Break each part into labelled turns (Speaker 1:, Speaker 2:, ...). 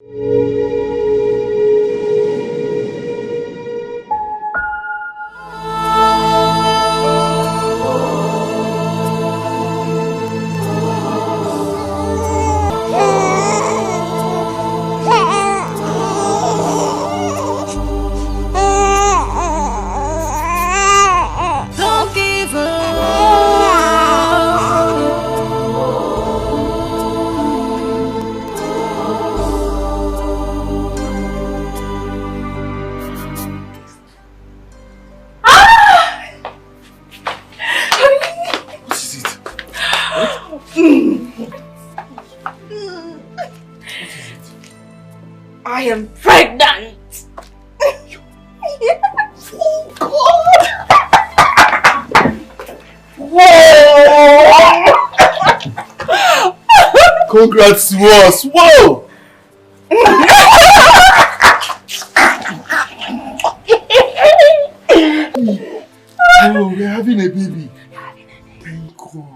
Speaker 1: I am pregnant! Oh God! Whoa!
Speaker 2: Congrats to us! Whoa! Oh, we're having a baby. Thank God.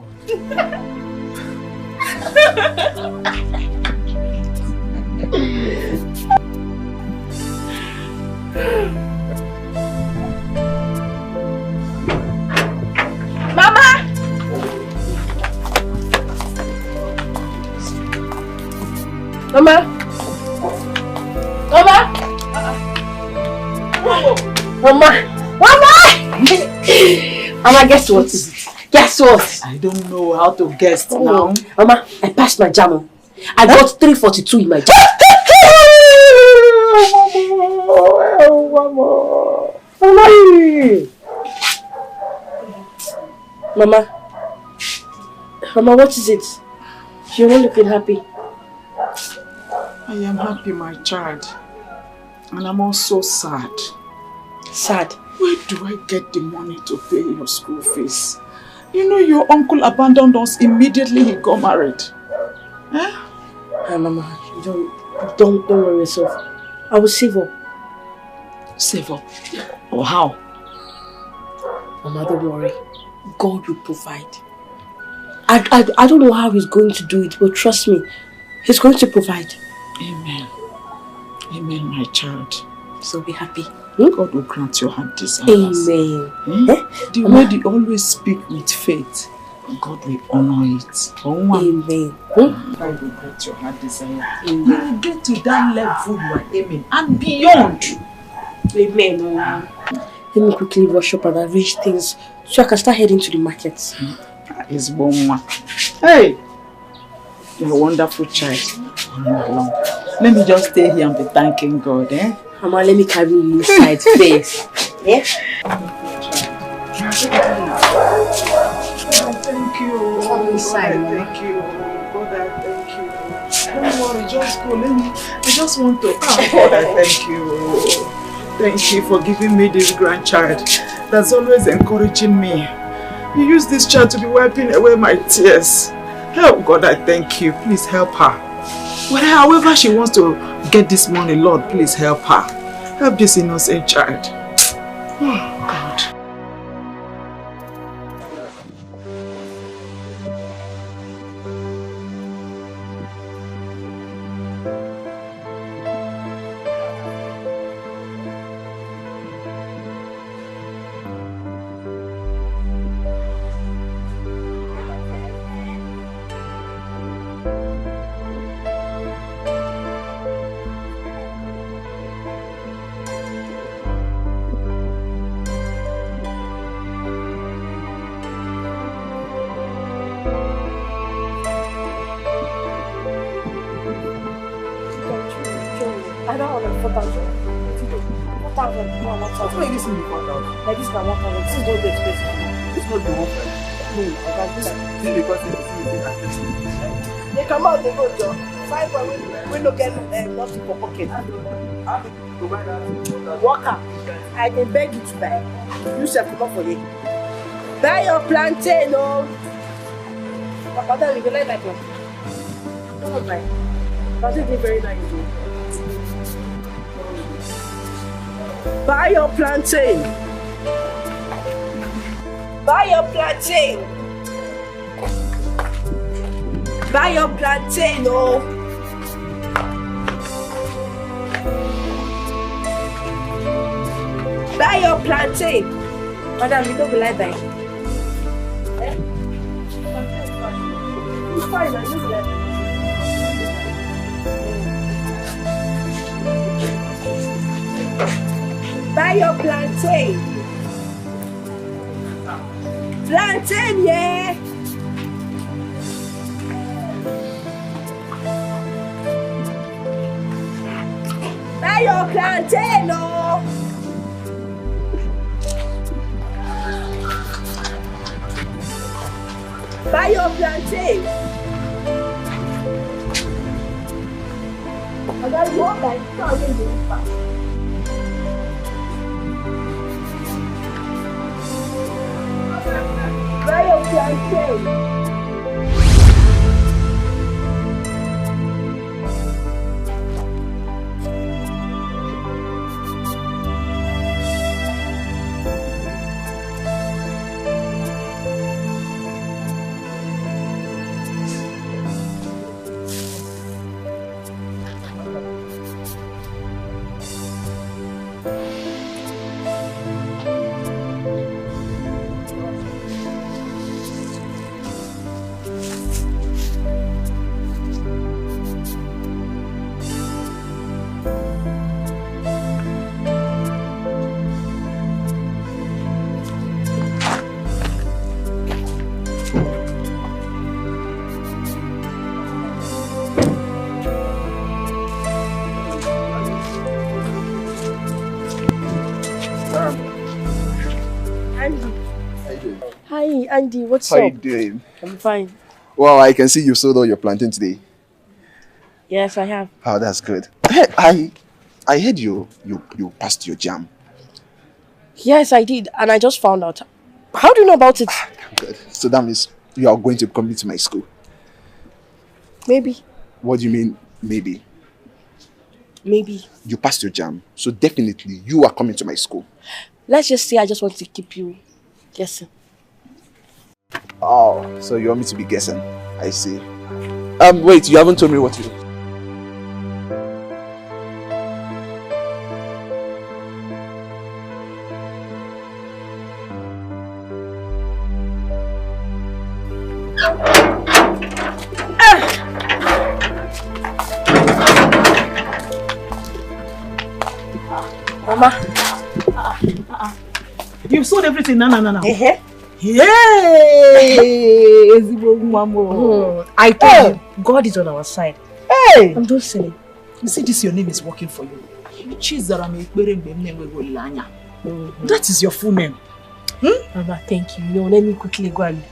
Speaker 1: Mama! Mama! Mama! Mama! Mama, guess what? Guess what?
Speaker 3: I don't know how to guess now.
Speaker 1: Mama, I passed my JAM. I got 342 in my JAM. Mama, what is it? You're not looking happy.
Speaker 3: I am happy, my child. And I'm also sad.
Speaker 1: Sad?
Speaker 3: Where do I get the money to pay your school fees? You know your uncle abandoned us immediately he got married. Huh?
Speaker 1: Mama, don't worry yourself. I will save up.
Speaker 3: Save up? Or how?
Speaker 1: Mama, don't worry. God will provide. I don't know how he's going to do it, but trust me, he's going to provide.
Speaker 3: Amen. Amen, my child.
Speaker 1: So be happy.
Speaker 3: God will grant your heart desires.
Speaker 1: Amen.
Speaker 3: The way they always speak with faith, God will honor it.
Speaker 1: Amen.
Speaker 3: God will grant your heart desire. You will get to that level you are aiming and beyond.
Speaker 1: Amen. Let me quickly rush up and arrange things so I can start heading to the market.
Speaker 3: It's Bomma. Hey! You're a wonderful child. Let me just stay here and be thanking God, eh?
Speaker 1: Mama, let me carry you inside first. Yeah?
Speaker 3: Thank you.
Speaker 1: Come inside.
Speaker 3: Thank you. God, I thank you. Don't worry, just go. I just want to. Oh, God, I thank you. Thank you for giving me this grandchild that's always encouraging me. You use this child to be wiping away my tears. Help, God, I thank you. Please help her. Well, however she wants to get this money, Lord, please help her. Help this innocent child. Oh, God.
Speaker 1: I don't want 4,000. 4,000. No, 1,000.
Speaker 2: Why are you listening to 4,000?
Speaker 1: Like this is 1,000. This is not the expensive.
Speaker 2: It's not the one price.
Speaker 1: No, I can do that.
Speaker 2: This is because it's
Speaker 1: They come out, they go, John. 5 we no get nothing for pocket. Walker, I can beg you to buy. You shall come up for you. Buy your plantain, no. Papa, then you like that one. Don't buy. Plantain is very nice. Buy your plantain. Buy your plantain. Buy your plantain, oh. Buy your plantain. Madam, you don't be like that. Eh? It's fine, I don't be like that. Buy your plantain. Plantain, yeah. Buy your plantain, oh. Buy your plantain. I got to walk like something really fast. Buy your plantain. Hi, Andy, what's up?
Speaker 2: How you doing?
Speaker 1: I'm fine.
Speaker 2: Well, I can see you sold all your plantain today.
Speaker 1: Yes, I have.
Speaker 2: Oh, that's good. Hey, I heard you passed your jam.
Speaker 1: Yes, I did, and I just found out. How do you know about it?
Speaker 2: Good. So that means you are going to come to my school.
Speaker 1: Maybe.
Speaker 2: What do you mean, maybe?
Speaker 1: Maybe.
Speaker 2: You passed your jam, so definitely you are coming to my school.
Speaker 1: Let's just say I just want to keep you guessing.
Speaker 2: Oh, so you want me to be guessing? I see. Wait, you haven't told me what you do.
Speaker 1: Mama.
Speaker 3: You've sold everything, no.
Speaker 1: Hey! I told you, God is on our side.
Speaker 3: Hey!
Speaker 1: I'm just saying.
Speaker 3: You see, this your name is working for you. That is your full name.
Speaker 1: Mama, thank you. No, let me quickly go and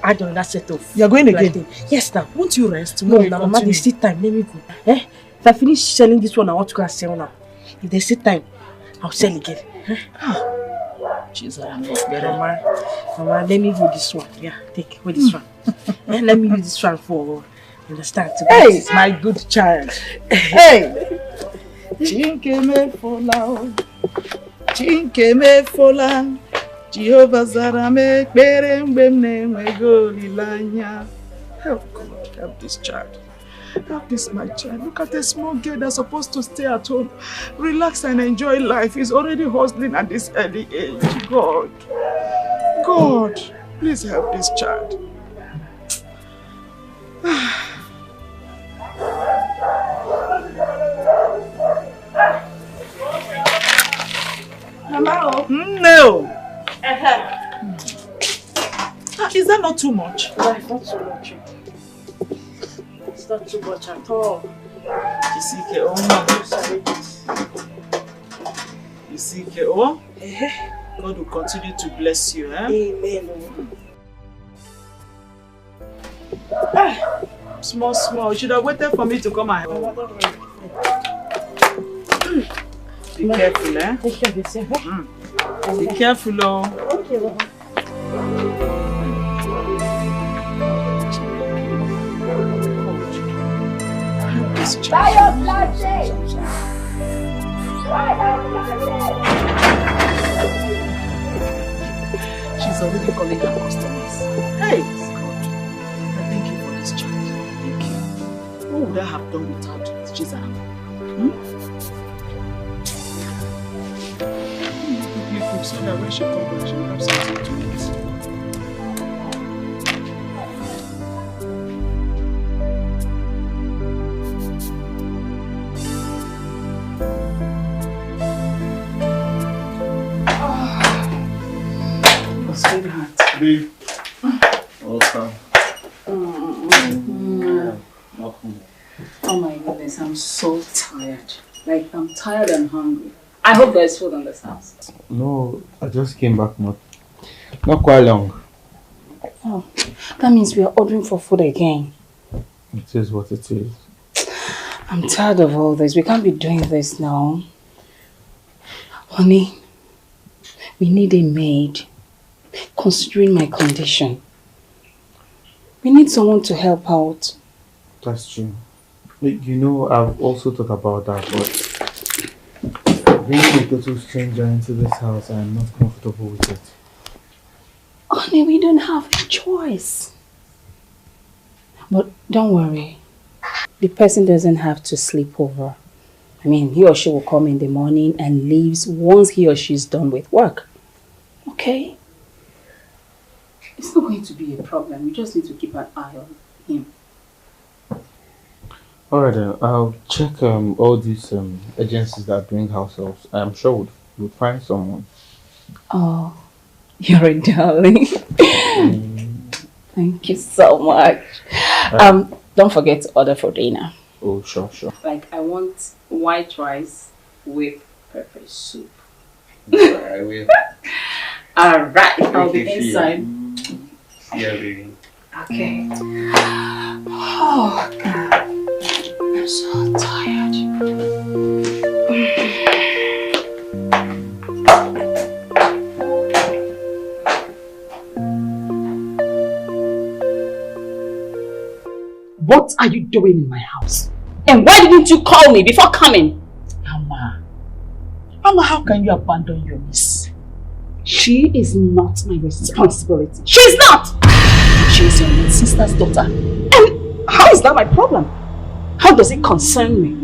Speaker 1: add on that set of.
Speaker 3: You're going again?
Speaker 1: Yes, now.
Speaker 3: Won't you rest?
Speaker 1: No, Mama, there's still time. Let me go. If I finish selling this one, I want to go and sell now. If there's still time, I'll sell again.
Speaker 3: Jesus,
Speaker 1: Mama, let me hold this one. Yeah, take this one. Let me use this one for understand.
Speaker 3: Hey, my good child. Hey, Chinkeme fola, Jehovah Zarame, help God, help this child. Help this my child. Look at the small girl that's supposed to stay at home, relax and enjoy life. He's already hustling at this early age. God, please help this child.
Speaker 1: Mama,
Speaker 3: no. Is that not too much?
Speaker 1: No, it's not too much. It's not too much at all.
Speaker 3: God will continue to bless you.
Speaker 1: Amen.
Speaker 3: Small. You should have waited for me to come and help. Be careful,
Speaker 1: Take care of yourself.
Speaker 3: Be careful, oh.
Speaker 1: Okay, Mama. Buy your plantain!
Speaker 3: She's already calling her customers. Hey, God, I thank you for this child. Thank you. What would I have done without Jesus? so that when she comes back, she will have something to eat.
Speaker 4: Sweetheart.
Speaker 5: Babe. Welcome. Welcome.
Speaker 4: Oh my goodness, I'm so tired. Like, I'm tired and hungry. I hope there's food in this house.
Speaker 5: No, I just came back not quite long.
Speaker 4: Oh, that means we are ordering for food again.
Speaker 5: It is what it is.
Speaker 4: I'm tired of all this. We can't be doing this now. Honey, we need a maid. Considering my condition, we need someone to help out.
Speaker 5: That's true. You know, I've also thought about that, but bringing a total stranger into this house, I am not comfortable with it.
Speaker 4: Honey, we don't have a choice. But don't worry. The person doesn't have to sleep over. I mean, he or she will come in the morning and leaves once he or she is done with work. Okay? It's not going to be a problem. We just need to keep an eye on him.
Speaker 5: Alright then, I'll check all these agencies that bring house helps. I'm sure we'll find someone.
Speaker 4: Oh, you're a darling. Thank you so much. Don't forget to order for dinner.
Speaker 5: Oh, sure.
Speaker 4: Like, I want white rice with pepper soup.
Speaker 5: I will.
Speaker 4: Alright, I'll be inside.
Speaker 5: Yeah, baby.
Speaker 4: Okay. Oh, I'm so tired. What are you doing in my house? And why didn't you call me before coming?
Speaker 3: Mama, how can you abandon your niece?
Speaker 4: She is not my responsibility. She's not! She is your sister's daughter. And how is that my problem? How does it concern me?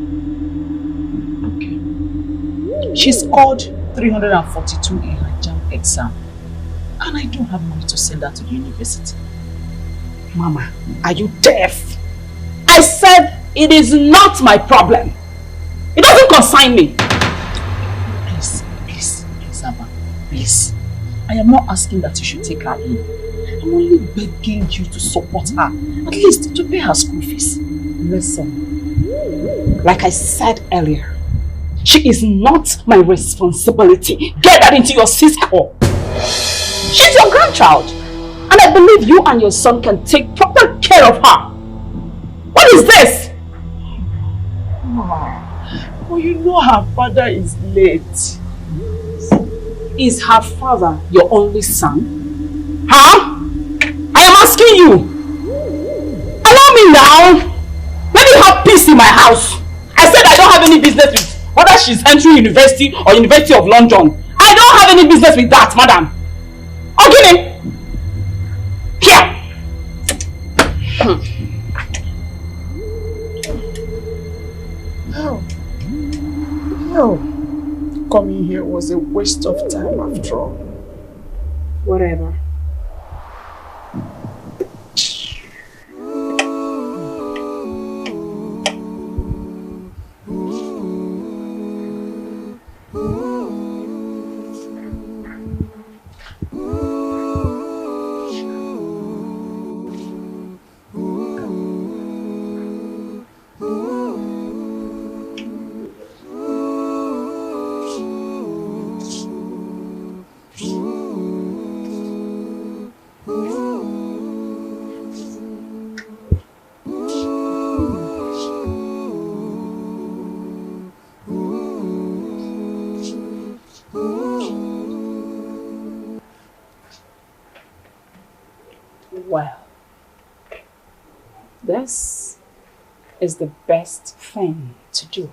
Speaker 3: Okay. She scored 342 in her JAMB exam. And I don't have money to send her to the university.
Speaker 4: Mama, are you deaf? I said it is not my problem. It doesn't concern me.
Speaker 3: Please, Abba. Please. I am not asking that you should take her in. I'm only begging you to support her. At least to pay her school fees.
Speaker 4: Listen. Like I said earlier, she is not my responsibility. Get that into your skull. She's your grandchild. And I believe you and your son can take proper care of her. What is this?
Speaker 3: Well, you know her father is late.
Speaker 4: Is her father your only son? Huh? I am asking you. Allow me now. Let me have peace in my house. I said I don't have any business with whether she's entering university or University of London. I don't have any business with that, madam. Okay? Here.
Speaker 3: No. Coming here was a waste of time after all.
Speaker 4: Whatever. Well, this is the best thing to do.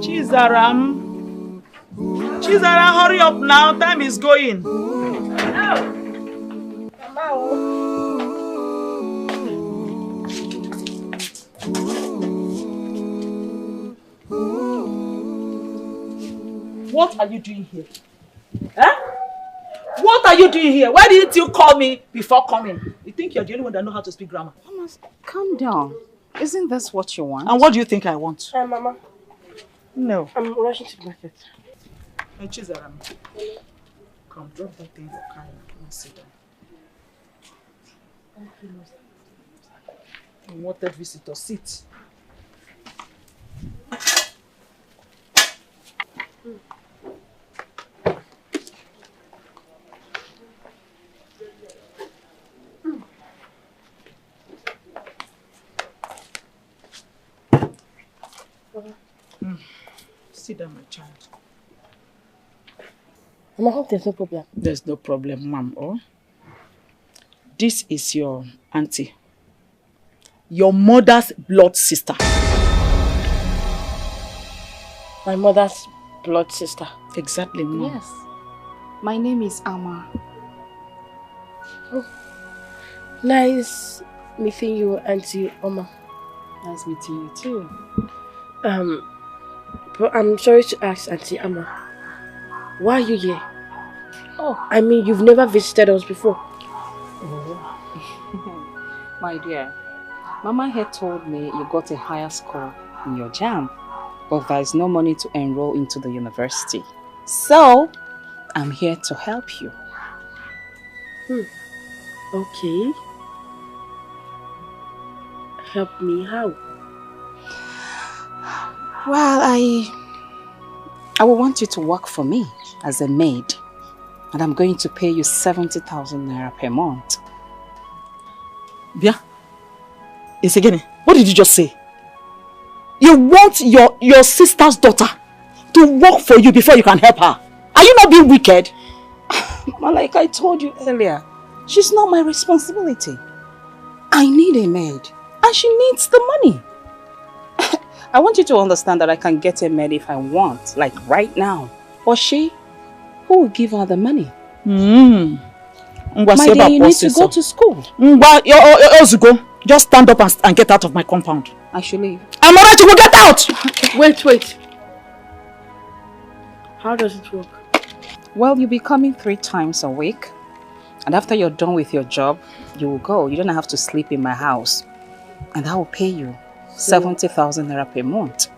Speaker 3: Chizaram, hurry up now. Time is going.
Speaker 1: Mama, oh.
Speaker 4: What are you doing here? Huh? What are you doing here? Why didn't you call me before coming? You think you're the only one that knows how to speak grammar?
Speaker 6: Mama, calm down. Isn't this what you want?
Speaker 4: And what do you think I want?
Speaker 1: Mama.
Speaker 4: No.
Speaker 1: I'm rushing to the market.
Speaker 4: Hey, Chizaram. Come, drop that thing you're carrying and sit down. Unwanted visitor, sit. Sit down, my child.
Speaker 1: Mama, I hope there's no problem.
Speaker 4: There's no problem, ma'am. Oh, this is your auntie. Your mother's blood sister.
Speaker 1: My mother's blood sister.
Speaker 4: Exactly, ma'am.
Speaker 6: Yes. My name is Amma.
Speaker 1: Oh, nice meeting you, Auntie Oma.
Speaker 6: Nice meeting you too.
Speaker 1: But I'm sorry to ask, Auntie Amma, why are you here?
Speaker 6: Oh,
Speaker 1: I mean, you've never visited us before.
Speaker 6: my dear. Mama had told me you got a higher score in your JAMB, but there is no money to enroll into the university. So, I'm here to help you.
Speaker 1: Okay. Help me how?
Speaker 6: Well, I will want you to work for me as a maid, and I'm going to pay you 70,000 naira per month.
Speaker 4: Bia, it's again. What did you just say? You want your sister's daughter to work for you before you can help her? Are you not being wicked?
Speaker 6: Like I told you earlier, she's not my responsibility. I need a maid, and she needs the money. I want you to understand that I can get a maid if I want, like right now. Or she, who will give her the money? My dear, you need to go to school.
Speaker 4: Just stand up and get out of my compound.
Speaker 6: I should leave.
Speaker 4: I'm alright, you will get out!
Speaker 1: Wait. How does it work?
Speaker 6: Well, you'll be coming 3 times a week. And after you're done with your job, you will go. You don't have to sleep in my house. And I will pay you 70,000 naira per month.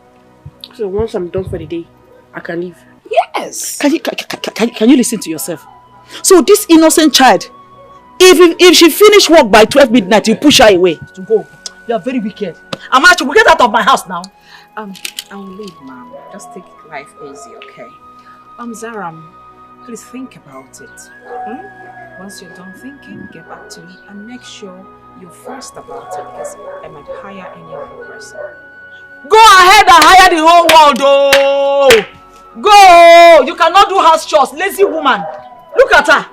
Speaker 1: So once I'm done for the day, I can leave?
Speaker 6: Yes!
Speaker 4: Can you listen to yourself? So this innocent child, if she finish work by 12 midnight, you push her away to go. You are very wicked. Amachi, will get out of my house now.
Speaker 6: I will leave, ma'am. Just take life easy, okay? Zaram, please think about it. Once you're done thinking, get back to me and make sure you're first about it, because I might hire any other person.
Speaker 4: Go ahead and hire the whole world, oh! Go! You cannot do house chores, lazy woman. Look at her.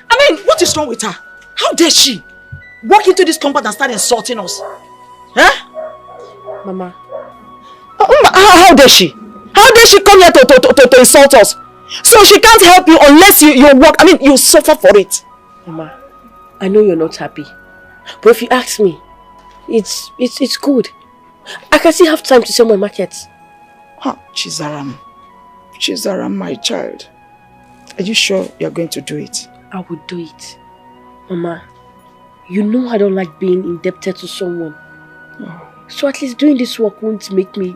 Speaker 4: I mean, what is wrong with her? How dare she walk into this compound and start insulting us? Huh?
Speaker 1: Mama.
Speaker 4: How dare she? How dare she come here to insult us? So she can't help you unless you work. I mean, you suffer for it.
Speaker 1: Mama, I know you're not happy. But if you ask me, it's good. I can still have time to sell my markets.
Speaker 4: Chizaram, my child. Are you sure you're going to do it?
Speaker 1: I will do it. Mama, you know I don't like being indebted to someone. So at least doing this work won't make me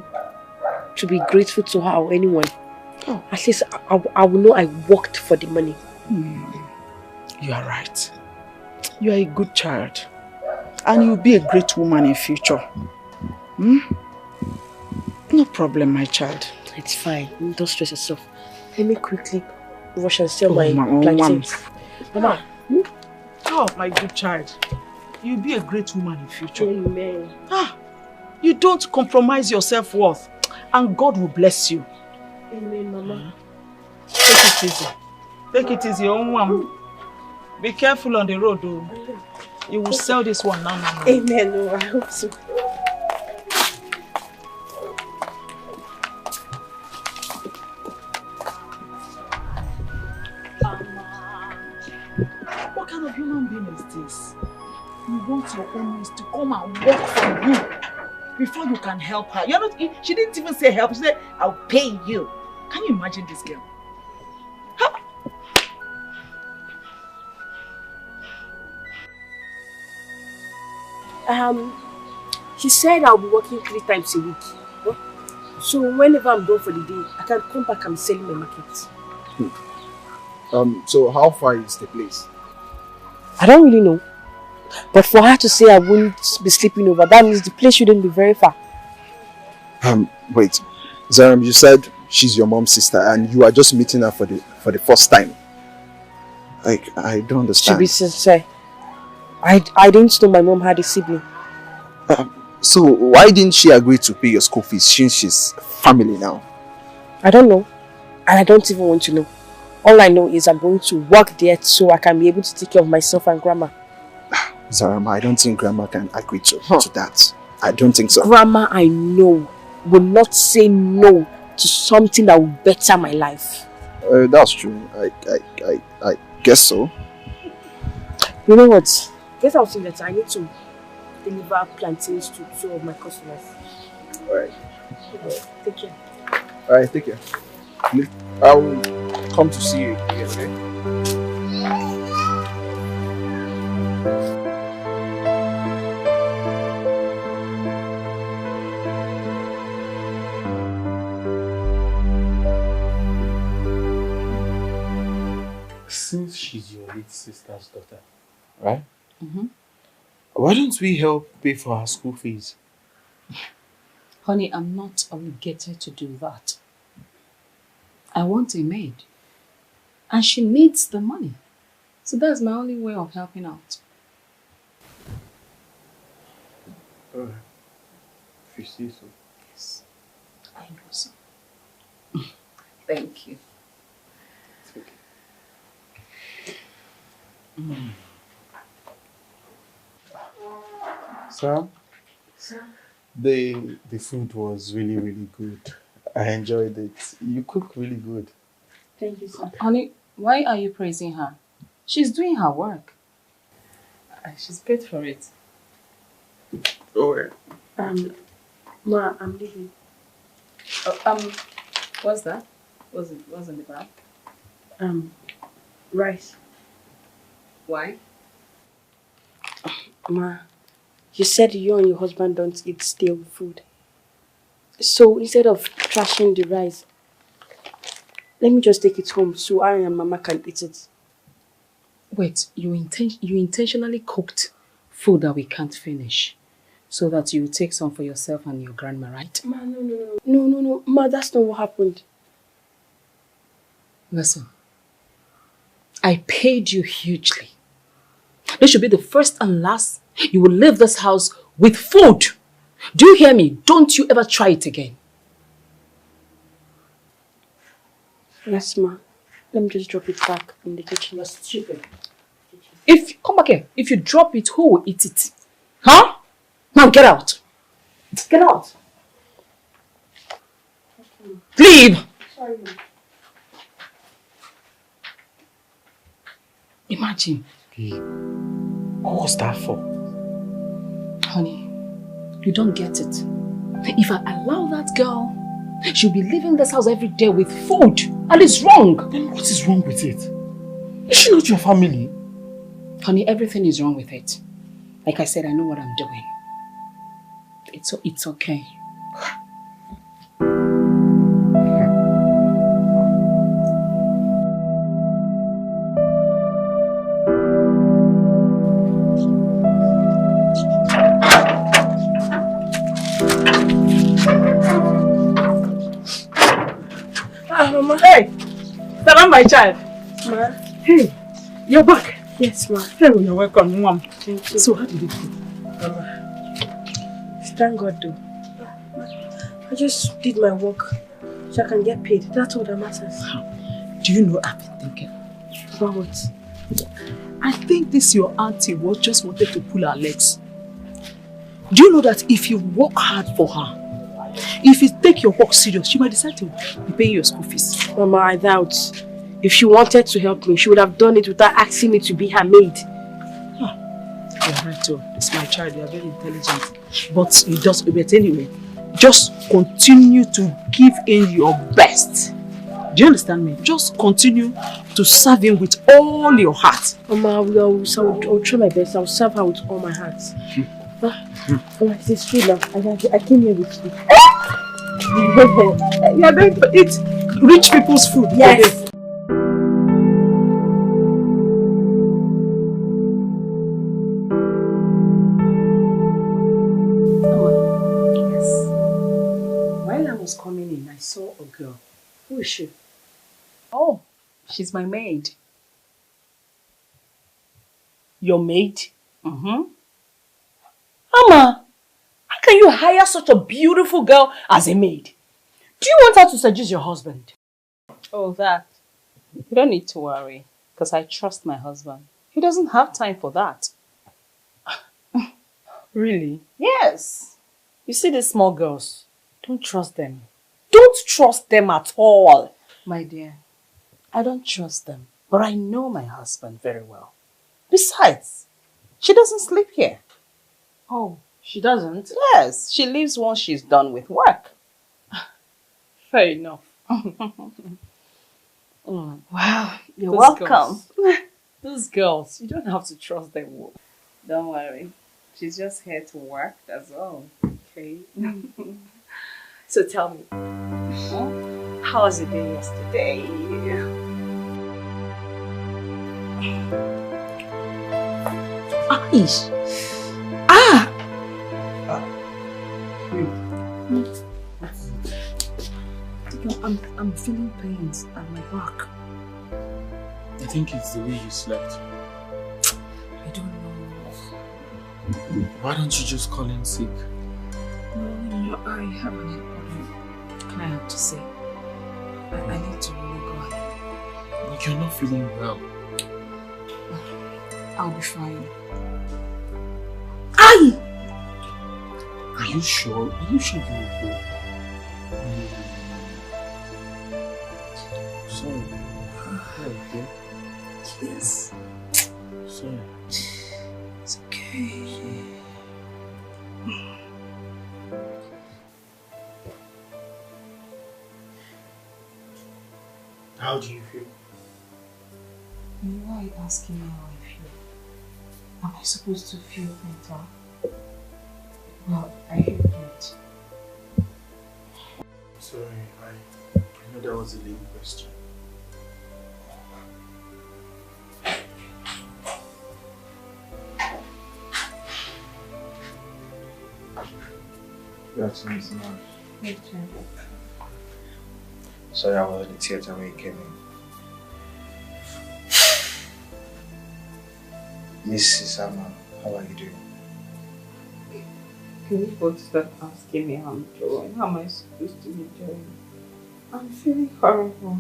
Speaker 1: to be grateful to her or anyone. At least I will know I worked for the money.
Speaker 4: You are right. You are a good child. And you'll be a great woman in future. No problem, my child.
Speaker 1: It's fine. Don't stress yourself. Let me quickly rush and sell my plantains. Mama.
Speaker 4: Oh, my good child. You'll be a great woman in future.
Speaker 1: Amen.
Speaker 4: You don't compromise your self-worth. And God will bless you.
Speaker 1: Amen, Mama.
Speaker 4: Take it easy. Take it easy, own one. Be careful on the road, though. You will sell this one now.
Speaker 1: Amen. Oh, I hope so.
Speaker 3: kind of human being is this? You want your own niece to come and work for you before you can help her. You're not. She didn't even say help. She said, "I'll pay you." Can you imagine this girl?
Speaker 1: She said I'll be working 3 times a week. Huh? So whenever I'm done for the day, I can come back and sell in my market.
Speaker 2: So how far is the place?
Speaker 1: I don't really know. But for her to say I won't be sleeping over, that means the place shouldn't be very far.
Speaker 2: Wait. Zaram, you said she's your mom's sister and you are just meeting her for the first time. Like, I don't understand.
Speaker 1: To be sincere, I didn't know my mom had a sibling.
Speaker 2: So why didn't she agree to pay your school fees since she's family now?
Speaker 1: I don't know. And I don't even want to know. All I know is I'm going to work there so I can be able to take care of myself and Grandma.
Speaker 2: Zarama, I don't think Grandma can agree to that. I don't think so.
Speaker 1: Grandma, I know, will not say no to something that will better my life.
Speaker 2: That's true. I guess so.
Speaker 1: You know what? Guess I'll see that I need to deliver plantains to 2 of my customers.
Speaker 2: Alright.
Speaker 1: Take care.
Speaker 2: Alright, take care. I will come to see you again, okay?
Speaker 5: Since she's your late sister's daughter, right? Why don't we help pay for her school fees?
Speaker 6: Honey, I'm not obligated to do that. I want a maid. And she needs the money. So that's my only way of helping out.
Speaker 5: Alright. If you see so.
Speaker 6: Yes. I know so. Thank you.
Speaker 5: It's okay. Sam?
Speaker 1: Sir?
Speaker 5: The food was really, really good. I enjoyed it. You cook really good.
Speaker 1: Thank you, sir.
Speaker 6: Honey, why are you praising her? She's doing her work. She's paid for it.
Speaker 5: Alright.
Speaker 1: Ma, I'm leaving.
Speaker 6: What's that? What's in the bag?
Speaker 1: Rice.
Speaker 6: Why?
Speaker 1: Ma, you said you and your husband don't eat stale food. So instead of trashing the rice, let me just take it home so I and Mama can eat it.
Speaker 6: Wait, you intentionally cooked food that we can't finish so that you take some for yourself and your grandma, right?
Speaker 1: Ma, no. Ma, that's not what happened.
Speaker 6: Listen, I paid you hugely. This should be the first and last you will leave this house with food. Do you hear me? Don't you ever try it again.
Speaker 1: Yes, ma. Let me just drop it back in the kitchen.
Speaker 6: You're stupid. Come back here. If you drop it, who will eat it? Huh? Now get out. Get out. Leave.
Speaker 1: Sorry, ma.
Speaker 6: Imagine.
Speaker 5: What was that for?
Speaker 6: Honey, you don't get it. If I allow that girl, she'll be leaving this house every day with food. And it's wrong.
Speaker 5: Then what is wrong with it? Is she not your family?
Speaker 6: Honey, everything is wrong with it. Like I said, I know what I'm doing. It's okay.
Speaker 1: Mama.
Speaker 3: Hey! Salam, my child.
Speaker 1: Ma.
Speaker 3: Hey, you're back.
Speaker 1: Yes, ma.
Speaker 3: Hey, you're welcome, Mom.
Speaker 1: Thank you.
Speaker 3: So how did it go?
Speaker 1: Thank God, though. I just did my work so I can get paid. That's all that matters.
Speaker 3: Do you know I've been thinking?
Speaker 1: About what?
Speaker 3: I think this your auntie just wanted to pull her legs. Do you know that if you work hard for her, if you take your work serious, she might decide to be paying your school fees?
Speaker 1: Mama, I doubt. If she wanted to help me, she would have done it without asking me to be her maid.
Speaker 3: You're right too. It's my child, you're very intelligent. But anyway, just continue to give in your best. Do you understand me? Just continue to serve him with all your heart.
Speaker 1: Mama, I'll try my best. I'll serve her with all my heart. It's true now. I came here with you.
Speaker 3: You're going to eat rich people's food.
Speaker 1: Yes.
Speaker 6: While I was coming in, I saw a girl. Who is she? Oh, she's my maid.
Speaker 1: Your maid?
Speaker 6: Mm-hmm.
Speaker 1: Mama, how can you hire such a beautiful girl as a maid? Do you want her to seduce your husband?
Speaker 6: Oh, that. You don't need to worry, because I trust my husband. He doesn't have time for that.
Speaker 1: Really?
Speaker 6: Yes.
Speaker 1: You see these small girls? Don't trust them. Don't trust them at all.
Speaker 6: My dear, I don't trust them, but I know my husband very well. Besides, she doesn't sleep here.
Speaker 1: Oh, she doesn't?
Speaker 6: Yes, she leaves once she's done with work.
Speaker 1: Fair enough.
Speaker 6: Wow,
Speaker 1: you're welcome.
Speaker 6: Those girls, you don't have to trust them. Don't worry. She's just here to work, that's all. Okay?
Speaker 1: So tell me, how was the day yesterday?
Speaker 6: Aish! I'm feeling pains at my back.
Speaker 5: I think it's the way you slept.
Speaker 6: I don't know.
Speaker 5: Why don't you just call in sick?
Speaker 6: No, I haven't. What can I have to say? I need to really go ahead.
Speaker 5: Like you're not feeling well.
Speaker 6: I'll be fine.
Speaker 5: Are you sure? Are you sure you will go? Sorry. Okay.
Speaker 6: Yes.
Speaker 5: Sorry.
Speaker 6: It's okay.
Speaker 5: How do you feel?
Speaker 6: Why are you asking me how I feel? Am I supposed to feel better? Well, I feel great.
Speaker 5: Sorry, I know that was a lame question.
Speaker 2: Good afternoon, Mr. Man.
Speaker 6: Thank you.
Speaker 2: Sorry, I was in the theater when you came in. Mrs. Sama, how are you doing?
Speaker 6: Can you both start asking me how I'm doing? How am I supposed to be doing? I'm feeling horrible.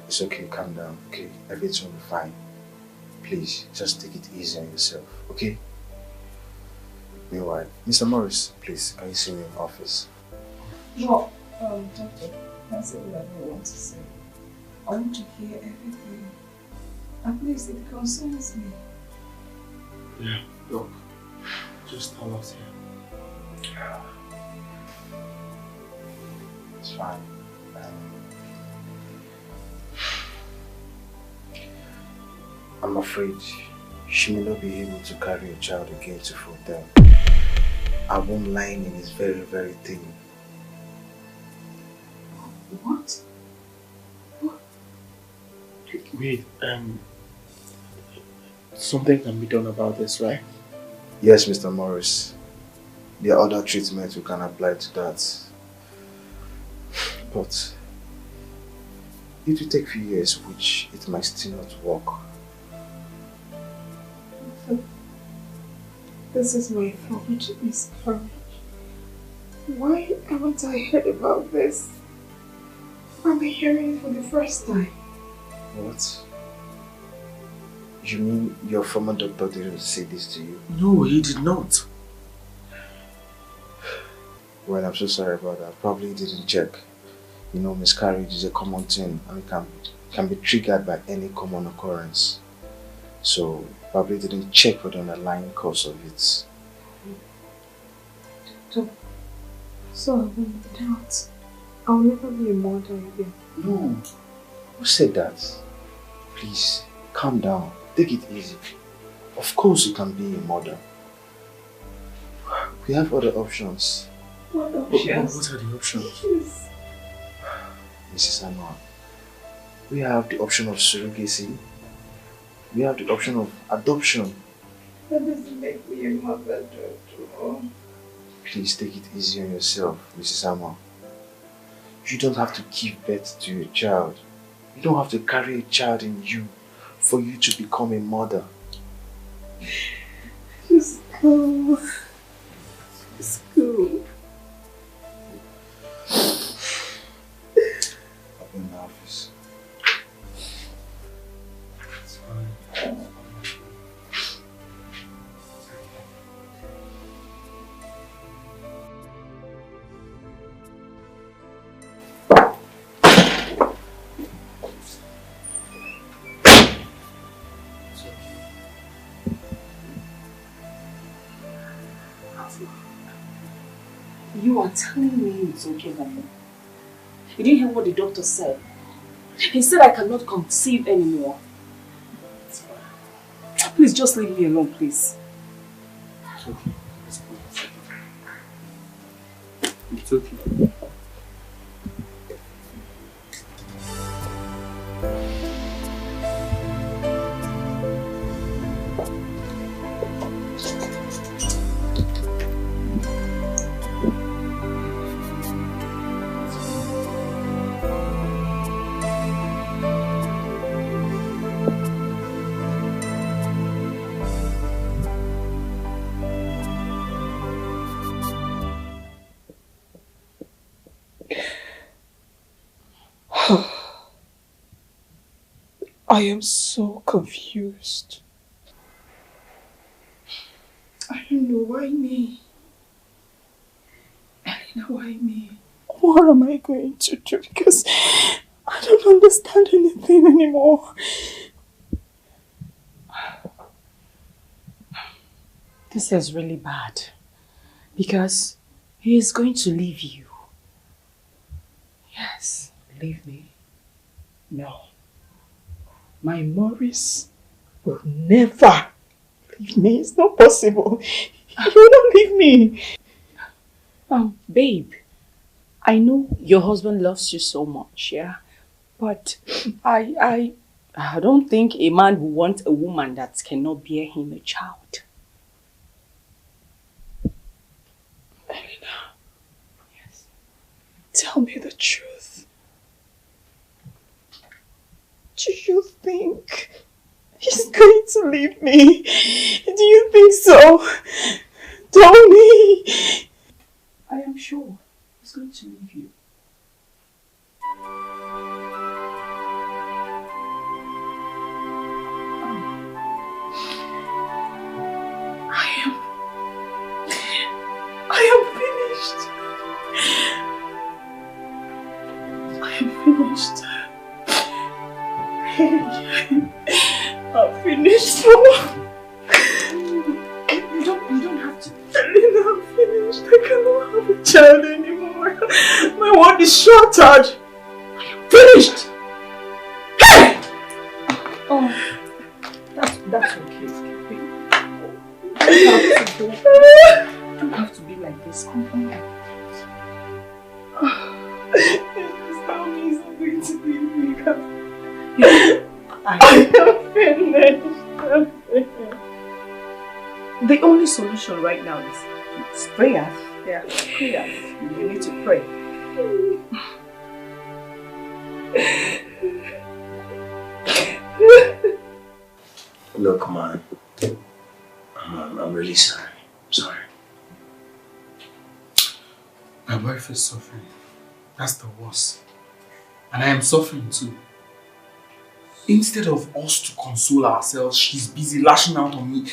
Speaker 2: It's okay, calm down, okay? Everything will be fine. Please, just take it easy on yourself, okay? Meanwhile, Mr. Morris, please, can you see me in the office?
Speaker 6: No, Doctor, that's all I want to say. I want to hear everything. At least it concerns me.
Speaker 5: Yeah, look, just tell us here.
Speaker 2: It's fine. I'm afraid she may not be able to carry a child again to full term. Her womb lining is very, very thin.
Speaker 6: What?
Speaker 5: Wait, something can be done about this, right?
Speaker 2: Yes, Mr. Morris. There are other treatments we can apply to that. But it will take a few years, which it might still not work.
Speaker 6: This is my fault, Miss Courage. Why haven't I heard about this? I'm hearing it for the first time.
Speaker 2: What? You mean your former doctor didn't say this to you?
Speaker 5: No, he did not.
Speaker 2: Well, I'm so sorry about that. Probably didn't check.
Speaker 5: You know, miscarriage is a common thing and it can be triggered by any common occurrence. So, probably didn't check for the underlying cause of it.
Speaker 7: So I will doubt I'll never be a mother again.
Speaker 5: No. Who said that? Please, calm down. Take it easy. Of course you can be a mother. We have other options.
Speaker 7: What options?
Speaker 5: What are the options?
Speaker 7: Yes.
Speaker 5: Mrs. Anwar, we have the option of surrogacy. We have the option of adoption.
Speaker 7: That doesn't make me a mother, Jojo.
Speaker 5: Please take it easy on yourself, Mrs. Anwar. You don't have to give birth to a child. You don't have to carry a child in you for you to become a mother.
Speaker 7: Just go. Just go.
Speaker 5: I'll be in the office. It's fine.
Speaker 6: You are telling me it's okay, Mama? You didn't hear what the doctor said? He said I cannot conceive anymore. Please just leave me alone, please.
Speaker 5: It's okay. It's okay.
Speaker 7: I am so confused. I don't know why me. Elena, why me? What am I going to do? Because I don't understand anything anymore.
Speaker 6: This is really bad. Because he is going to leave you.
Speaker 7: Yes, leave me. No. My Maurice will never leave me. It's not possible. He will not leave me.
Speaker 6: Babe, I know your husband loves you so much, yeah? But I don't think a man will want a woman that cannot bear him a child.
Speaker 7: Elena, yes. Tell me the truth. Do you think he's going to leave me? Do you think so? Tell me.
Speaker 6: I am sure he's going to leave you.
Speaker 7: I am finished. I am finished. I'm finished.
Speaker 6: You don't have to.
Speaker 7: Elena, I'm finished. I cannot have a child anymore. My world is shattered. I am finished. Hey!
Speaker 6: Oh, that's okay. You don't have to be like this. Come on.
Speaker 7: Just tell me he's not going to leave me because I am finished.
Speaker 6: The only solution right now is prayer. Yeah, prayer. You need to pray.
Speaker 8: Look, man, I'm really sorry. I'm sorry.
Speaker 9: My wife is suffering. That's the worst. And I am suffering too. Instead of us to console ourselves, she's busy lashing out on me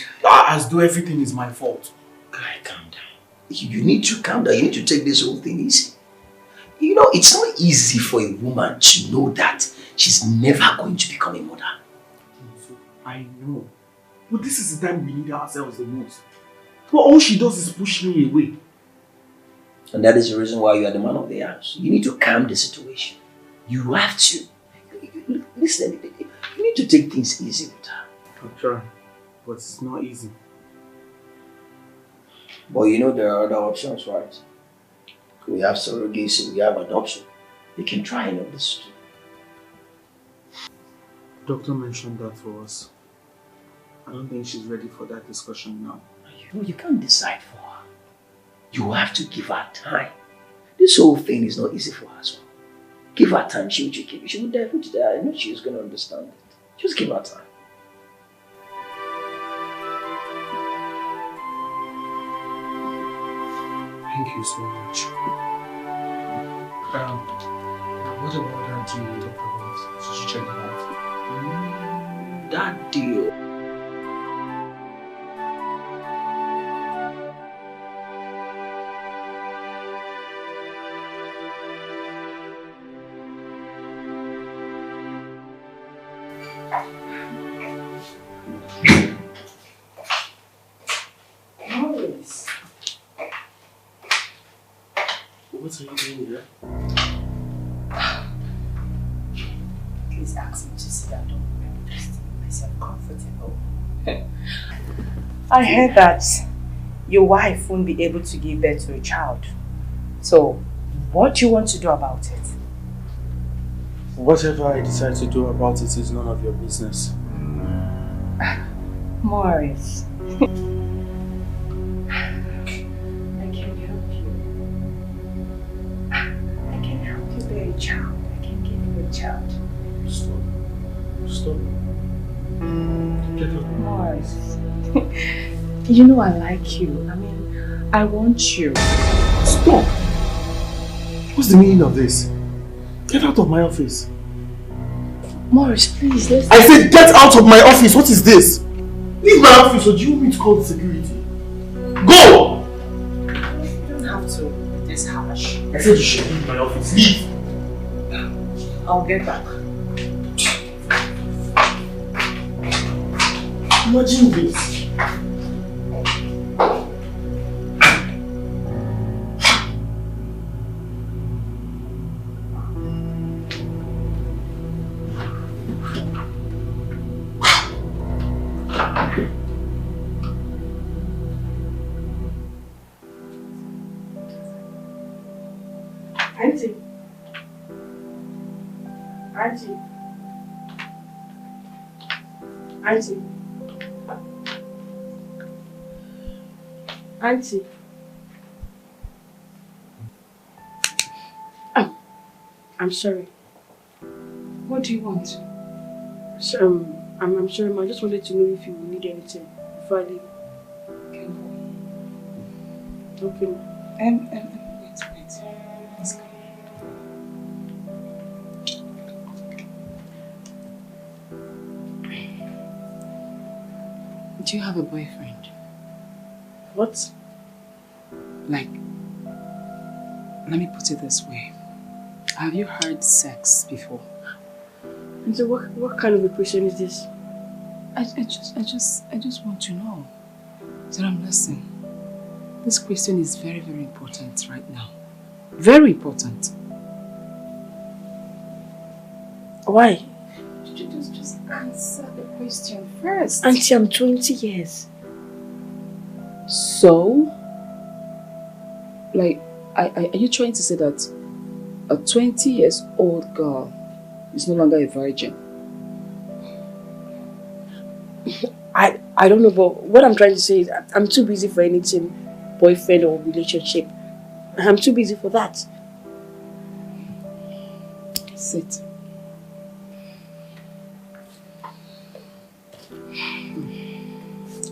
Speaker 9: as though everything is my fault.
Speaker 8: Guy, calm down. You need to calm down. You need to take this whole thing easy. You know, it's not easy for a woman to know that she's never going to become a mother.
Speaker 9: I know. But this is the time we need ourselves the most. But all she does is push me away.
Speaker 8: And that is the reason why you are the man of the house. You need to calm the situation. You have to. Listen, you need to take things easy with her.
Speaker 9: I'm trying, but it's not easy.
Speaker 8: But you know there are other options, right? We have surrogacy, we have adoption. You can try any of this too.
Speaker 9: Doctor mentioned that for us. I don't think she's ready for that discussion now.
Speaker 8: You can't decide for her. You have to give her time. This whole thing is not easy for her as well. Give her time, she will dive into that. I know she's going to understand it. Just give her time.
Speaker 9: Thank you so much. What about that deal we talked about? Did you check that out?
Speaker 8: That deal.
Speaker 9: What are you doing here?
Speaker 6: Please ask me to sit down. Just to make myself comfortable. I heard that your wife won't be able to give birth to a child. So, what do you want to do about it?
Speaker 9: Whatever I decide to do about it is none of your business.
Speaker 6: Morris. Child. I can give you a child.
Speaker 9: Stop. Stop. Get up.
Speaker 6: Morris. You know I like you. I mean, I want you.
Speaker 9: Stop. What's the meaning of this? Get out of my office.
Speaker 6: Morris, please, let's...
Speaker 9: I said get out of my office. What is this? Leave my office, or do you want me to call the security? Go!
Speaker 6: You don't have to be this harsh.
Speaker 9: I said you should leave my office. Leave.
Speaker 6: I'll get back.
Speaker 9: Imagine this.
Speaker 1: Auntie. Auntie. Auntie. Auntie. Oh, I'm sorry.
Speaker 6: What do you want?
Speaker 1: So, I'm sorry, ma. I just wanted to know if you need anything before I leave. Okay.
Speaker 6: Wait. Let's go. Do you have a boyfriend?
Speaker 1: What?
Speaker 6: Like, let me put it this way. Have you heard sex before?
Speaker 1: And so what kind of a question is this?
Speaker 6: I just want to know. Zaram, listen. This question is very, very important right now. Very important.
Speaker 1: Why?
Speaker 6: Just answer the question first.
Speaker 1: Auntie, I'm 20 years.
Speaker 6: So, like, are you trying to say that a 20 years old girl is no longer a virgin?
Speaker 1: I don't know, but what I'm trying to say is I'm too busy for anything, boyfriend or relationship. I'm too busy for that.
Speaker 6: Sit.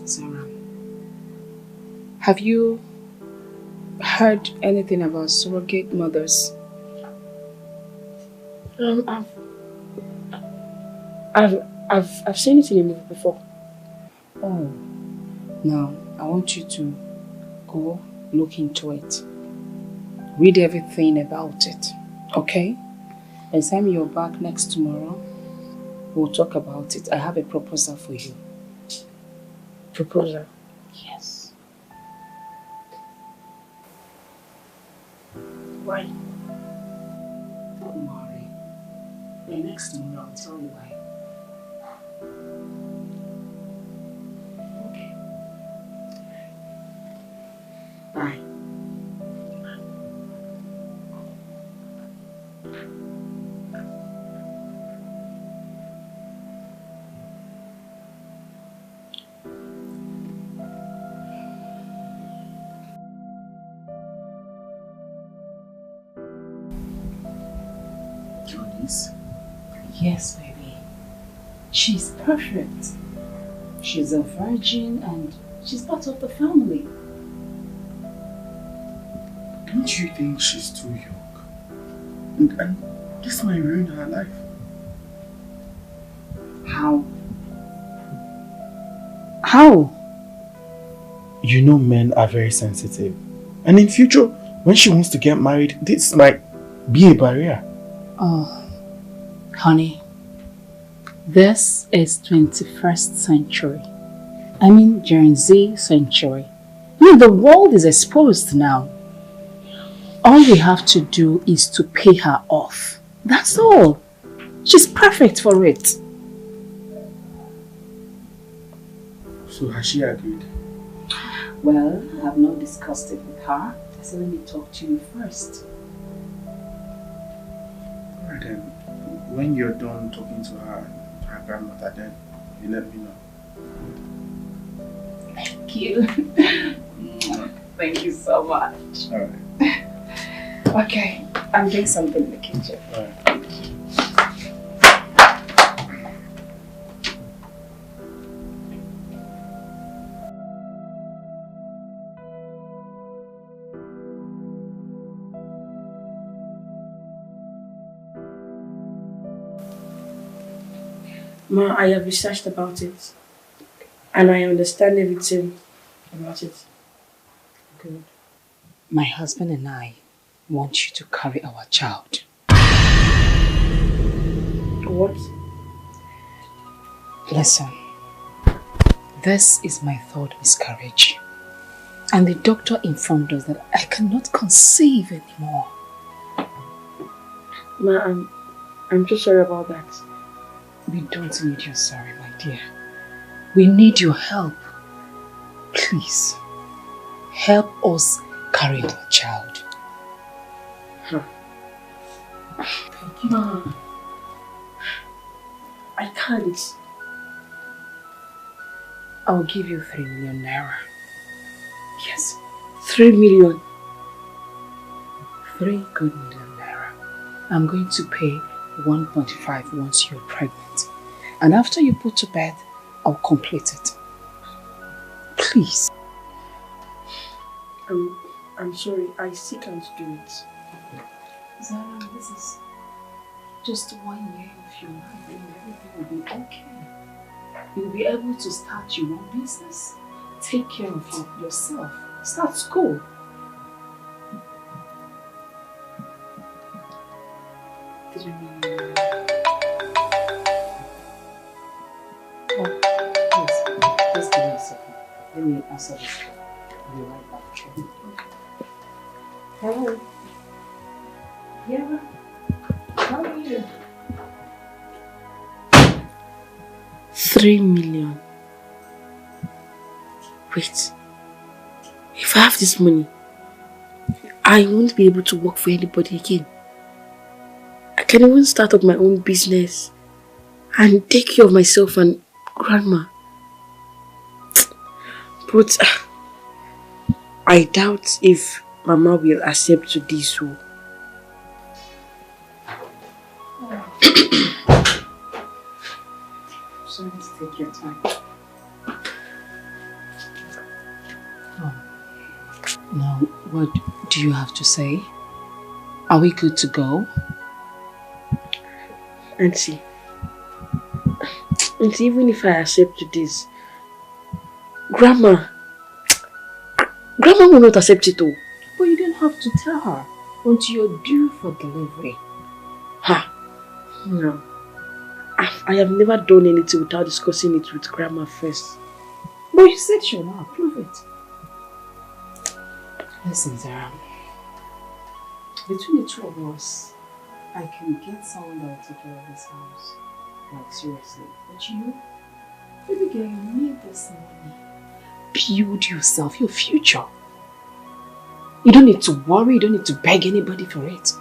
Speaker 6: Sarah, have you heard anything about surrogate mothers?
Speaker 1: I've seen it in a movie before.
Speaker 6: Oh, now I want you to go look into it. Read everything about it. Okay? By the time you're back next tomorrow, we'll talk about it. I have a proposal for you.
Speaker 1: Proposal?
Speaker 6: Yes.
Speaker 1: Why?
Speaker 6: Don't worry. By next tomorrow, I'll tell you why. Okay. Bye. Yes, baby. She's perfect. She's a virgin and she's part of the family.
Speaker 9: Don't you think she's too young? And this might ruin her life.
Speaker 6: How? How?
Speaker 9: You know men are very sensitive. And in future, when she wants to get married, this might be a barrier.
Speaker 6: Oh, honey, this is 21st century. I mean Gen Z century. I mean, the world is exposed now. All we have to do is to pay her off. That's all. She's perfect for it.
Speaker 9: So has she agreed?
Speaker 6: Well, I have not discussed it with her. So let me talk to you first.
Speaker 9: Alright then, when you're done talking to her grandmother, then you let me know.
Speaker 6: Thank you. Thank you so much.
Speaker 9: Alright.
Speaker 6: Okay, I'm doing something in the kitchen.
Speaker 9: Alright.
Speaker 1: Ma, I have researched about it. And I understand everything about it.
Speaker 6: Good. My husband and I want you to carry our child.
Speaker 1: What?
Speaker 6: Listen, this is my third miscarriage. And the doctor informed us that I cannot conceive anymore.
Speaker 1: Ma, I'm so sorry about that.
Speaker 6: We don't need your sorry, my dear. We need your help. Please, help us carry our child.
Speaker 1: Thank you. Ma, I can't.
Speaker 6: I'll give you 3 million naira.
Speaker 1: Yes, 3 million.
Speaker 6: 3 good million naira. I'm going to pay 1.5 once you're pregnant. And after you put to bed, I'll complete it. Please.
Speaker 1: I'm sorry, I still can't do it.
Speaker 6: Zara, this is just 1 year of your life and everything will be okay. You'll be able to start your own business, take care of yourself, start school. Oh, yes. Just give me a second. Let me answer this call. I'll be right back. Hello. Yeah. How are you?
Speaker 1: 3 million. Wait. If I have this money, I won't be able to work for anybody again. I can even start up my own business and take care of myself and grandma. But I doubt if Mama will accept to this role.
Speaker 6: Sorry to take your time. Now, what do you have to say? Are we good to go?
Speaker 1: Auntie, even if I accept this, Grandma will not accept it all.
Speaker 6: But you don't have to tell her. until you're due for delivery.
Speaker 1: Ha! No. I have never done anything without discussing it with Grandma first.
Speaker 6: But you said she will not approve it. Listen, Zara. Between the two of us, I can get someone that will take care of this house. Like, seriously. But you, baby girl, you need this money. Build yourself, your future. You don't need to worry, you don't need to beg anybody for it.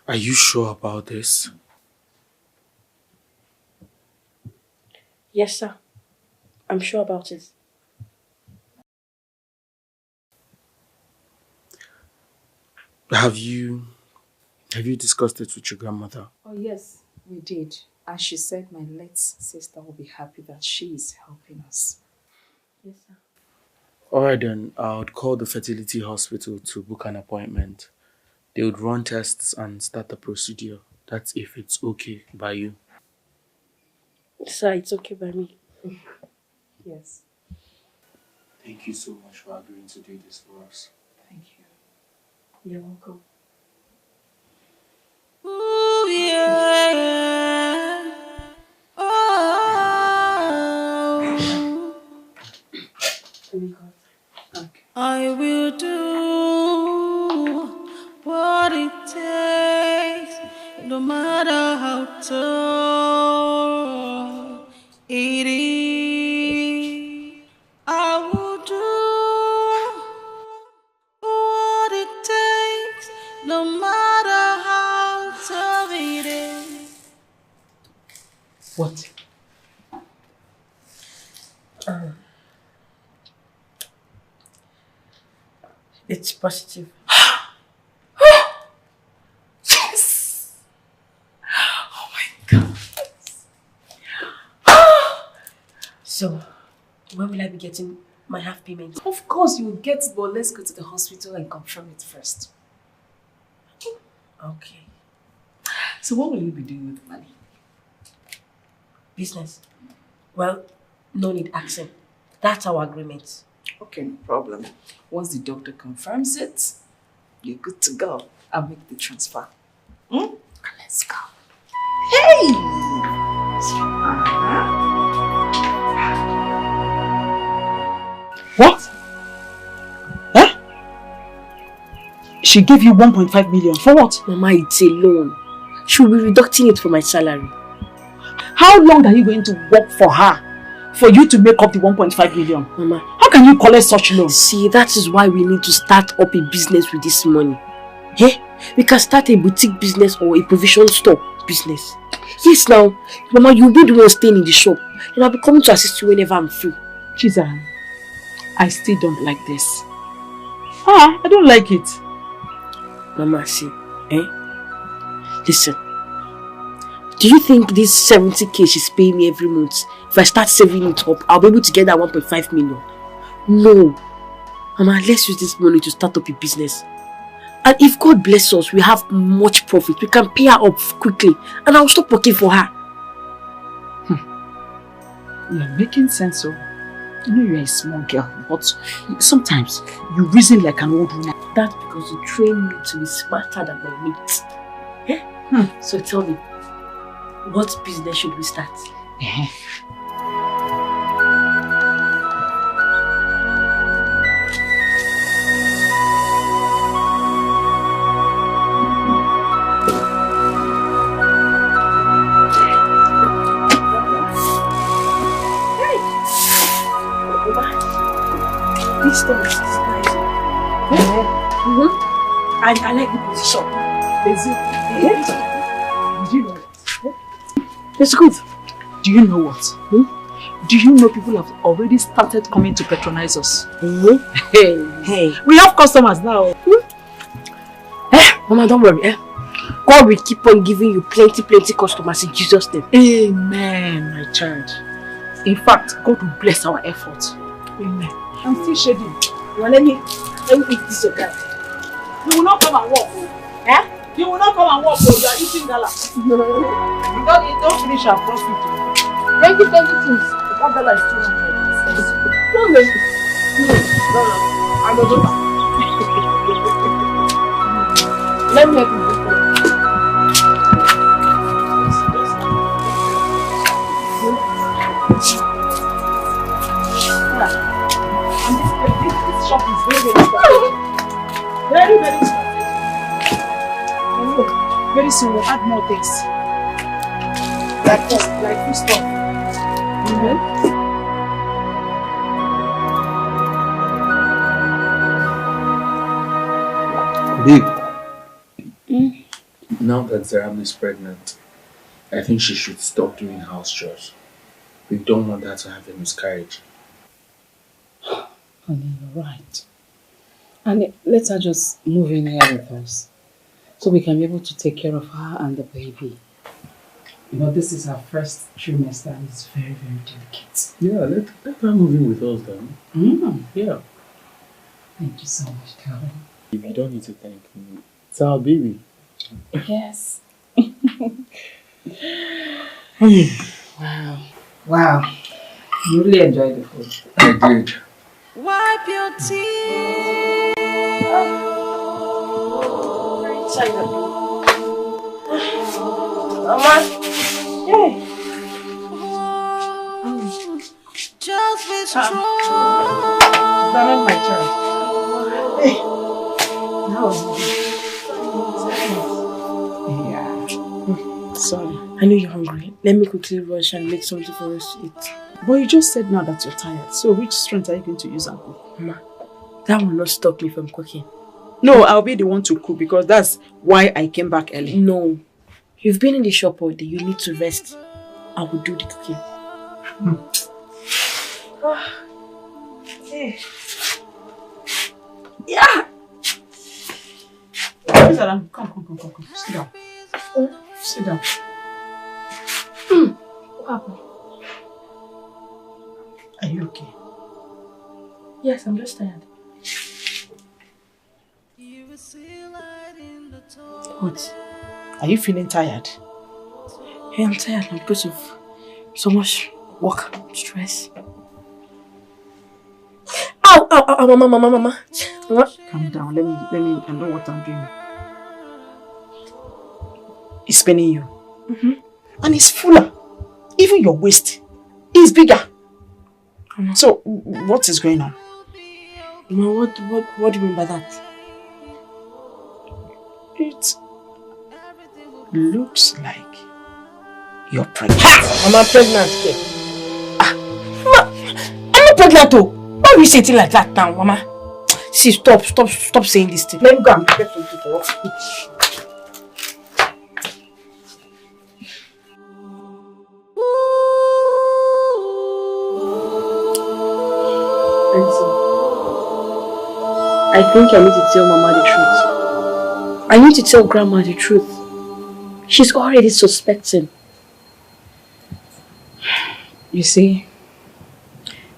Speaker 9: Are you sure about this?
Speaker 1: Yes, sir. I'm sure about it.
Speaker 9: Have you discussed it with your grandmother?
Speaker 6: Oh yes, we did. And she said my late sister will be happy that she is helping us.
Speaker 1: Yes, sir.
Speaker 9: Alright then, I would call the fertility hospital to book an appointment. They would run tests and start the procedure. That's if it's okay by you.
Speaker 1: Sir, it's okay by me.
Speaker 6: Yes.
Speaker 9: Thank you so much for agreeing to do this for us.
Speaker 6: Thank you.
Speaker 1: You're welcome.
Speaker 10: Ooh, yeah. Oh.
Speaker 6: Okay.
Speaker 10: I will do what it takes, no matter how tough it is. I will do what it takes, no matter how tough it is.
Speaker 6: What?
Speaker 1: It's positive.
Speaker 6: Yes! Oh my God.
Speaker 1: So, when will I be getting my half payment?
Speaker 6: Of course you will get it, but let's go to the hospital and confirm it first.
Speaker 1: Okay.
Speaker 6: So what will you be doing with the money?
Speaker 1: Business. Well, no need asking. That's our agreement.
Speaker 6: Okay, no problem. Once the doctor confirms it, you're good to go. I'll make the transfer. Let's go. Hey!
Speaker 7: What? Huh? She gave you 1.5 million. For what?
Speaker 1: Mama, it's a loan. She will be deducting it from my salary.
Speaker 7: How long are you going to work for her for you to make up the 1.5 million?
Speaker 1: Mama,
Speaker 7: how can you collect such loans?
Speaker 1: See, that is why we need to start up a business with this money. Eh? We can start a boutique business or a provision store business. Yes, now, Mama, you'll be the one staying in the shop. And I'll be coming to assist you whenever I'm free.
Speaker 7: Chizan, I still don't like this. I don't like it.
Speaker 1: Mama, see, listen. Do you think this 70k she's paying me every month, if I start saving it up, I'll be able to get that 1.5 million? No. Mama, let's use this money to start up a business. And if God bless us, we have much profit. We can pay her up quickly. And I'll stop working for her.
Speaker 7: You're making sense, so you know you're a small girl, but sometimes you reason like an old woman.
Speaker 1: That's because you trained me to be smarter than my mates. So tell me, what business should we start? This store is nice. I like the position.
Speaker 7: Is it? Do you know what?
Speaker 1: It's good.
Speaker 7: Do you know what? Do you know people have already started coming to patronize us?
Speaker 1: Hey.
Speaker 7: We have customers now.
Speaker 1: Mama, don't worry. God will keep on giving you plenty customers in Jesus' name.
Speaker 7: Amen, my child. In fact, God will bless our efforts. Amen. I'm still shading.
Speaker 1: Well, let me eat this your guy.
Speaker 4: You will not come and walk. Eh? You will not come and walk, so you are eating gala. Don't finish our profit. Thank you things. That dollar is 200. Don't wait. No. I'm a joker. Let me help you. This shop is very expensive. Very expensive. Very soon we'll add more things. Like this, like this stuff.
Speaker 9: Babe, now that Zaram is pregnant, I think she should stop doing house chores. We don't want her to have a miscarriage.
Speaker 6: Honey, you're right. And let her just move in here with us, so we can be able to take care of her and the baby. You know, this is her first trimester and it's very, very delicate.
Speaker 9: Yeah, let her move in with us then. Yeah.
Speaker 6: Thank you so much, darling.
Speaker 9: You don't need to thank me. It's our baby.
Speaker 6: Yes. Wow. You really enjoyed the food.
Speaker 9: I did.
Speaker 10: Wipe your tears.
Speaker 1: Mama. Hey.
Speaker 10: Just be strong.
Speaker 1: That was my turn. Hey. Now.
Speaker 6: Yeah.
Speaker 1: Sorry. I know you're hungry. Let me quickly rush and make something for us to eat.
Speaker 4: But you just said now that you're tired. So which strength are you going to use and cook?
Speaker 1: Mama, that will not stop me from cooking.
Speaker 4: No, I'll be the one to cook because that's why I came back early.
Speaker 1: No. You've been in the shop all day. You need to rest. I will do the cooking.
Speaker 4: Hey. Yeah! Come. Sit down. Sit down.
Speaker 1: What happened?
Speaker 4: Are you okay?
Speaker 1: Yes, I'm just tired.
Speaker 4: What? Are you feeling tired?
Speaker 1: Hey, I'm tired now because of so much work, stress. Ow, mama.
Speaker 4: Calm down. Let me. I know what I'm doing. It's paining you. And it's fuller. Even your waist is bigger. So, what is going on?
Speaker 1: Mama, what do you mean by that?
Speaker 4: It looks like you're pregnant.
Speaker 1: Mama, I'm pregnant. Mama, I'm not pregnant though. Why are you saying it like that now, Mama? See, stop saying this thing.
Speaker 4: Let me go and get something for us.
Speaker 1: I think I need to tell Mama the truth. I need to tell Grandma the truth. She's already suspecting.
Speaker 6: You see,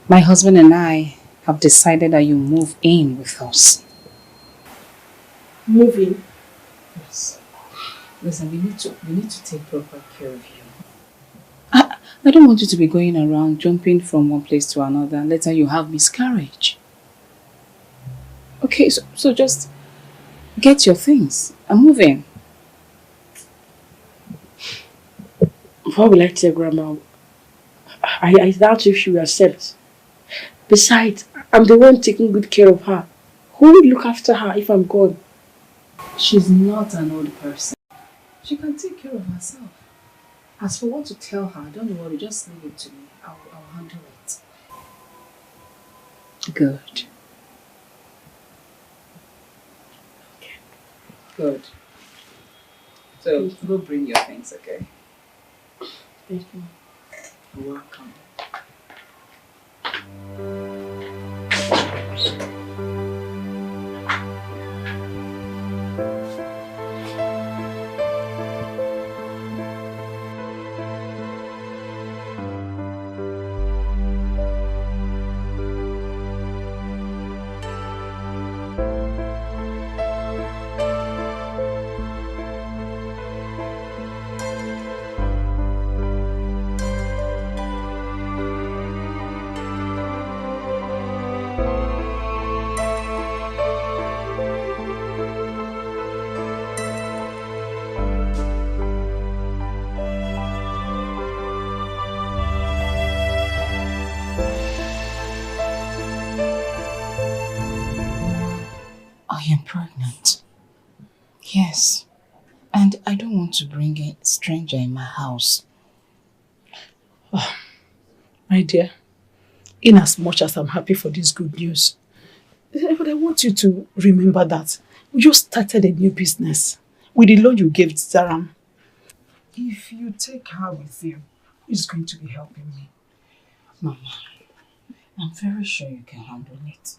Speaker 6: my husband and I have decided that you move in with us.
Speaker 1: Move in?
Speaker 6: Yes. Listen, we need to take proper care of you. I don't want you to be going around jumping from one place to another and later you have miscarriage. Okay, so just get your things and move in.
Speaker 1: What will I tell Grandma? I doubt if she will accept. Besides, I'm the one taking good care of her. Who will look after her if I'm gone?
Speaker 6: She's not an old person. She can take care of herself. As for what to tell her, don't worry, just leave it to me. I'll handle it. Good. Okay. Good. So, go bring your things, okay?
Speaker 1: Thank you.
Speaker 6: You're welcome. Yes. And I don't want to bring a stranger in my house.
Speaker 7: Oh, my dear, in as much as I'm happy for this good news, but I want you to remember that we just started a new business with the loan you gave Zaram. If you take her with you, it's going to be helping me.
Speaker 6: Mama, I'm very sure you can handle it.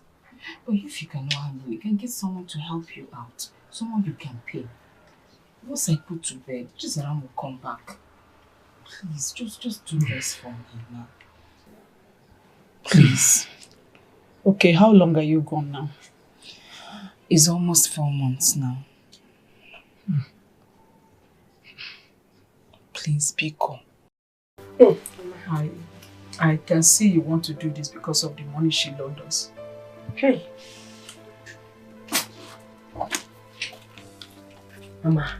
Speaker 6: But if you cannot handle it, you can get someone to help you out. Someone you can pay. Once I put to bed, Zaram will come back. Please, just do this for me now. Please.
Speaker 7: Okay, how long are you gone now?
Speaker 6: It's almost 4 months now. Please, be calm.
Speaker 7: I can see you want to do this because of the money she loaned us.
Speaker 1: Hey. Mama.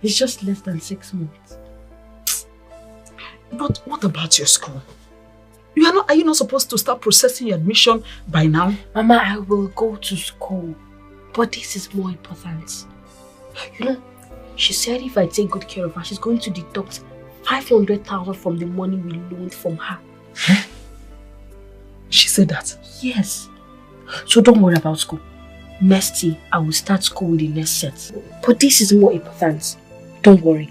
Speaker 1: It's just less than 6 months.
Speaker 7: But what about your school? Are you not supposed to start processing your admission by now?
Speaker 1: Mama, I will go to school. But this is more important. You know, she said if I take good care of her, she's going to deduct 500,000 from the money we loaned from her.
Speaker 7: Huh? She said that?
Speaker 1: Yes. So don't worry about school. Next year, I will start school with the next set. But this is more important. Don't worry.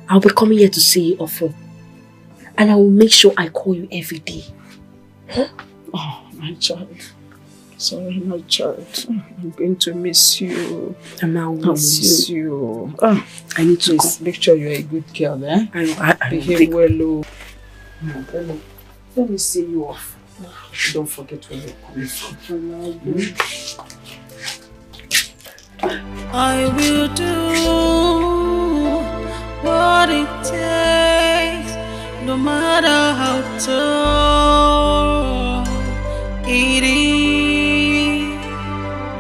Speaker 1: I'll be coming here to see you often. And I will make sure I call you every day. Huh?
Speaker 7: Oh, my child. Sorry, my child. I'm going to miss you.
Speaker 1: And I'll miss
Speaker 7: you.
Speaker 1: Oh, I need to
Speaker 7: Please make sure you're a good girl, eh?
Speaker 1: I
Speaker 7: behave well. Let me see you off. Don't forget where you're coming from.
Speaker 10: I will do what it takes, no matter how tough it is.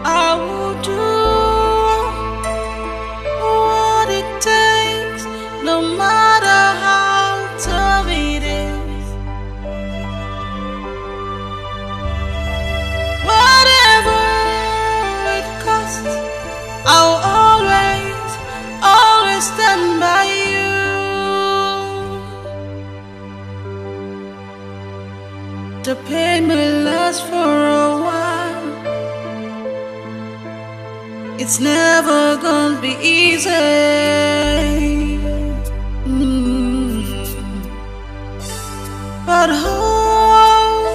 Speaker 10: I will do what it takes, no matter how tough it is. Whatever it costs, I'll always stand by you. The pain will last for a while. It's never gonna be easy. But hope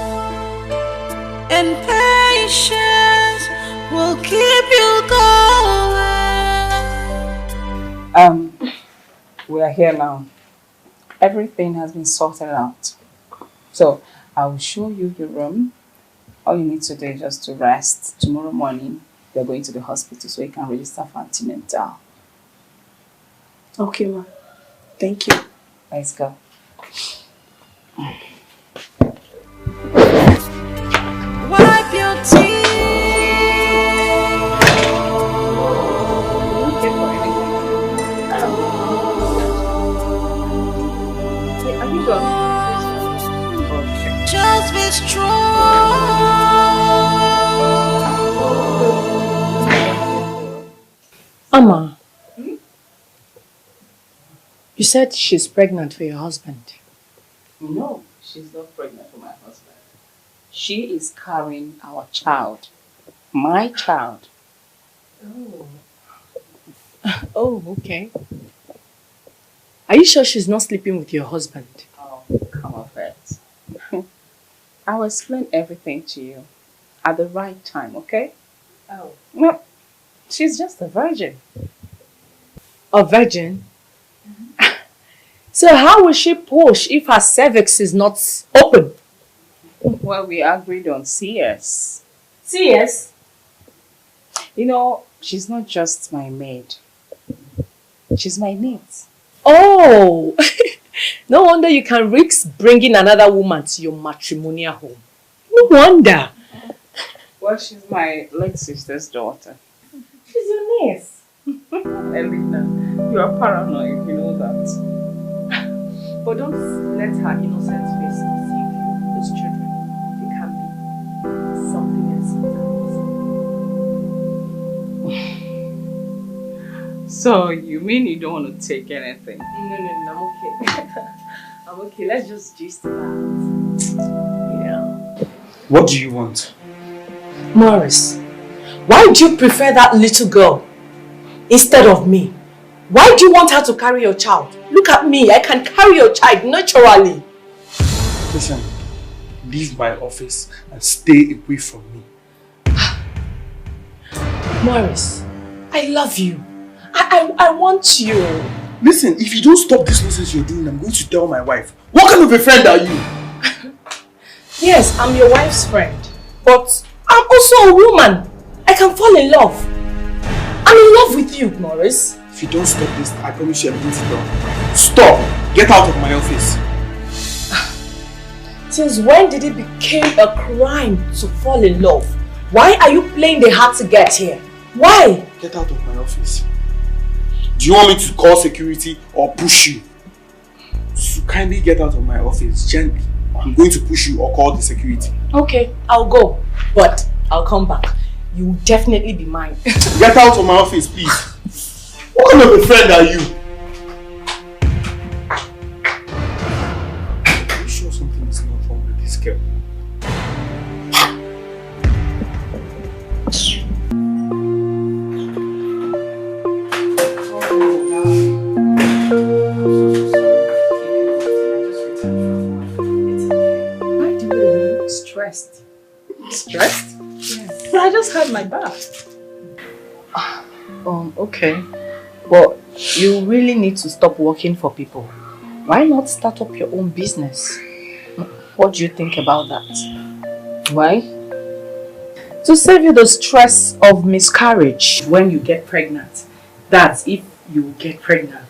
Speaker 10: and patience will keep you going.
Speaker 6: We are here now. Everything has been sorted out. So I will show you your room. All you need to do is just to rest. Tomorrow morning, you're going to the hospital so you can register for antenatal.
Speaker 1: Okay, ma. Thank you.
Speaker 6: Let's go.
Speaker 10: Wipe your tears. Just be strong.
Speaker 1: Amma, you said she's pregnant for your husband.
Speaker 6: No, she's not pregnant for my husband. She is carrying our child. My child.
Speaker 1: Oh, okay. Are you sure she's not sleeping with your husband?
Speaker 6: Oh, come off it. I will explain everything to you at the right time, okay?
Speaker 1: Oh.
Speaker 6: No, she's just a virgin.
Speaker 1: A virgin? So how will she push if her cervix is not open?
Speaker 6: Well, we agreed on CS.
Speaker 1: CS?
Speaker 6: You know, she's not just my maid. She's my niece.
Speaker 1: Oh! No wonder you can risk bringing another woman to your matrimonial home. No wonder.
Speaker 6: Well, she's my late sister's daughter.
Speaker 1: She's your niece.
Speaker 6: Elena, you are paranoid, you know that.
Speaker 1: But don't let her innocent face deceive you. Those children, they can be something else sometimes.
Speaker 6: Elena, you are paranoid, you know that. But don't let her innocent face deceive you. Those children, they can be something else sometimes.
Speaker 1: But don't let her innocent face deceive you. Those children, they can be something else sometimes.
Speaker 6: So, you mean you don't want to take anything?
Speaker 4: No, I'm okay. I'm okay. Let's just gist about. Yeah.
Speaker 9: What do you want?
Speaker 7: Morris, why do you prefer that little girl instead of me? Why do you want her to carry your child? Look at me, I can carry your child naturally.
Speaker 9: Listen, leave my office and stay away from me.
Speaker 7: Morris, I love you. I want you.
Speaker 9: Listen, if you don't stop this nonsense you're doing, I'm going to tell my wife. What kind of a friend are you?
Speaker 7: Yes, I'm your wife's friend. But I'm also a woman. I can fall in love. I'm in love with you, Morris.
Speaker 9: If you don't stop this, I promise you I'm going to tell. Stop! Get out of my office.
Speaker 7: Since when did it become a crime to fall in love? Why are you playing the hard to get here? Why?
Speaker 9: Get out of my office. Do you want me to call security or push you? So kindly get out of my office, gently. I'm going to push you or call the security.
Speaker 7: Okay, I'll go. But I'll come back. You will definitely be mine.
Speaker 9: Get out of my office, please. What kind of a friend are you? Are you sure something is not wrong with this girl?
Speaker 6: Stressed. Stressed? Yes. But I just had my bath.
Speaker 4: Okay. But you really need to stop working for people. Why not start up your own business? What do you think about that?
Speaker 6: Why?
Speaker 4: To save you the stress of miscarriage when you get pregnant. That's if you get pregnant.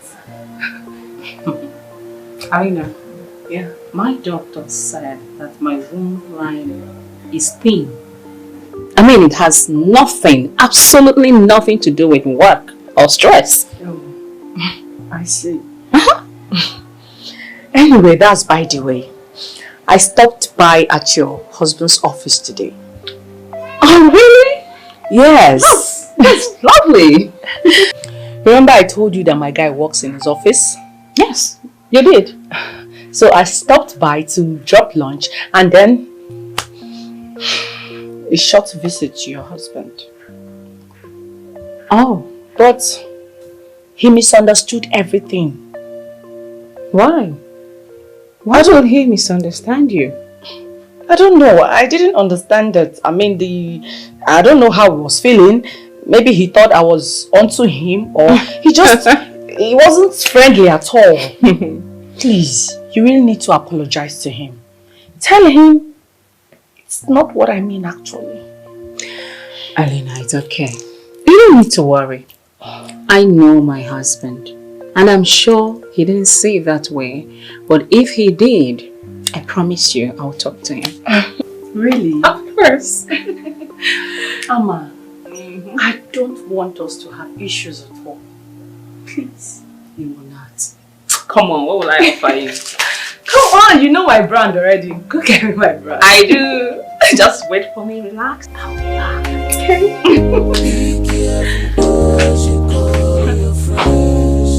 Speaker 6: Alina,
Speaker 4: Yeah.
Speaker 6: my doctor said that my womb line is thin. I mean, it has nothing, absolutely nothing to do with work or stress.
Speaker 4: Oh, I see. Anyway, that's by the way. I stopped by at your husband's office today.
Speaker 6: Oh, really?
Speaker 4: Yes.
Speaker 6: That's lovely.
Speaker 4: Remember I told you that my guy works in his office?
Speaker 6: Yes, you did.
Speaker 4: So I stopped by to drop lunch and then a short visit to your husband.
Speaker 6: Oh,
Speaker 4: but he misunderstood everything.
Speaker 6: why? Why would he misunderstand you?
Speaker 4: I don't know. I didn't understand it. I mean, I don't know how he was feeling. Maybe he thought I was onto him or he wasn't friendly at all. Please, you really need to apologize to him. Tell him it's not what I mean actually.
Speaker 6: Alina, it's okay. You don't need to worry. I know my husband. And I'm sure he didn't see it that way. But if he did, I promise you I'll talk to him.
Speaker 4: Really?
Speaker 6: Of course.
Speaker 4: Amma, I don't want us to have issues at all. Please.
Speaker 6: You will not. Come on, what will I offer you?
Speaker 4: Come on, you know my brand already. Go get me my brand.
Speaker 6: I do. Just wait for me, relax. I'll be back.
Speaker 4: Okay.
Speaker 10: Be careful those you call your friends,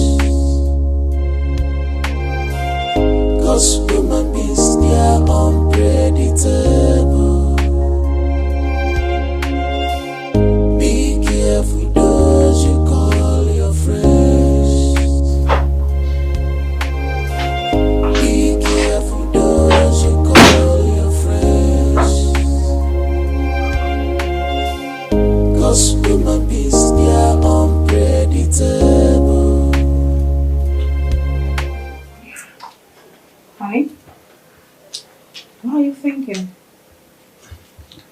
Speaker 10: 'cause human beings, they are unpredictable. Be careful those you call your friends. Be careful those you call your friends, 'cause human beings, they are unpredictable.
Speaker 6: Honey? What are you thinking?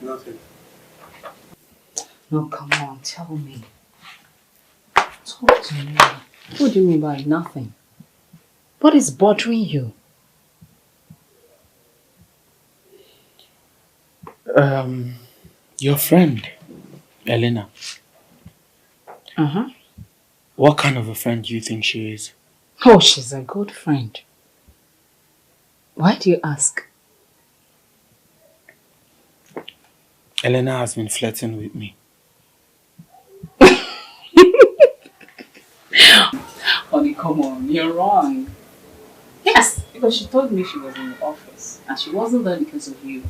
Speaker 9: Nothing.
Speaker 6: No, come on, tell me. Talk to me. What do you mean by nothing? What is bothering you?
Speaker 9: Your friend, Elena.
Speaker 6: Uh-huh.
Speaker 9: What kind of a friend do you think she is?
Speaker 6: Oh, she's a good friend. Why do you ask?
Speaker 9: Elena has been flirting with me.
Speaker 6: come on, you're wrong. Yes, because she told me she was in the office and she wasn't there because of you.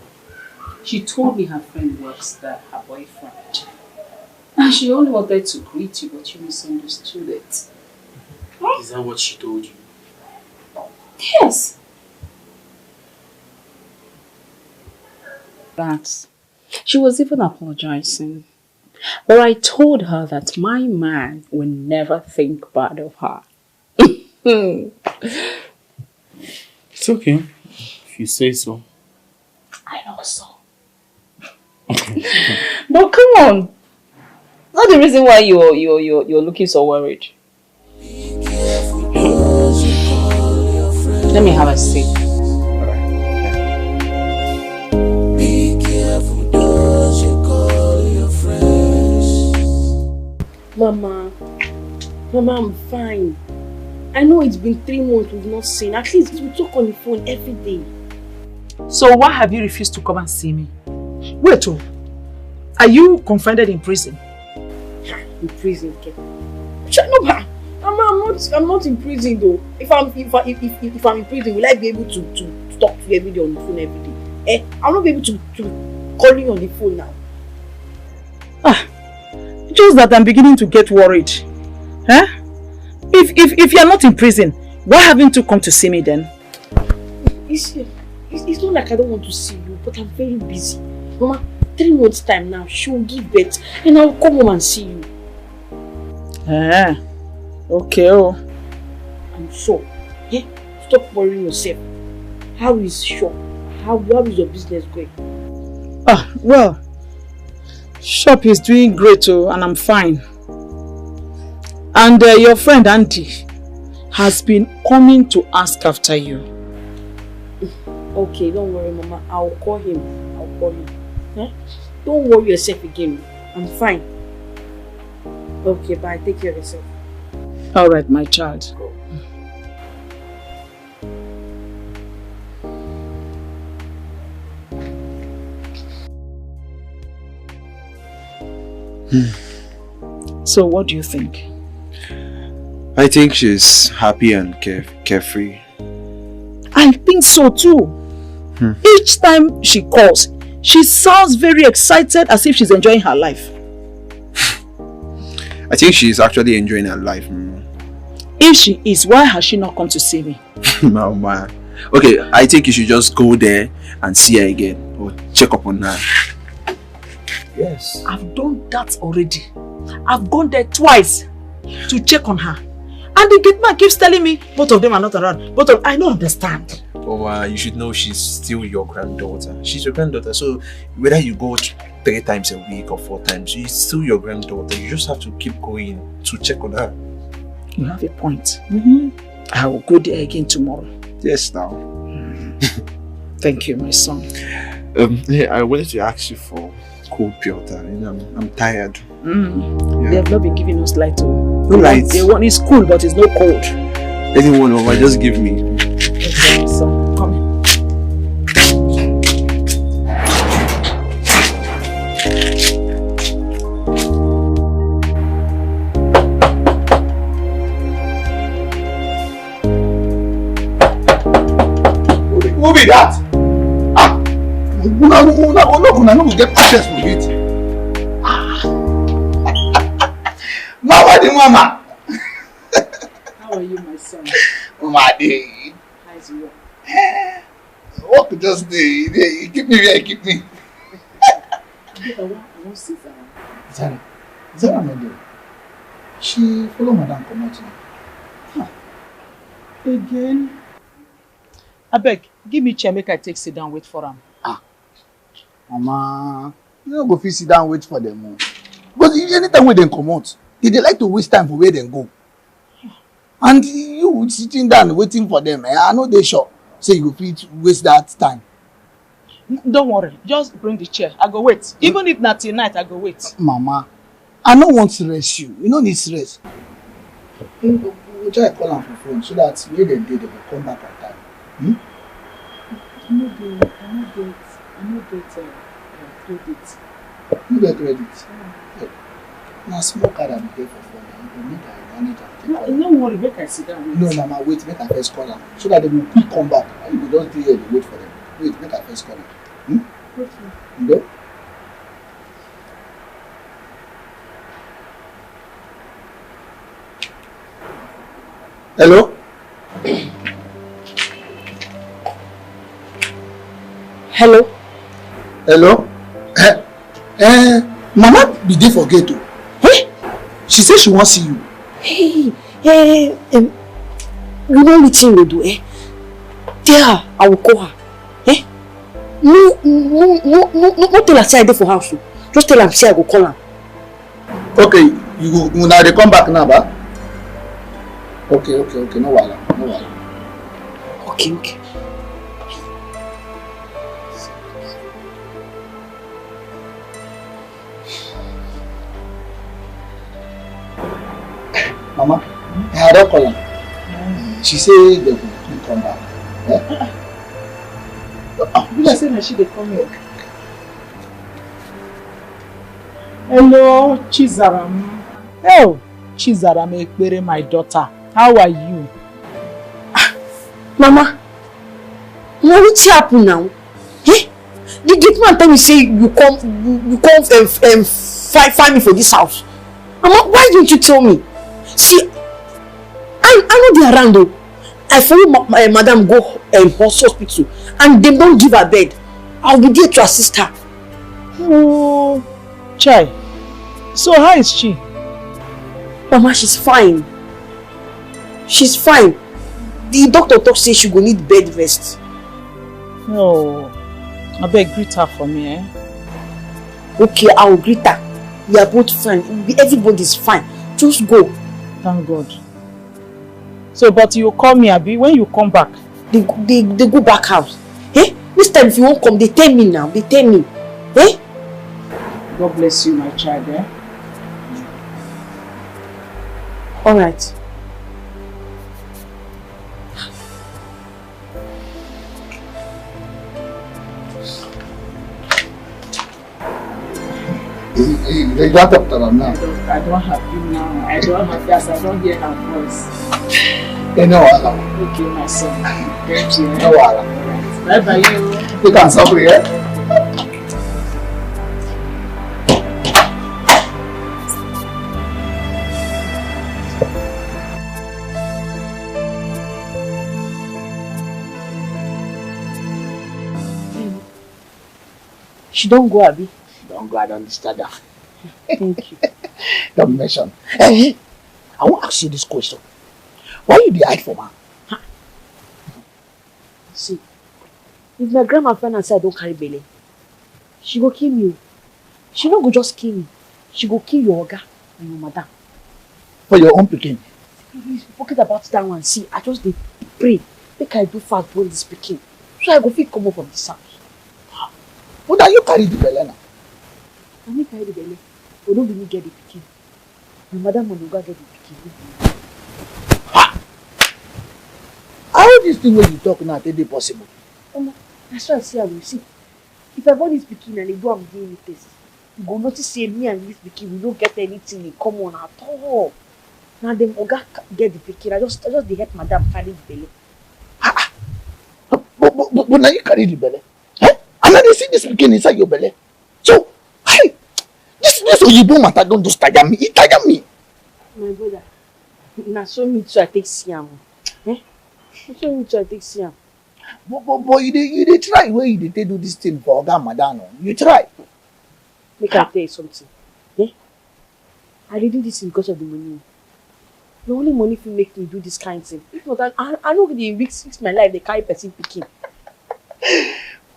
Speaker 6: She told me her friend works there, her boyfriend. And she only wanted to greet you, but you misunderstood it.
Speaker 9: Huh? Is that what she told you?
Speaker 6: Yes. That she was even apologizing. But I told her that my man will never think bad of her.
Speaker 9: It's okay, if you say so.
Speaker 6: I know so. But come on. Not the reason why you're looking so worried. Let me have a seat.
Speaker 1: Mama, I'm fine. I know it's been 3 months we've not seen. At least we talk on the phone every day.
Speaker 7: So why have you refused to come and see me? Wait, oh, are you confined in prison?
Speaker 1: In prison, okay? No, Mama, I'm not in prison though. If I'm in prison, will I be able to talk to you every day on the phone every day? I'll not be able to call you on the phone now.
Speaker 7: Just that I'm beginning to get worried. Huh? If you're not in prison, why haven't you come to see me then?
Speaker 1: It's not like I don't want to see you, but I'm very busy. Mama, 3 months time now, she'll give birth and I'll come home and see you.
Speaker 7: Okay, oh.
Speaker 1: I'm sure. Yeah? Stop worrying yourself. How is shop? How is your business going?
Speaker 7: Well, shop is doing great, oh, and I'm fine. And your friend Auntie has been coming to ask after you.
Speaker 1: Okay, don't worry, Mama. I'll call him. Huh? Don't worry yourself again. I'm fine. Okay, bye. Take care of yourself.
Speaker 7: All right, my child. So what do you think?
Speaker 2: I think she's happy and carefree.
Speaker 7: I think so too. Each time she calls, she sounds very excited as if she's enjoying her life.
Speaker 2: I think she's actually enjoying her life.
Speaker 7: If she is, why has she not come to see me?
Speaker 2: Mama. Okay, I think you should just go there and see her again or check up on her. Yes.
Speaker 7: I've done that already. I've gone there twice to check on her. And the gate man keeps telling me both of them are not around. I don't understand.
Speaker 2: Oh, you should know she's still your granddaughter. She's your granddaughter, so whether you go 3 times a week or 4 times, she's still your granddaughter. You just have to keep going to check on her.
Speaker 7: You have a point. I will go there again tomorrow.
Speaker 2: Yes, now.
Speaker 7: Thank you, my son.
Speaker 2: Yeah, I wanted to ask you for cold water. I'm tired.
Speaker 7: They have not been giving us light.
Speaker 2: No light.
Speaker 7: The one is cool, but it's not cold.
Speaker 2: Anyone over, just give me.
Speaker 7: Okay, son, come in.
Speaker 11: Who be that? Una no get access to it. Mama the mama.
Speaker 7: How are you, my son?
Speaker 11: Mama dey.
Speaker 7: How's your work?
Speaker 11: Work just dey. Keep me where you keep me.
Speaker 7: I won't see Zara.
Speaker 11: Zara no dey. She follow madam comot now.
Speaker 7: Again? Abeg, give me chair make I take sit down wait for am.
Speaker 11: Mama, you no go fit sit down wait for them. But anytime when they come out, they like to waste time for where they go. And you sitting down waiting for them, I know they sure. Say you go fit waste that time.
Speaker 7: Don't worry, just bring the chair. I go wait. Even if not tonight, I go wait.
Speaker 11: Mama, I don't want to rest you. You don't need stress. We'll try to call them for phone so that where they did, they will come back on time.
Speaker 7: I'm not get credit.
Speaker 11: You get credit? Yeah. Now small card I be there for phone. You can make a manager
Speaker 7: No worry, make I sit down.
Speaker 11: No, Mama, wait, make I first call her. So that they will quick come back. And you don't do here, wait for them. Wait, make I first call her.
Speaker 7: Okay.
Speaker 11: You know? Hello?
Speaker 1: Hello?
Speaker 11: Hello? Mama be there for gate too. Hey? She said she wants to see you.
Speaker 1: Hey, you know what thing we do, eh? Tell her, I will call her. Eh? No tell her say I dey for house. Just tell her say I go call her.
Speaker 11: Okay, you now they come back now, ba? Okay, no wahala, no wahala.
Speaker 1: Okay.
Speaker 11: Mama, I don't call her. She said they will come back.
Speaker 7: She said that she dey come here. Hello, Chizaram. Oh, Chizaram Ekpere, my daughter. How are you?
Speaker 1: Mama, what happened now? Eh? The man tell me say you come find me for this house. Mama, why didn't you tell me? See, I know they around though. I follow my madam go hospital and they don't give her bed. I'll be there to assist her.
Speaker 7: Oh, Chai. So how is she?
Speaker 1: Mama, she's fine. She's fine. The doctor talk say she go need bed rest.
Speaker 7: Oh, I beg greet her for me, eh?
Speaker 1: Okay, I will greet her. We are both fine. Everybody's fine. Just go.
Speaker 7: Thank God. So, but you call me, Abi, when you come back?
Speaker 1: They go back house. Eh? This time if you won't come, they tell me now. They tell me. Eh?
Speaker 7: God bless you, my child, eh?
Speaker 1: Alright.
Speaker 11: They got up to them now.
Speaker 7: I don't have you now. I don't have that. I don't hear her voice.
Speaker 11: They know what.
Speaker 7: Okay, my son. Thank you.
Speaker 11: No what.
Speaker 7: Bye bye.
Speaker 11: You can suffer here.
Speaker 1: She don't go, Abi.
Speaker 11: Don't go, I don't understand that.
Speaker 1: Thank you.
Speaker 11: Don't mention. Hey, I want to ask you this question. Why you hide from her?
Speaker 1: Huh? See, if my grandma find out say I don't carry belly, she go kill me. She not go just kill me. She go kill your oga and your madam.
Speaker 11: For your own picking.
Speaker 1: Please forget about that one. See, I just dey pray. Make I do fast born this pikin. So I go fit come up from this house.
Speaker 11: But now you carry the belly now.
Speaker 1: I me carry the belly. But don't be me get the pikin. My madam and oga get the pikin.
Speaker 11: How this thing when you talk now can be possible?
Speaker 1: That's why I say I will see. If I born this pikin and they do am doing with this, you go notice say me and this pikin we don't get anything in common at all. Now them oga get the pikin. I just dey help madam carry the belly.
Speaker 11: But now you carry the belly. Eh? And now they see this pikin inside your belly. So, hey, this Oyibo matter don't just tire me. It tire me.
Speaker 1: My brother, now show me so I take siam. Eh? Show me so I take siam.
Speaker 11: But you dey try where you dey do this thing for Oga Madano. You try.
Speaker 1: Make I tell you something. Eh? I dey do this thing because of the money. The only money fit make me do this kind of thing. If not, I no go dey risk my life. They carry person pikin.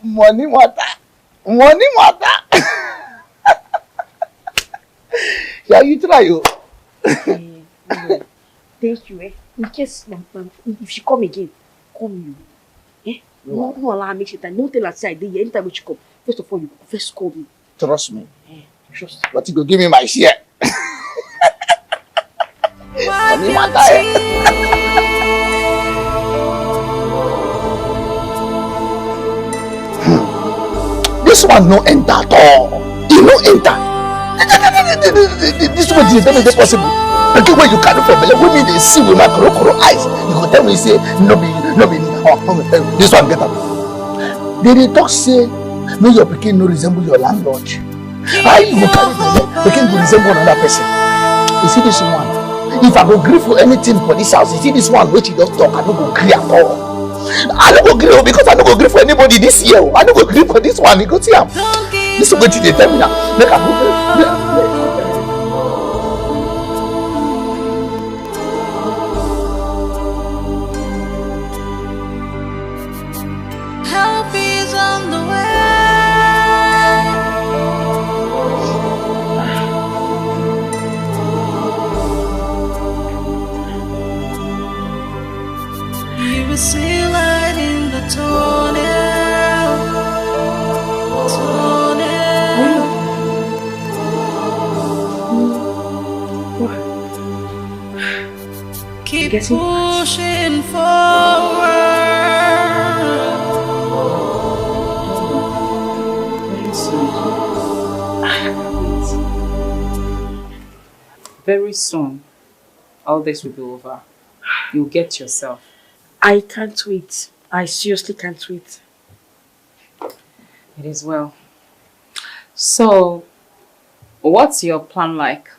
Speaker 11: Money matter. Money matter. Yeah, you try yo.
Speaker 1: Thank you. Eh? In case if she come again, come you. Eh? No allow her make she time. Don't tell her say I dey here. Anytime when she come, first of all you first call me.
Speaker 11: Trust me.
Speaker 1: Trust.
Speaker 11: But you go give me my share. Money matter. This one no enter at all. He no enter. This one is possible. Okay, when you carry for belly, women they see with my koro eyes. You go tell me say no be this one get up. They talk say make your pikin no resemble your landlord. How you go carry belly? Pikin go resemble another person. You see this one? If I go agree for anything for this house, you see this one which you don't talk, I don't go agree at all. I don't go agree because I don't go agree for anybody this year. I don't go agree for this one. You go see him. This is what you tell me now. Make I go.
Speaker 10: Help is on the way. You will see light in the tunnel. Keep pushing forward.
Speaker 6: Very soon, all this will be over. You'll get yourself.
Speaker 1: I can't wait. I seriously can't wait.
Speaker 6: It is well. So, what's your plan like?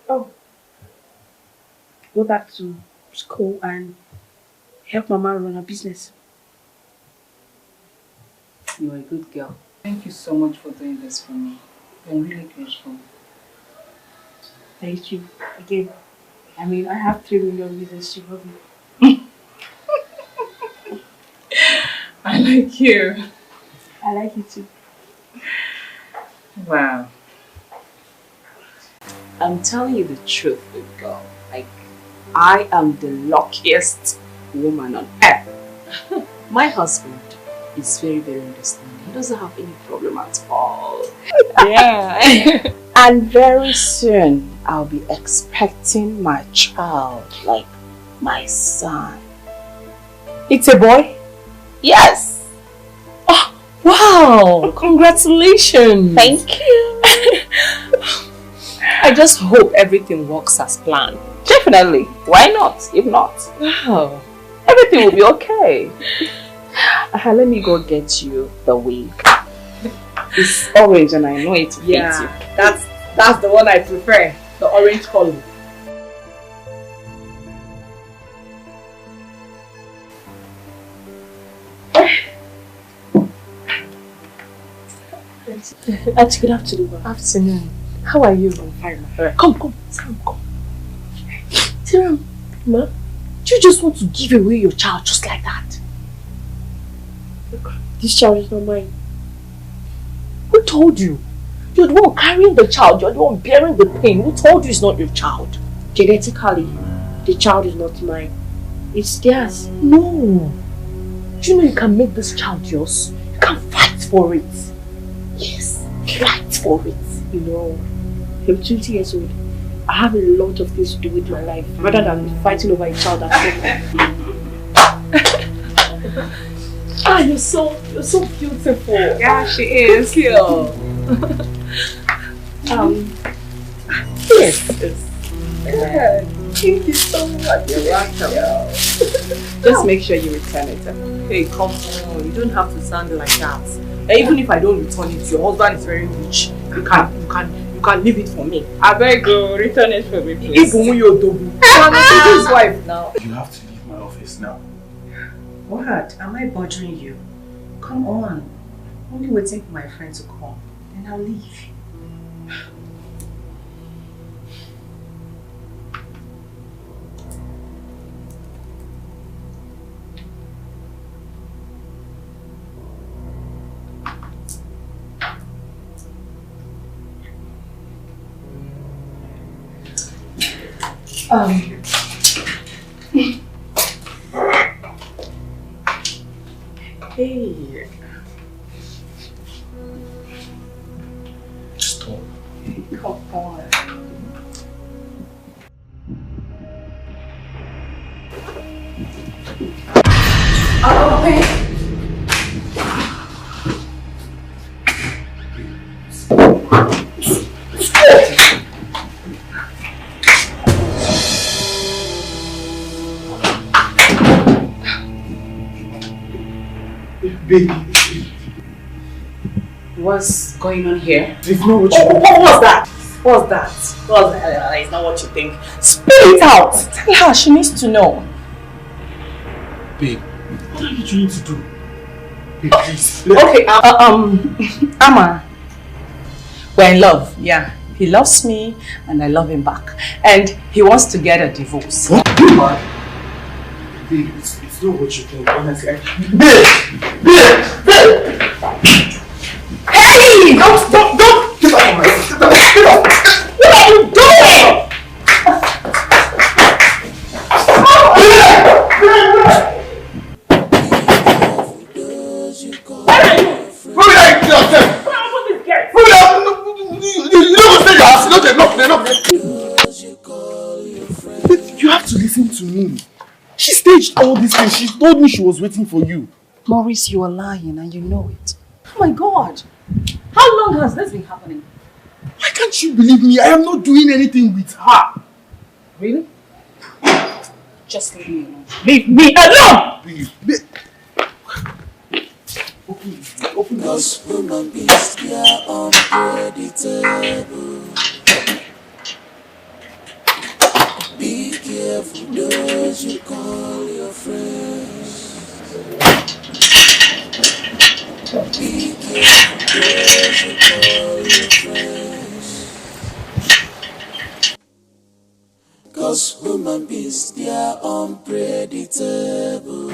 Speaker 1: Oh. Go back to school and help Mama run her business.
Speaker 6: You're a good girl. Thank you so much for doing this for me. I'm really grateful.
Speaker 1: Thank you. Again, I mean, I have 3 million reasons to love you.
Speaker 6: I like you.
Speaker 1: I like you too.
Speaker 6: Wow. I'm telling you the truth, good girl. Like, I am the luckiest woman on earth. My husband is very, very understanding. He doesn't have any problem at all. Yeah. And very soon, I'll be expecting my child, like my son.
Speaker 1: It's a boy?
Speaker 6: Yes.
Speaker 1: Oh, wow. Congratulations.
Speaker 6: Thank you. I just hope everything works as planned. Definitely. Why not? If not,
Speaker 1: Wow.
Speaker 6: everything will be okay. Let me go get you the wig. It's orange and I know it fits you.
Speaker 1: That's the one I prefer. The orange color. Auntie, good afternoon.
Speaker 6: Afternoon.
Speaker 1: How are you? I'm fine, my friend. Come, Sam, come. Tiram, ma, do you just want to give away your child just like that? This child is not mine. Who told you? You're the one carrying the child. You're the one bearing the pain. Who told you it's not your child? Genetically, the child is not mine. It's theirs. No. Do you know you can make this child yours? You can fight for it. Yes, fight for it. You know, I'm 20 years old. I have a lot of things to do with my life rather than fighting over a child at home. Ah, you're so beautiful.
Speaker 6: Yeah, she is.
Speaker 1: Thank you. Yes. Yeah. Thank you so much.
Speaker 6: You're welcome. Just make sure you return it.
Speaker 1: Hey, come on. You don't have to sound like that. Even if I don't return it, your husband is very rich. You can leave it for me.
Speaker 6: I beg you, return it for me, please.
Speaker 1: Even you're double. I'm his wife now.
Speaker 9: You have to leave my office now.
Speaker 6: What? Am I bothering you? Come on. Only waiting for my friend to come. Then I'll leave.
Speaker 1: Hey.
Speaker 9: Stop.
Speaker 1: Come on.
Speaker 9: Baby.
Speaker 6: What's going on here?
Speaker 9: It's not what you
Speaker 6: What was that? What's that? What's that? It's not what you think. Spill it out. Tell her she needs to know.
Speaker 9: Babe, what are you trying to do? Babe, please.
Speaker 6: Okay, Amma. We're in love, yeah. He loves me and I love him back. And he wants to get a divorce.
Speaker 9: What? Babe, it's not what you think, honestly. Babe!
Speaker 6: Hey! Don't!
Speaker 9: Get out of my face! Get out!
Speaker 6: What are you doing?
Speaker 9: You have to listen to me. She staged all these things. She told me she was waiting for you.
Speaker 6: Maurice, you are lying and you know it. Oh my God! How long has this been happening?
Speaker 9: Why can't you believe me? I am not doing anything with her.
Speaker 6: Really? Just leave me alone. Leave me alone!
Speaker 9: Babe. Open
Speaker 10: Cause human beings, they are unpredictable. Be careful those you call your friends. Be careful those you call your friends. Cause human beings, they are unpredictable.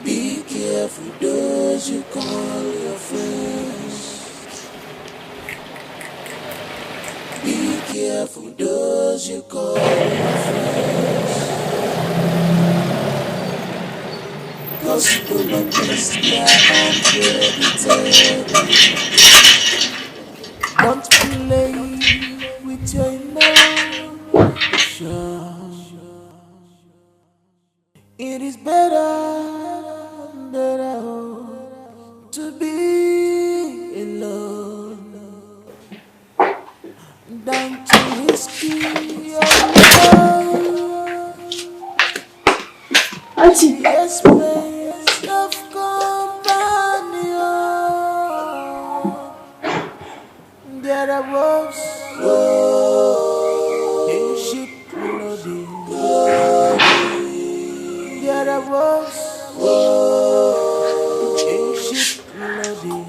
Speaker 10: Be careful those you call your friends. Be careful those you call your friends. Cause human beings, they are unpredictable. Don't play with your emotions. It is better to be alone than to risk your life.
Speaker 6: Auntie.
Speaker 10: The expense of companion. There are wolves in sheep clothing. There are wolves in sheep clothing.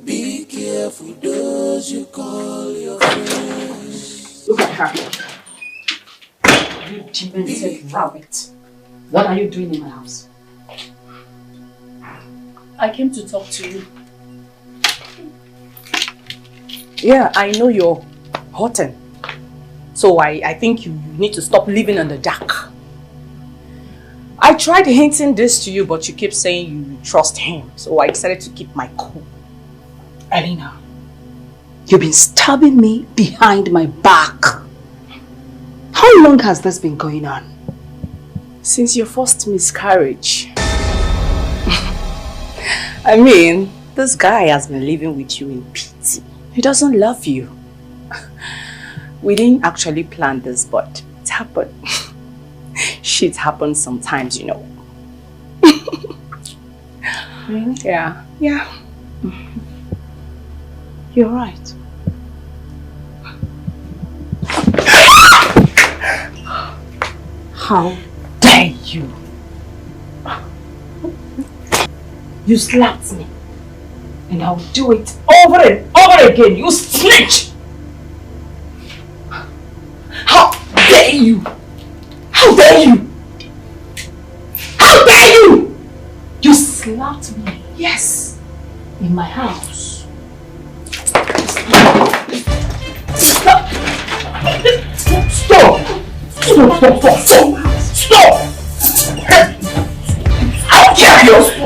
Speaker 10: Be careful those you call your friends.
Speaker 6: Look at her. You demented rabbit. What are you doing in my house? I came to talk to you. Yeah, I know you're hurting. So I think you need to stop living in the dark. I tried hinting this to you, but you keep saying you trust him. So I decided to keep my cool. Elena, you've been stabbing me behind my back. How long has this been going on? Since your first miscarriage. I mean, this guy has been living with you in pity. He doesn't love you. We didn't actually plan this, but it happened. Shit happens sometimes, you know. Really? Yeah. Yeah. You're right. How dare you? You slapped me. And I'll do it over and over again. You snitch! How dare you? How dare you? How dare you? You slapped me, yes, in my house. Stop! Stop! Stop! I don't care! I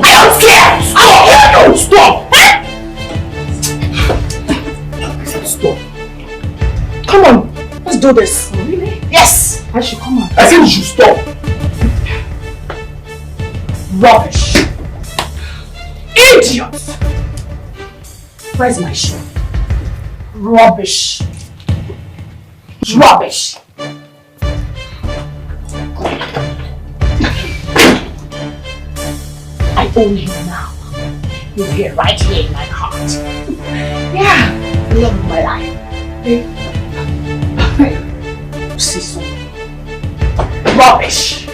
Speaker 6: don't care! I don't care! Stop! Stop! Come on, let's do this. Really? Yes! I should come on.
Speaker 9: I said you should stop.
Speaker 6: Rubbish! Idiot! Where's my shoe? Rubbish! Rubbish!
Speaker 4: own you now. You're here, right here in my heart. Yeah, the love of my life. Hey. See some rubbish.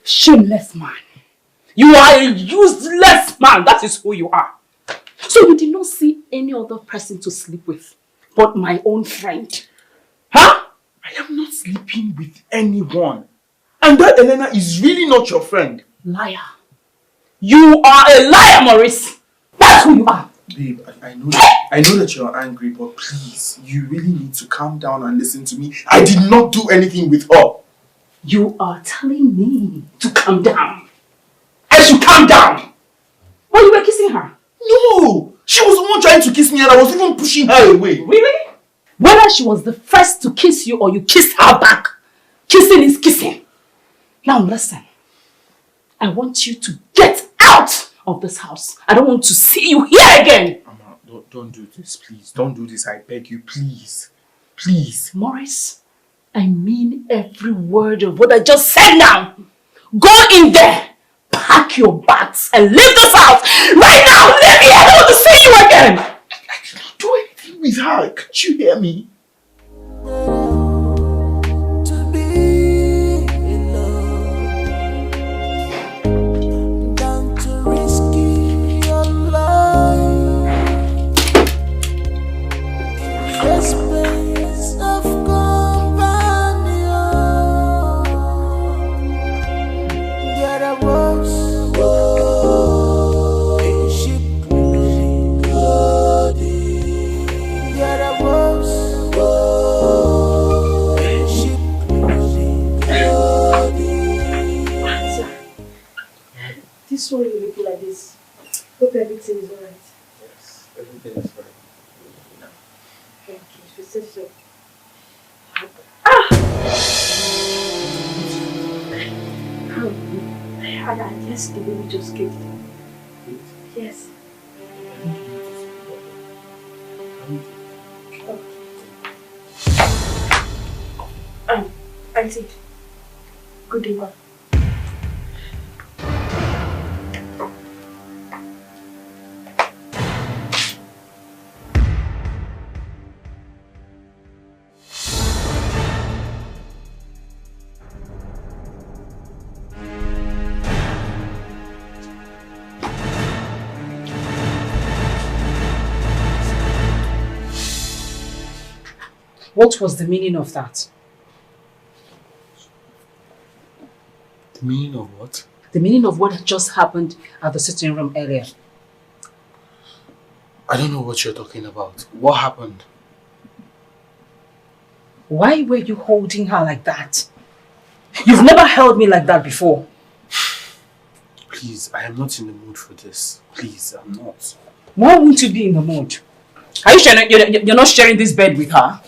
Speaker 4: Shameless man. You are a useless man. That is who you are. So you did not see any other person to sleep with but my own friend. Huh?
Speaker 9: I am not sleeping with anyone. And that Elena is really not your friend.
Speaker 4: Liar. You are a liar, Maurice. That's who you are.
Speaker 9: Babe, I know that you're angry, but please, you really need to calm down and listen to me. I did not do anything with her.
Speaker 4: You are telling me to calm down. I should calm down. But you were kissing her.
Speaker 9: No! She was the one trying to kiss me and I was even pushing her away.
Speaker 4: Really? Whether she was the first to kiss you or you kissed her back, kissing is kissing. Now listen. I want you to get out of this house. I don't want to see you here again.
Speaker 9: Mama, don't do this, please. Don't do this, I beg you, please. Please.
Speaker 4: Maurice, I mean every word of what I just said now. Go in there. Pack your bags and leave this house right now. Leave me. I don't want to see you again.
Speaker 9: I did not do anything with her. Can't you hear me?
Speaker 10: To be in love, down to risking your life in the space of companion. There I was.
Speaker 1: This one you look like this. Hope everything is alright.
Speaker 9: Yes, everything is fine.
Speaker 1: Thank you. If you say so. Yes, the baby just kicked. Yes. Auntie. Good day, ma.
Speaker 4: What was the meaning of that?
Speaker 9: The meaning of what?
Speaker 4: The meaning of what just happened at the sitting room earlier.
Speaker 9: I don't know what you're talking about. What happened?
Speaker 4: Why were you holding her like that? You've never held me like that before.
Speaker 9: Please, I am not in the mood for this. Please, I'm not.
Speaker 4: Why won't you be in the mood? Are you sure you're not sharing this bed with her?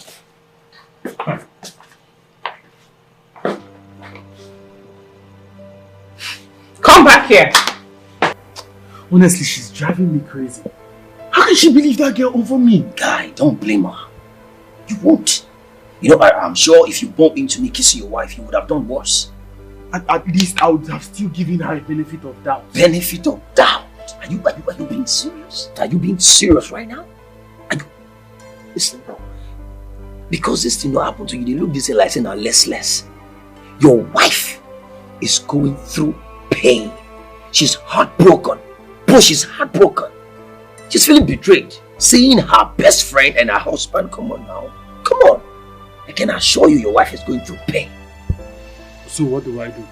Speaker 4: Come back here.
Speaker 9: Honestly, she's driving me crazy. How can she believe that girl over me?
Speaker 8: Guy, don't blame her. You won't. You know, I'm sure if you bump into me kissing your wife, you would have done worse.
Speaker 9: At least I would have still given her a benefit of doubt.
Speaker 8: Benefit of doubt? Are you being serious? Are you being serious right now? Listen, bro. Because this thing not happen to you, they look this like saying less. Your wife is going through pain. She's heartbroken. Bro, she's heartbroken. She's feeling betrayed. Seeing her best friend and her husband. Come on now. Come on. I can assure you your wife is going through pain.
Speaker 9: So what do I do?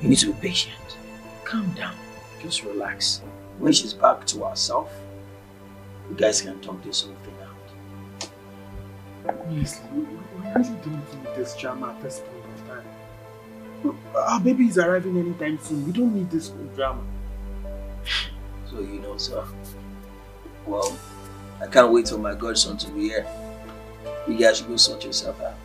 Speaker 8: You need to be patient. Calm down. Just relax. When she's back to herself, you guys can talk this whole thing out.
Speaker 9: Honestly, we really don't need this drama at this point of time. Look, our baby is arriving anytime soon. We don't need this whole drama.
Speaker 8: So you know, sir. Well, I can't wait till my godson to be here. You guys should go sort yourself out.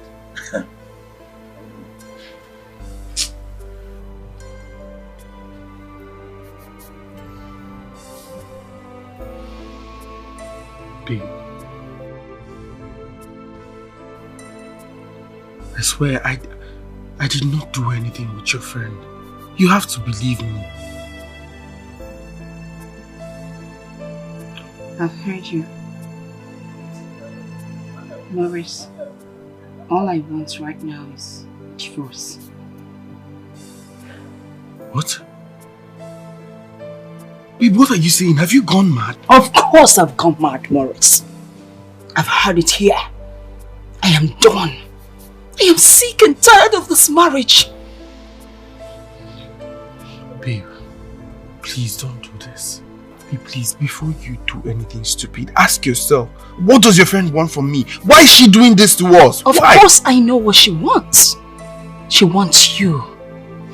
Speaker 9: I swear, I did not do anything with your friend. You have to believe me.
Speaker 6: I've heard you. Maurice, all I want right now is divorce.
Speaker 9: What? Babe, what are you saying? Have you gone mad?
Speaker 6: Of course I've gone mad, Maurice. I've heard it here. I am done. I am sick and tired of this marriage.
Speaker 9: Babe, please don't do this. Babe, please, before you do anything stupid, ask yourself, what does your friend want from me? Why is she doing this to us?
Speaker 6: Of course I know what she wants. She wants you.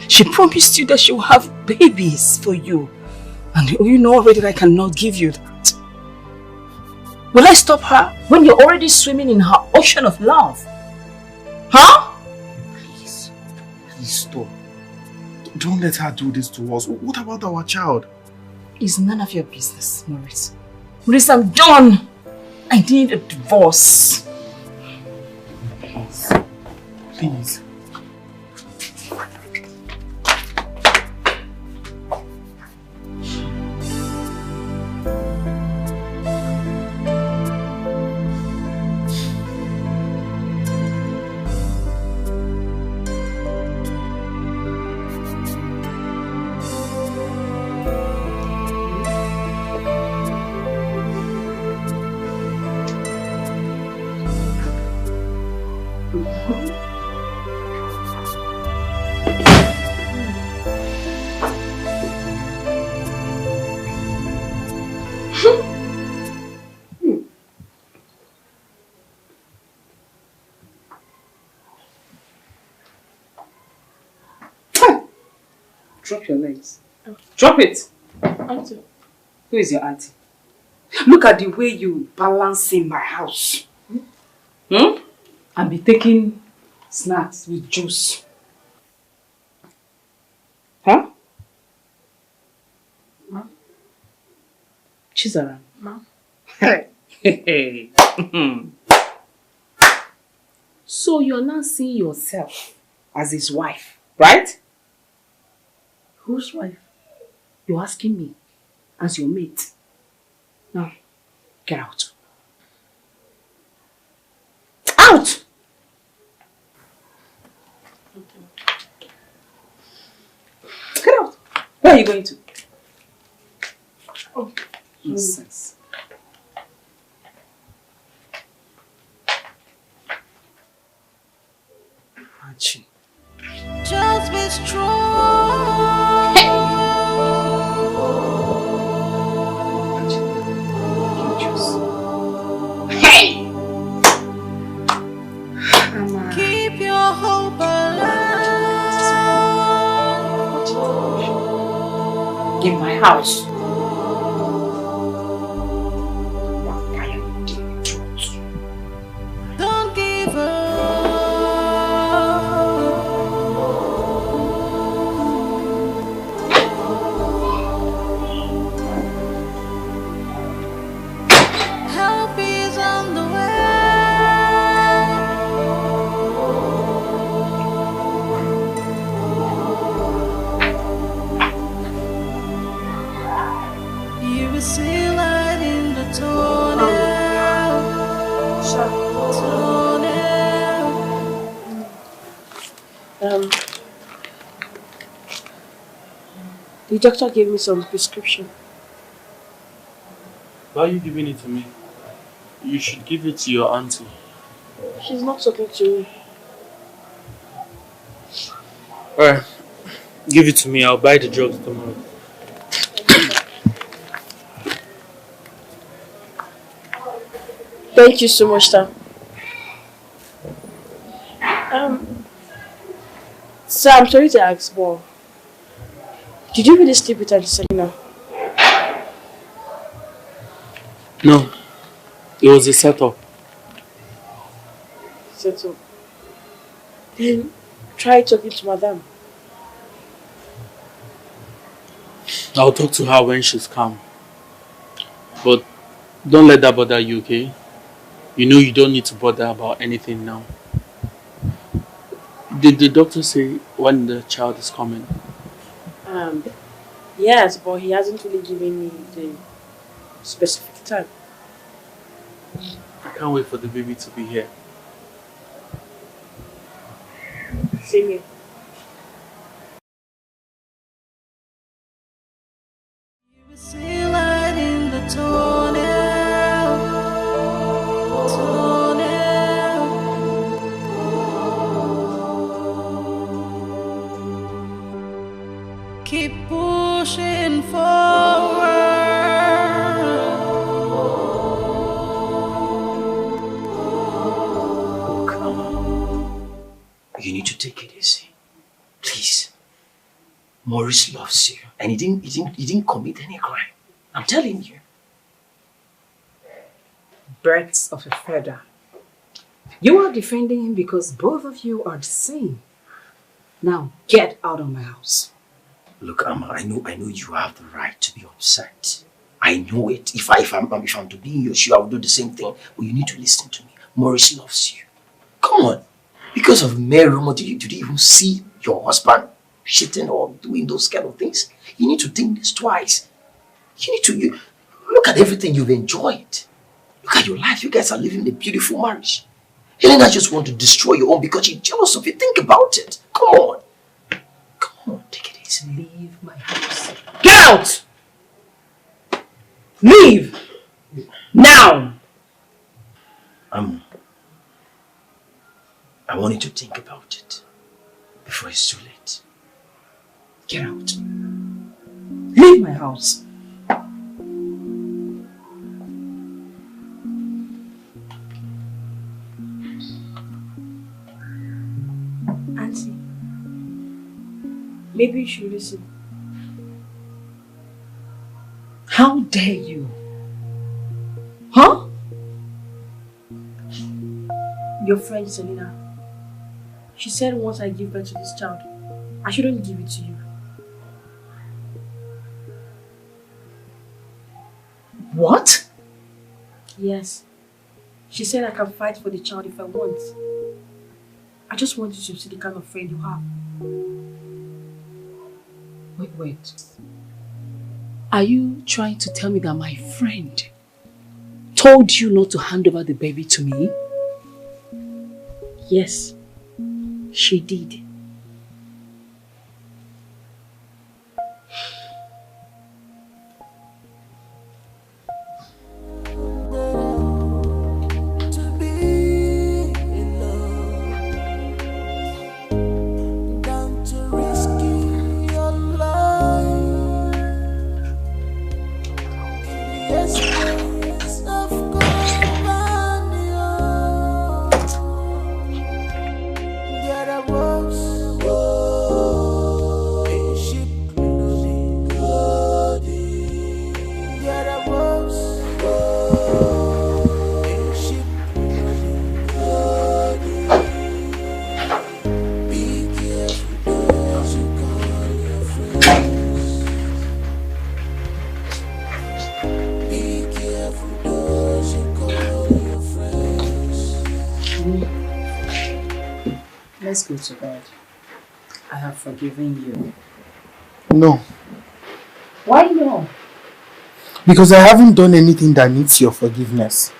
Speaker 6: She promised you that she will have babies for you. And you know already that I cannot give you that. Will I stop her when you're already swimming in her ocean of love? Huh?
Speaker 9: Please stop. Don't let her do this to us. What about our child?
Speaker 6: It's none of your business, Maurice. Maurice, I'm done. I need a divorce.
Speaker 9: Please.
Speaker 6: Drop your legs. Drop it.
Speaker 1: Auntie.
Speaker 6: Who is your auntie? Look at the way you balance in my house. And be taking snacks with juice. Huh?
Speaker 1: Ma?
Speaker 6: Chizara.
Speaker 1: Ma?
Speaker 6: Hey. So you're not seeing yourself as his wife, right?
Speaker 1: Whose wife?
Speaker 6: You're asking me as your mate. Now, get out. Out! Get out. Where are you going to?
Speaker 1: Oh.
Speaker 6: Nonsense. Archie.
Speaker 10: Just be strong.
Speaker 6: Hey!
Speaker 10: Keep your hope alive.
Speaker 6: In my house.
Speaker 10: Don't give up. Help is on the way. You will see light in the tunnel.
Speaker 1: The doctor gave me some prescription.
Speaker 9: Why are you giving it to me? You should give it to your auntie.
Speaker 1: She's not talking to me.
Speaker 9: Alright, give it to me. I'll buy the drugs tomorrow.
Speaker 1: Thank you so much, sir. Sir, I'm sorry to ask, but did you really sleep with Auntie Selena?
Speaker 9: No, it was a setup.
Speaker 1: So, then try talking to Madame.
Speaker 9: I'll talk to her when she's calm. But don't let that bother you, okay? You know you don't need to bother about anything now. Did the doctor say when the child is coming?
Speaker 1: Yes, but he hasn't really given me the specific time.
Speaker 9: I can't wait for the baby to be here.
Speaker 1: Same here.
Speaker 10: See light in the tunnel. Keep pushing forward.
Speaker 8: You need to take it easy. Please. Maurice loves you. And he didn't commit any crime. I'm telling you.
Speaker 6: Birds of a feather. You are defending him because both of you are the same. Now get out of my house.
Speaker 8: Look, Amma, I know you have the right to be upset. I know it. If I'm to be in your shoe, I would do the same thing. But you need to listen to me. Maurice loves you. Come on. Because of mere rumor, did you even see your husband shitting or doing those kind of things? You need to think this twice. You look at everything you've enjoyed. Look at your life. You guys are living a beautiful marriage. Helena just wants to destroy your own because she's jealous of you. Think about it. Come on. Come on, take it easy.
Speaker 6: Leave my house. Get out! Leave! Now!
Speaker 8: I want you to think about it before it's too late.
Speaker 6: Get out. Leave my house.
Speaker 1: Auntie, maybe you should listen.
Speaker 6: How dare you? Huh?
Speaker 1: Your friend Selena. She said once I give birth to this child, I shouldn't give it to you.
Speaker 6: What?
Speaker 1: Yes. She said I can fight for the child if I want. I just want you to see the kind of friend you have.
Speaker 6: Wait. Are you trying to tell me that my friend told you not to hand over the baby to me?
Speaker 1: Yes, she did.
Speaker 6: Let's go to bed. I have forgiven you.
Speaker 3: No.
Speaker 6: Why no?
Speaker 3: Because I haven't done anything that needs your forgiveness.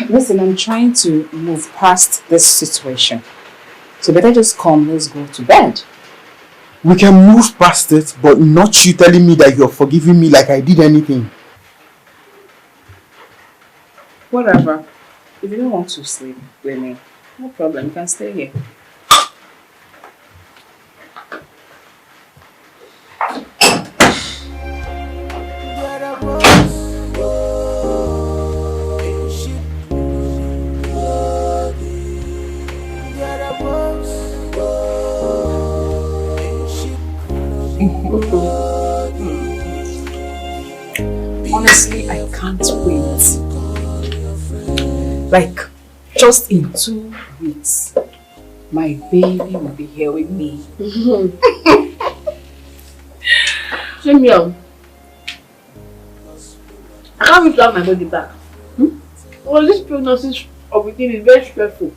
Speaker 6: Listen, I'm trying to move past this situation. So better just come, let's go to bed.
Speaker 3: We can move past it, but not you telling me that you're forgiving me like I did anything.
Speaker 6: Whatever. If you don't want to sleep with me, no problem, you can stay here. Honestly, I can't wait. Like, just in 2 weeks, my baby will be here with me.
Speaker 1: Simeon, I can't wait to have my body back. Well, this pregnancy of within is very stressful.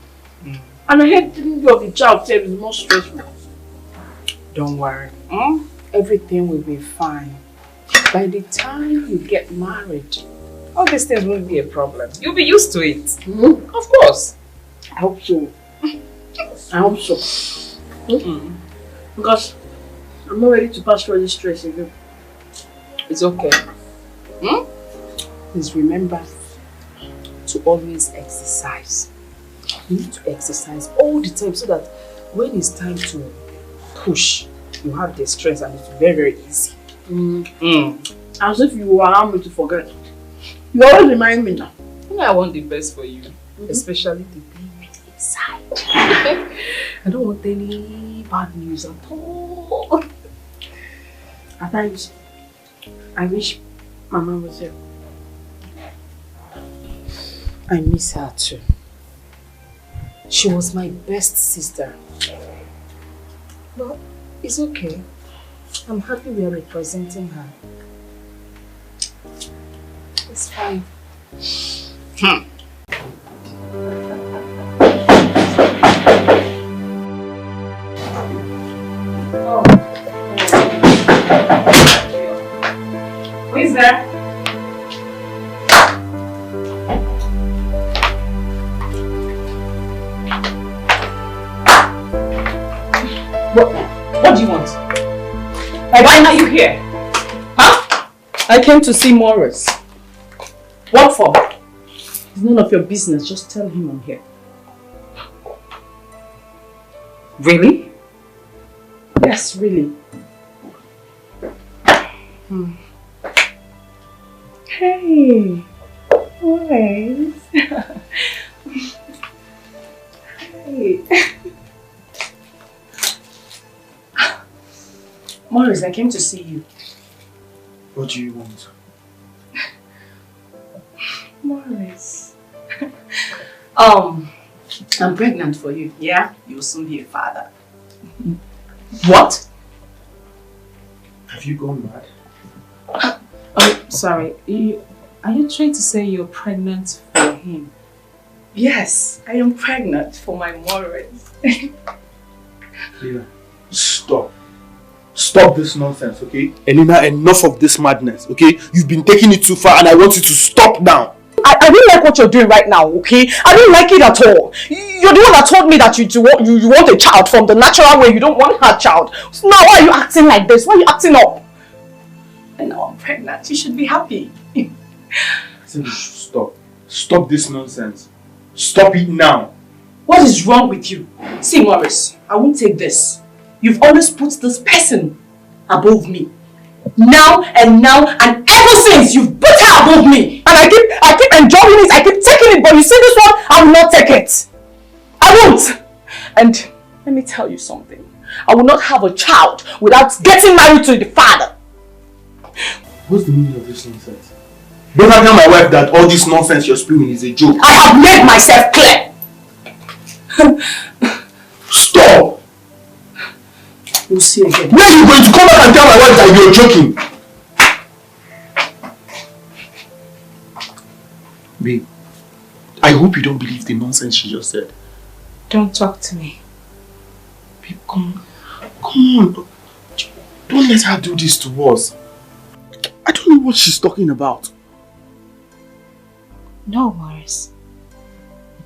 Speaker 4: And I hate thinking of the child self is more stressful. Don't worry. Everything will be fine. By the time you get married, all these things won't be a problem. You'll be used to it. Of course.
Speaker 1: I hope so. I hope so. Because I'm not ready to pass through this stress again.
Speaker 4: It's okay. Please remember to always exercise. You need to exercise all the time so that when it's time to push, you have the strength and it's very, very easy.
Speaker 1: As if you allow me to forget. You always remind me now.
Speaker 4: I want the best for you, especially the baby inside. I don't want any bad news at all.
Speaker 1: At times, I wish my mom was here.
Speaker 4: I miss her too. She was my best sister. But it's okay. I'm happy we are representing her. It's fine. Who is there? What do you want? Why are you here? Huh?
Speaker 7: I came to see Morris.
Speaker 4: What for?
Speaker 7: It's none of your business. Just tell him I'm here.
Speaker 4: Really?
Speaker 7: Yes, really. Hey, Morris. Hey.
Speaker 4: Morris, I came to see you.
Speaker 5: What do you want?
Speaker 4: Morris. I'm pregnant for you, yeah? You'll soon be a father. What?
Speaker 5: Have you gone mad?
Speaker 4: Oh, sorry. Are you trying to say you're pregnant for him? Yes, I am pregnant for my Morris.
Speaker 5: Elena, stop. Stop this nonsense, okay? Elena, enough of this madness, okay? You've been taking it too far and I want you to stop now.
Speaker 4: I don't like what you're doing right now, okay? I don't like it at all. You're the one that told me that you want a child from the natural way. You don't want her child. So now why are you acting like this? Why are you acting up? And now I'm pregnant. You should be happy.
Speaker 5: I said you should stop. Stop this nonsense. Stop it now.
Speaker 4: What is wrong with you? See, Morris, I won't take this. You've always put this person above me. Now and ever since you've put her above me. And I keep enjoying it, I keep taking it, but you see this one, I will not take it. I won't. And let me tell you something. I will not have a child without getting married to the father.
Speaker 5: What's the meaning of this nonsense? Don't I tell my wife that all this nonsense you're spewing is a joke?
Speaker 4: I have made myself clear.
Speaker 5: Stop!
Speaker 4: We'll see again.
Speaker 5: When are you going to come back and tell my wife that you're joking? Babe, I hope you don't believe the nonsense she just said.
Speaker 4: Don't talk to me.
Speaker 5: Babe, come on. Don't let her do this to us. I don't know what she's talking about.
Speaker 6: No, Morris.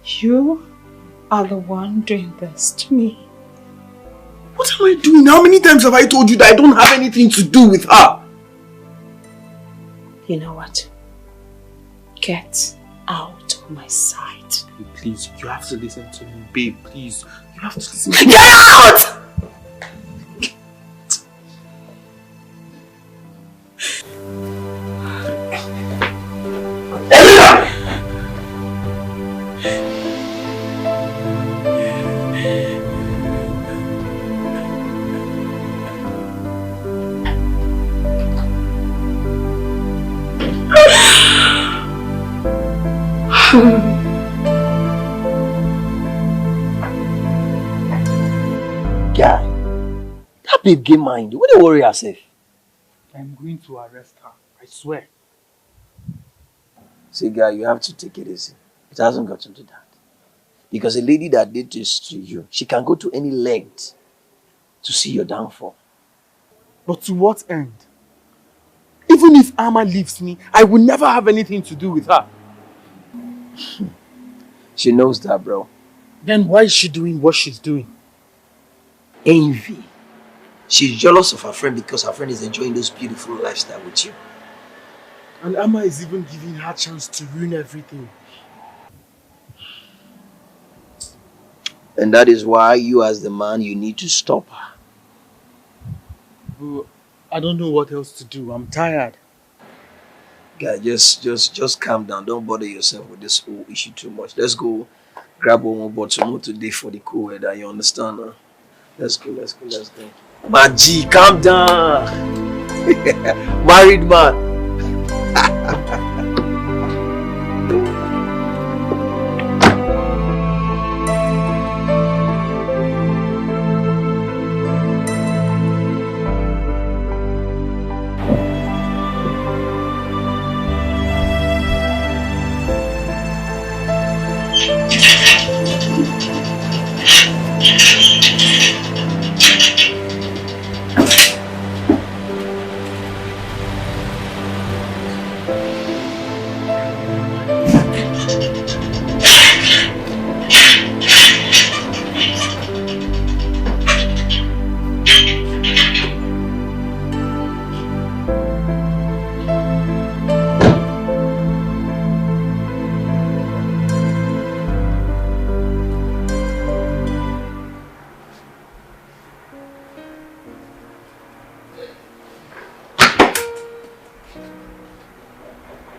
Speaker 6: You are the one doing this to me.
Speaker 5: What am I doing? How many times have I told you that I don't have anything to do with her?
Speaker 6: You know what? Get out of my sight.
Speaker 5: Please, you have to listen to me, babe. Please, you have to listen
Speaker 4: to me. Get out!
Speaker 8: Guy, that babe get mind. What do you worry yourself?
Speaker 5: I'm going to arrest her. I swear.
Speaker 8: See, guy, you have to take it easy. It hasn't gotten to that. Because a lady that did this to you, she can go to any length to see your downfall.
Speaker 9: But to what end? Even if Amma leaves me, I will never have anything to do with her.
Speaker 8: She knows that, bro.
Speaker 9: Then why is she doing what she's doing?
Speaker 8: Envy. She's jealous of her friend because her friend is enjoying this beautiful lifestyle with you.
Speaker 9: And Amma is even giving her a chance to ruin everything.
Speaker 8: And that is why you as the man, you need to stop her.
Speaker 9: Bro, I don't know what else to do. I'm tired.
Speaker 8: Guy, just calm down. Don't bother yourself with this whole issue too much. Let's go grab one more bottle more today for the cool weather. You understand? Huh? Let's go. My G, calm down. Married man.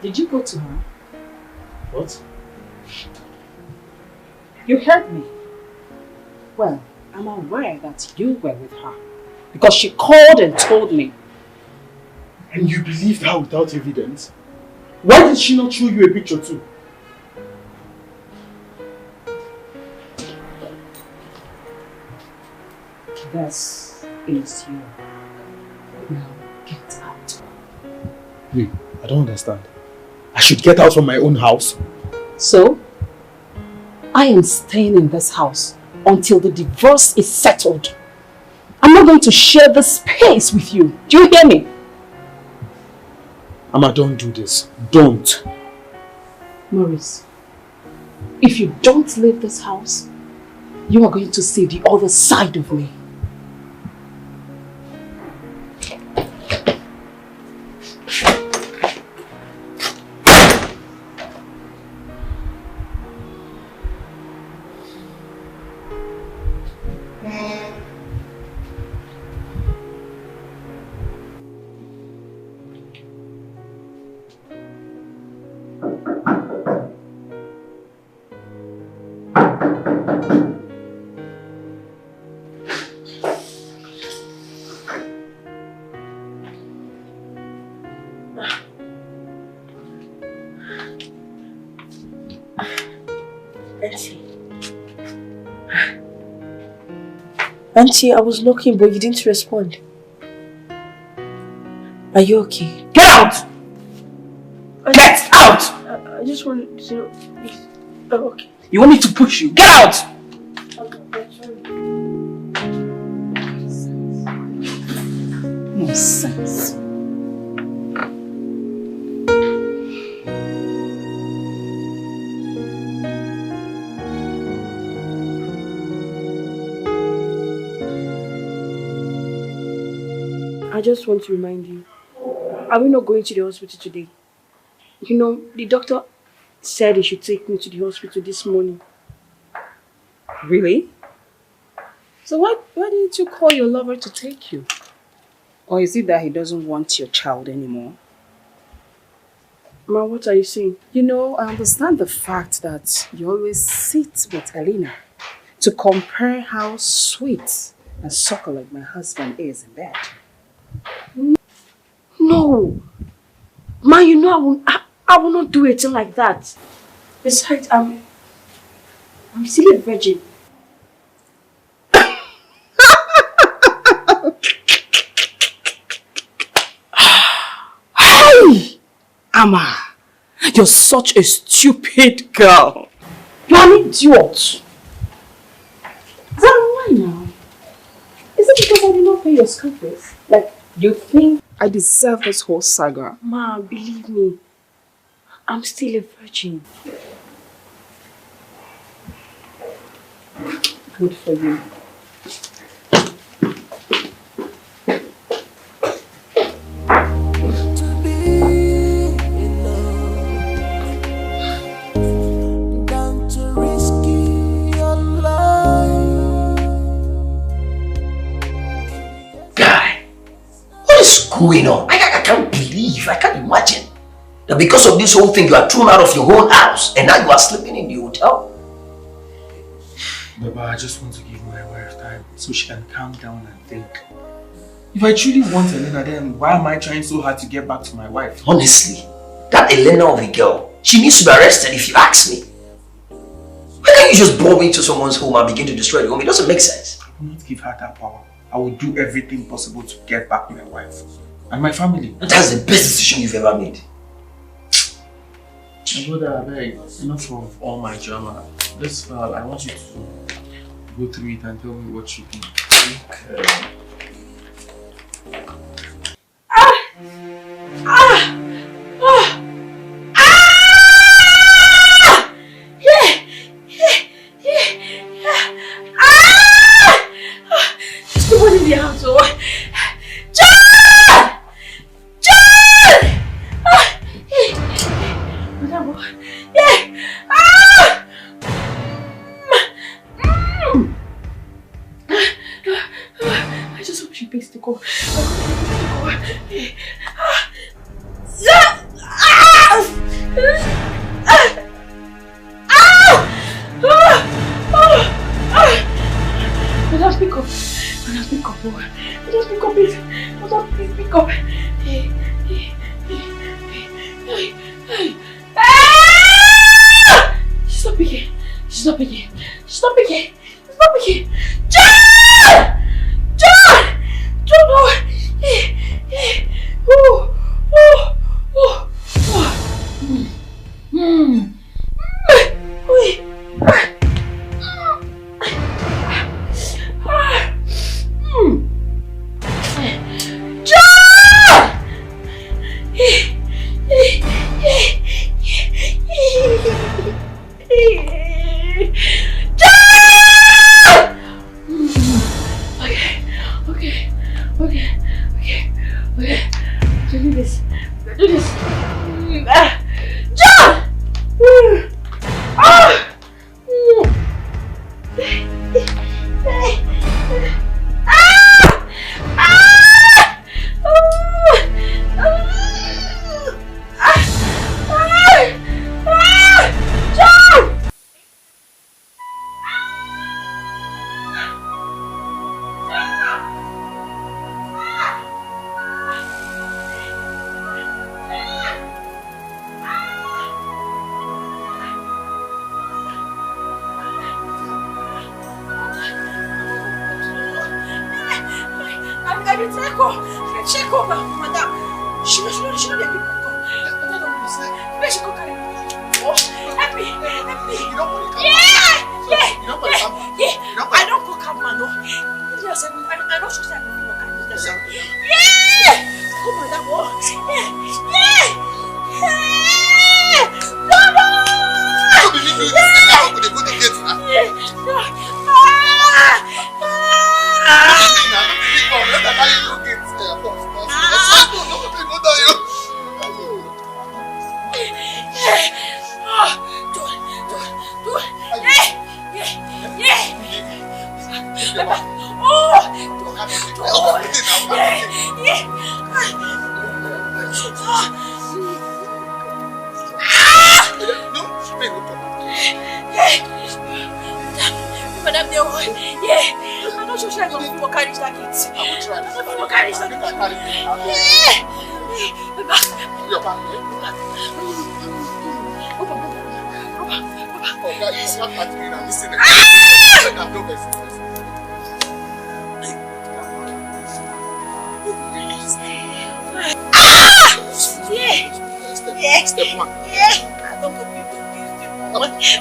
Speaker 6: Did you go to her?
Speaker 9: What?
Speaker 6: You heard me. Well, I'm aware that you were with her. Because she called and told me.
Speaker 9: And you believed her without evidence? Why did she not show you a picture too?
Speaker 6: This is you. Now get out.
Speaker 9: Wait, I don't understand. I should get out from my own house?
Speaker 6: So, I am staying in this house until the divorce is settled. I'm not going to share the space with you. Do you hear me?
Speaker 9: Amma, don't do this. Don't.
Speaker 6: Maurice, if you don't leave this house, you are going to see the other side of me.
Speaker 1: Auntie, I was looking, but you didn't respond. Are you okay?
Speaker 6: Get out! Get out!
Speaker 1: I just wanted to... Oh, okay.
Speaker 6: You want me to push you? Get out! Nonsense.
Speaker 1: I just want to remind you, are we not going to the hospital today? You know, the doctor said he should take me to the hospital this morning.
Speaker 6: Really? So why didn't you call your lover to take you? Or is it that he doesn't want your child anymore?
Speaker 1: Ma, what are you saying?
Speaker 6: You know, I understand the fact that you always sit with Elena to compare how sweet and succulent my husband is in bed.
Speaker 1: No! Ma, you know I will not do a thing like that. Besides, I'm still a virgin.
Speaker 6: Hey! Amma, you're such a stupid girl.
Speaker 4: You're an idiot. Is that why now? Is it because I did not pay your school fees? Like, you think I deserve this whole saga? Ma, believe me, I'm still a virgin. Good for you.
Speaker 8: Going on? I can't believe, I can't imagine that because of this whole thing you are thrown out of your own house and now you are sleeping in the hotel.
Speaker 9: Baba, I just want to give my wife time so she can calm down and think. If I truly want Elena, then why am I trying so hard to get back to my wife?
Speaker 8: Honestly, that Elena of a girl, she needs to be arrested if you ask me. Why can't you just bomb into someone's home and begin to destroy the home? It doesn't make sense.
Speaker 9: I will not give her that power. I will do everything possible to get back my wife and my family.
Speaker 8: That's the best decision you've ever made.
Speaker 9: My brother, I beg, enough of all my drama. This file, I want you to go through it and tell me what you think.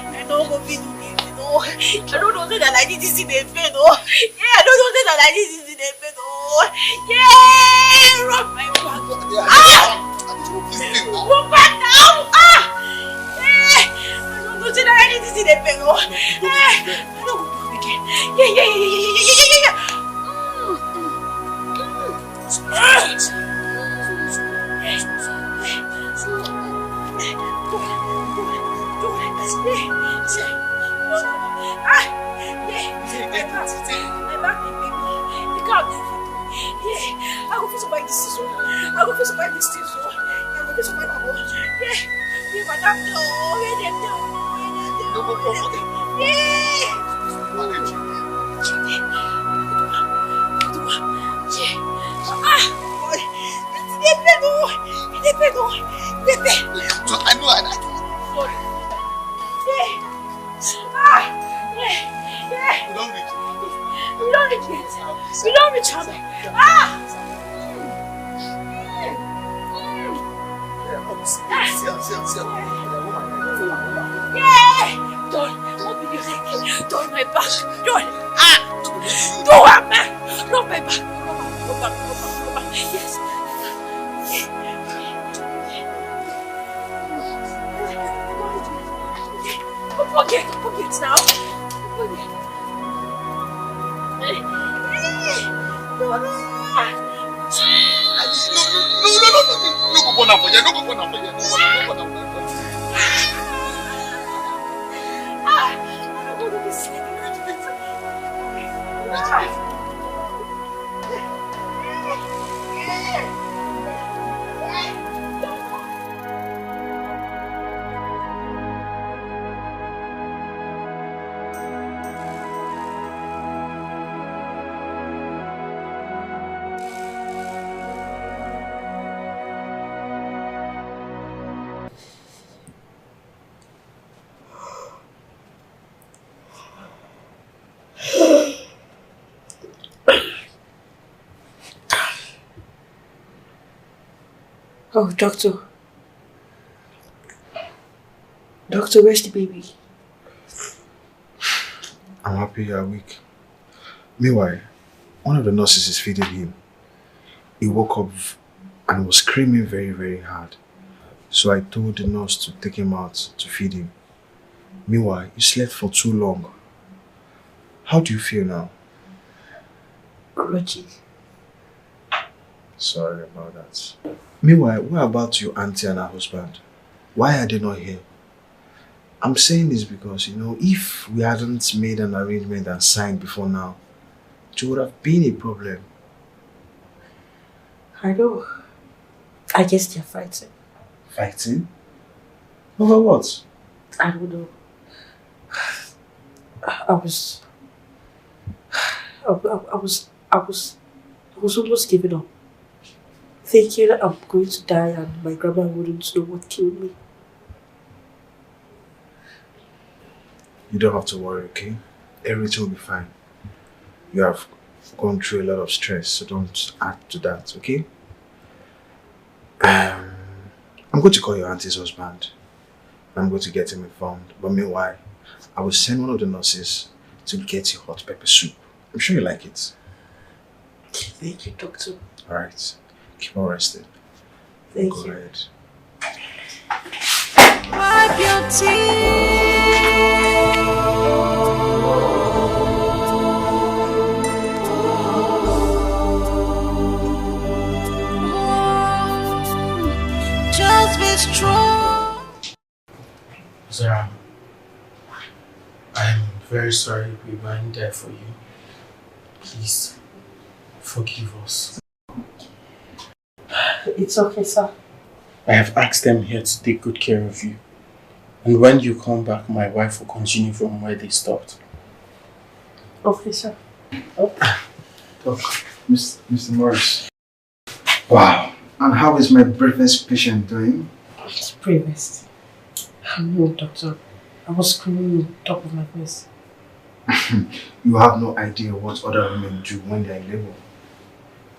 Speaker 10: I don't
Speaker 1: no go fit do this, you know. I don't know that I did this in the bed, oh. Yeah, I don't know that I did this in the bed, oh. Yeah, run my back. Go back now. Yeah, I don't know that I did this in the bed, oh. I don't go back again. Yeah. I go feel so bad this season. I go feel so bad this season. I go feel so bad. Yeah, madam. We don't reach out. Don't my back. Don't man. Not my back. Go back. Yes. Forget now. Oh, doctor. Doctor, where's the baby?
Speaker 5: I'm happy you're weak. Meanwhile, one of the nurses is feeding him. He woke up and was screaming very, very hard. So I told the nurse to take him out to feed him. Meanwhile, he slept for too long. How do you feel now?
Speaker 1: Grudgy.
Speaker 5: Sorry about that. Meanwhile, what about your auntie and her husband? Why are they not here? I'm saying this because, if we hadn't made an arrangement and signed before now, it would have been a problem.
Speaker 1: I know. I guess they're fighting.
Speaker 5: Fighting? Over what?
Speaker 1: I don't know. I was almost giving up. Thinking that I'm going to die and my grandma wouldn't know what killed me.
Speaker 5: You don't have to worry, okay? Everything will be fine. You have gone through a lot of stress, so don't add to that, okay? I'm going to call your auntie's husband. I'm going to get him informed. But meanwhile, I will send one of the nurses to get you hot pepper soup. I'm sure you like it.
Speaker 1: Thank you, doctor.
Speaker 5: Alright. Keep on resting.
Speaker 1: Thank
Speaker 5: Go
Speaker 1: you.
Speaker 5: ahead.
Speaker 10: Wipe your tears. Just be strong.
Speaker 9: Zara, I'm very sorry we weren't there for you. Please, forgive us.
Speaker 1: It's okay, sir.
Speaker 9: I have asked them here to take good care of you. And when you come back, my wife will continue from where they stopped.
Speaker 1: Okay, sir.
Speaker 5: Doc, Mr. Morris. Wow. And how is my breathless patient doing?
Speaker 1: It's bravest. No, doctor. I was screaming on top of my voice.
Speaker 5: You have no idea what other women do when they are in labor.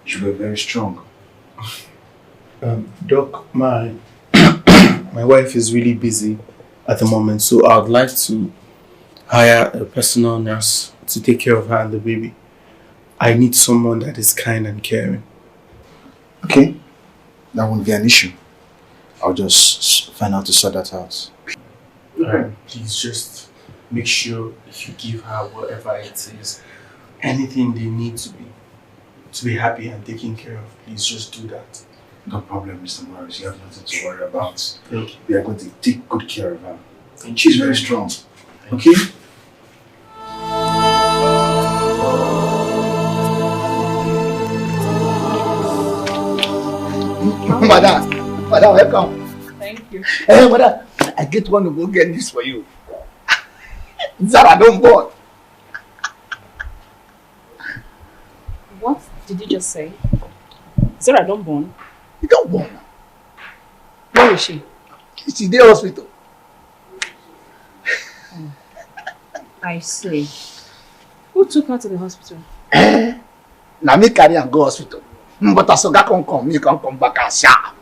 Speaker 5: You were very strong.
Speaker 9: Doc, my wife is really busy at the moment, so I'd like to hire a personal nurse to take care of her and the baby. I need someone that is kind and caring.
Speaker 5: Okay, that won't be an issue. I'll just find out to sort that out.
Speaker 9: Alright, please just make sure you give her whatever it is. Anything they need to be happy and taken care of. Please just do that.
Speaker 5: No problem, Mr. Morris. You have nothing to worry about.
Speaker 9: Thank you.
Speaker 5: We are going to take good care of her. And she's very strong. Okay?
Speaker 11: Madam, welcome.
Speaker 7: Thank you.
Speaker 11: Hey, madam, I get one to go get this for you. Zara, don't go.
Speaker 6: What did you just say? Sarah don't born.
Speaker 11: You don't born.
Speaker 6: Where is she?
Speaker 11: She's in the hospital.
Speaker 6: I see. Who took her to the hospital?
Speaker 11: Now me carry and go hospital. But as Oga come, you can come back and sharp.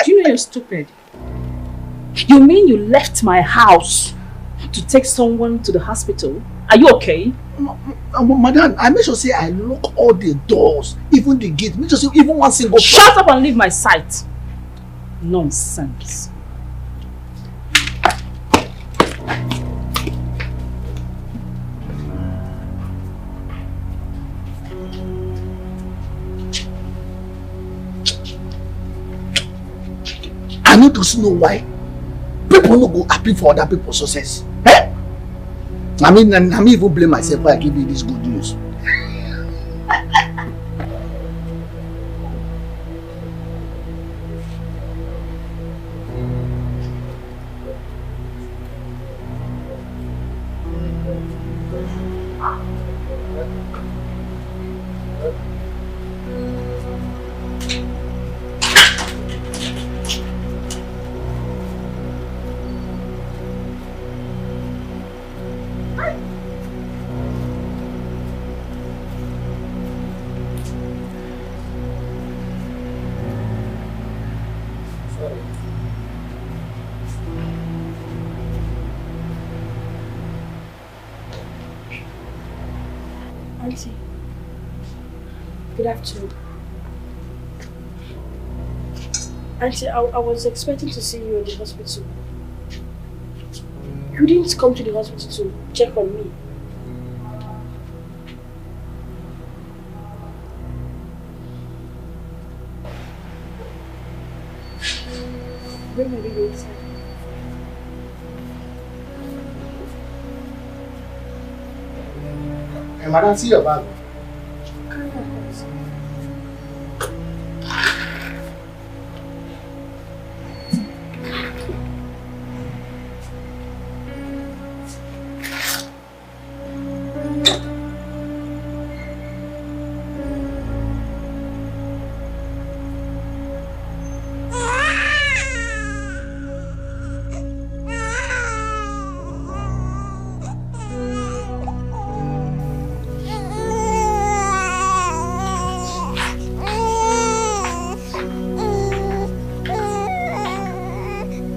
Speaker 6: Do you know you're stupid? You mean you left my house to take someone to the hospital? Are you okay?
Speaker 11: Madam, I make sure say I lock all the doors, even the gate. Make sure say even one single.
Speaker 6: Shut up and leave my sight. Nonsense.
Speaker 11: I need to know why people no go happy for other people's success. Eh? I mean, I even blame myself why I give you this good news.
Speaker 1: Auntie, good afternoon. Auntie, I was expecting to see you in the hospital. You didn't come to the hospital to check on me. Bring my baby inside.
Speaker 11: Hey, madam, see your bag.
Speaker 1: Carry on, please.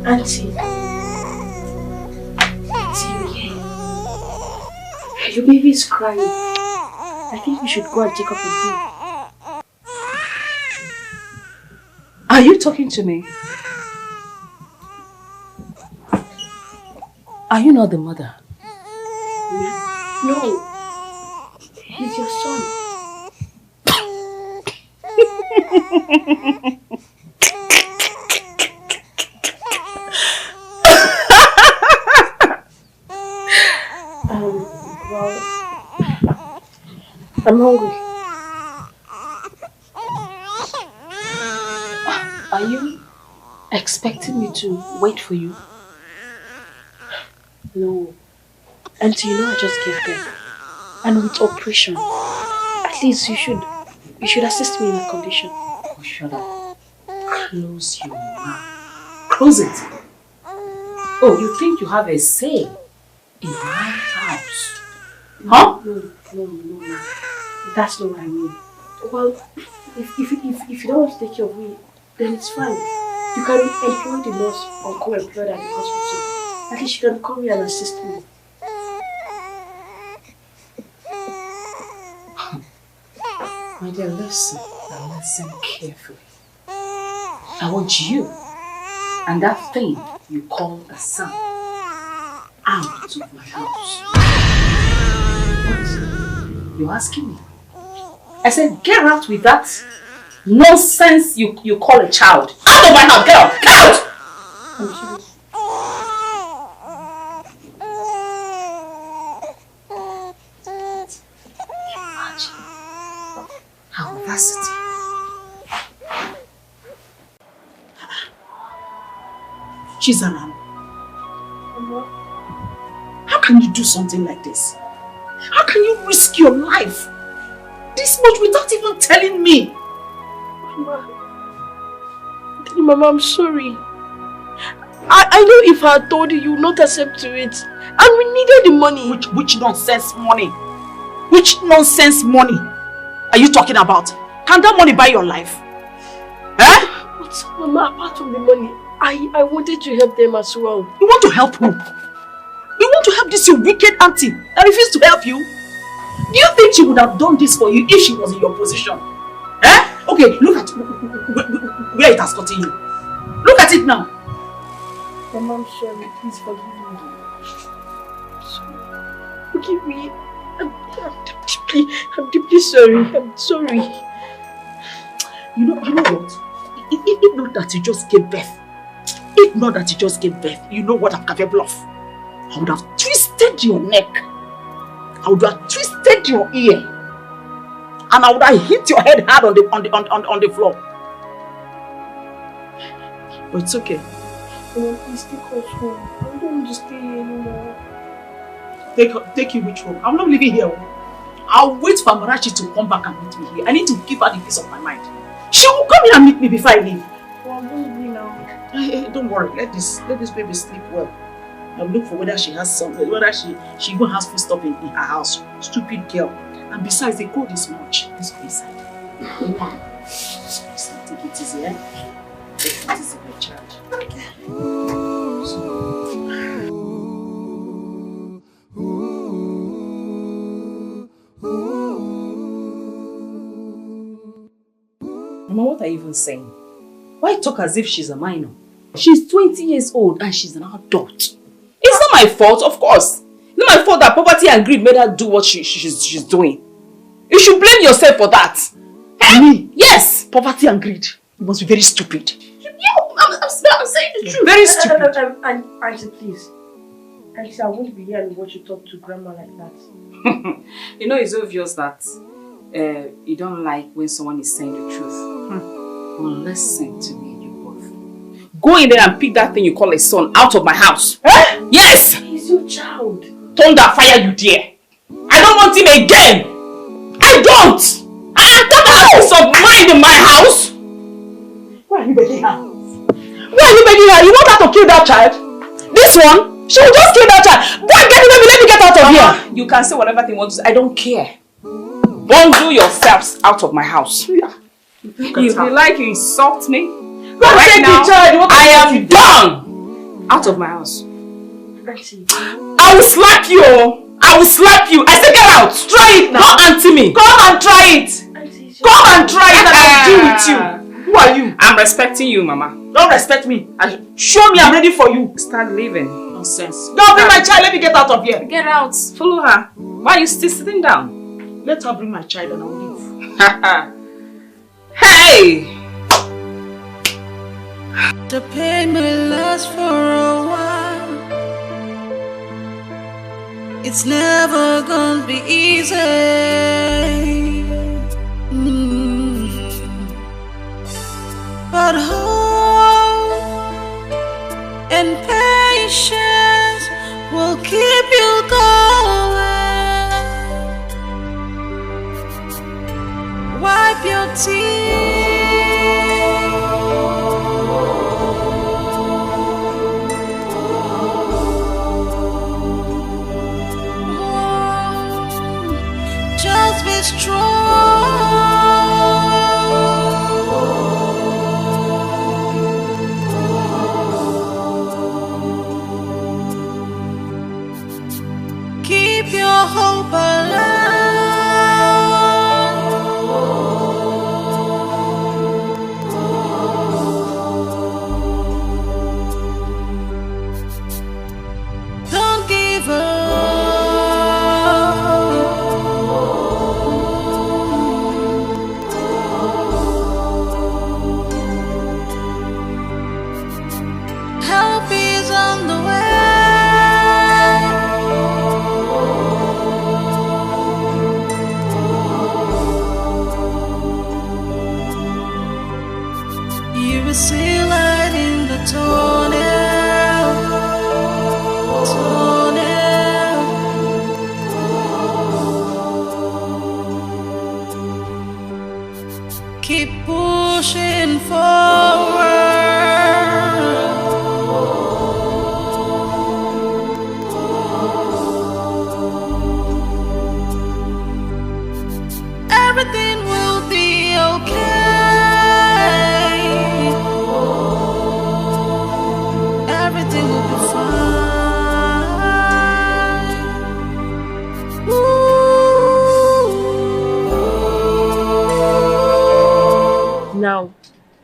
Speaker 1: Auntie, you're here. Your baby is crying. I think we should go and check up on him.
Speaker 6: Are you talking to me? Are you not the mother?
Speaker 1: No, he's your son. Well, I'm hungry.
Speaker 6: Are you expecting me to wait for you?
Speaker 1: No. Auntie, you know I just gave birth. And with operation, at least you should assist me in my condition.
Speaker 6: Oh, shut up. Close your mouth. Close it. Oh, you think you have a say in my house? Huh?
Speaker 1: No. That's not what I mean. Well, if you don't want to take care of me, then it's fine. You can employ the nurse or co-employed at the hospital. At least she can come here and assist me.
Speaker 6: My dear, listen. Now listen carefully. I want you and that thing you call a son out of my house. What? You're asking me? I said, get out with that nonsense you call a child. Out of my house, get out! Get out! I'm serious. How audacity.
Speaker 7: Chizaram, how can you do something like this? How can you risk your life this much without even telling me?
Speaker 1: Mama, I'm sorry. I know if I had told you, you would not accept to it. And we needed the money.
Speaker 7: Which nonsense money? Which nonsense money are you talking about? Can that money buy your life? Eh?
Speaker 1: But Mama, apart from the money, I wanted to help them as well.
Speaker 7: You want to help who? You want to help this your wicked auntie that refused to help you? Do you think she would have done this for you if she was in your position? Eh? Okay, look at where it has gotten you. Look at it now.
Speaker 1: Mama, I'm sorry. Please forgive me. Forgive me. I'm deeply sorry. I'm sorry.
Speaker 7: You know what? If not that you just gave birth, if not that you just gave birth, you know what I'm capable of. I would have twisted your neck. I would have twisted your ear. And I would have hit your head hard on the floor. But it's okay.
Speaker 1: Mama, please take us home. I don't want to stay here anymore.
Speaker 7: Take you which home? I'm not living here. I'll wait for Marachi to come back and meet me here. I need to give her the peace of my mind. She will come here and meet me before I leave.
Speaker 1: Well, I'm going to be now.
Speaker 7: Hey, don't worry. Let this baby sleep well. I'll look for whether she has something, whether she even has food stuff in her house. Stupid girl. And besides, the cold is much. Let's go inside. Take it easy, eh? Take it easy, my child.
Speaker 6: Mama, what are you even saying? Why talk as if she's a minor? She's 20 years old and she's an adult. It's not my fault, of course. It's not my fault that poverty and greed made her do what she's doing. You should blame yourself for that.
Speaker 7: Me?
Speaker 6: Yes!
Speaker 7: Poverty and greed. You must be very stupid.
Speaker 6: Yeah, I'm saying the truth.
Speaker 7: Very stupid.
Speaker 1: Auntie, please. Auntie, I won't be here and watch you talk to Grandma like that.
Speaker 6: You know, it's obvious that you don't like when someone is saying the truth. Well, listen to me, you both. Go in there and pick that thing you call a son out of my house.
Speaker 7: Eh?
Speaker 6: Yes!
Speaker 1: He's your child.
Speaker 6: Thunder fire, you dear. I don't want him again. I don't. I don't have peace of mind in my house.
Speaker 7: Why are you begging her? Why are you begging her? You want her to kill that child? This one? She will just kill that child. Go and get him, let me get out of here.
Speaker 6: You can say whatever thing you want to say. I don't care. Bundle yourselves out of my house.
Speaker 7: Yeah.
Speaker 6: If you like, you insult me.
Speaker 7: Go and take the child.
Speaker 6: I am done. Out of my house.
Speaker 1: Auntie.
Speaker 6: I will slap you. I will slap you. I say get out. Try it now. Don't auntie me.
Speaker 7: Come and try it.
Speaker 6: Auntie,
Speaker 7: come and try it and I'll deal with you. Who are you?
Speaker 6: I'm respecting you, Mama.
Speaker 7: Don't respect me. Show me I'm ready for you.
Speaker 6: Start leaving. Nonsense.
Speaker 7: Go bring my child. Let me get out of here.
Speaker 6: Get out. Follow her. Why are you still sitting down?
Speaker 7: Let her bring my child and I'll leave.
Speaker 6: Hey!
Speaker 10: The pain will last for a while. It's never gonna be easy. But hope and patience will keep you going. Wipe your tears. Just be strong. Keep your hope alive.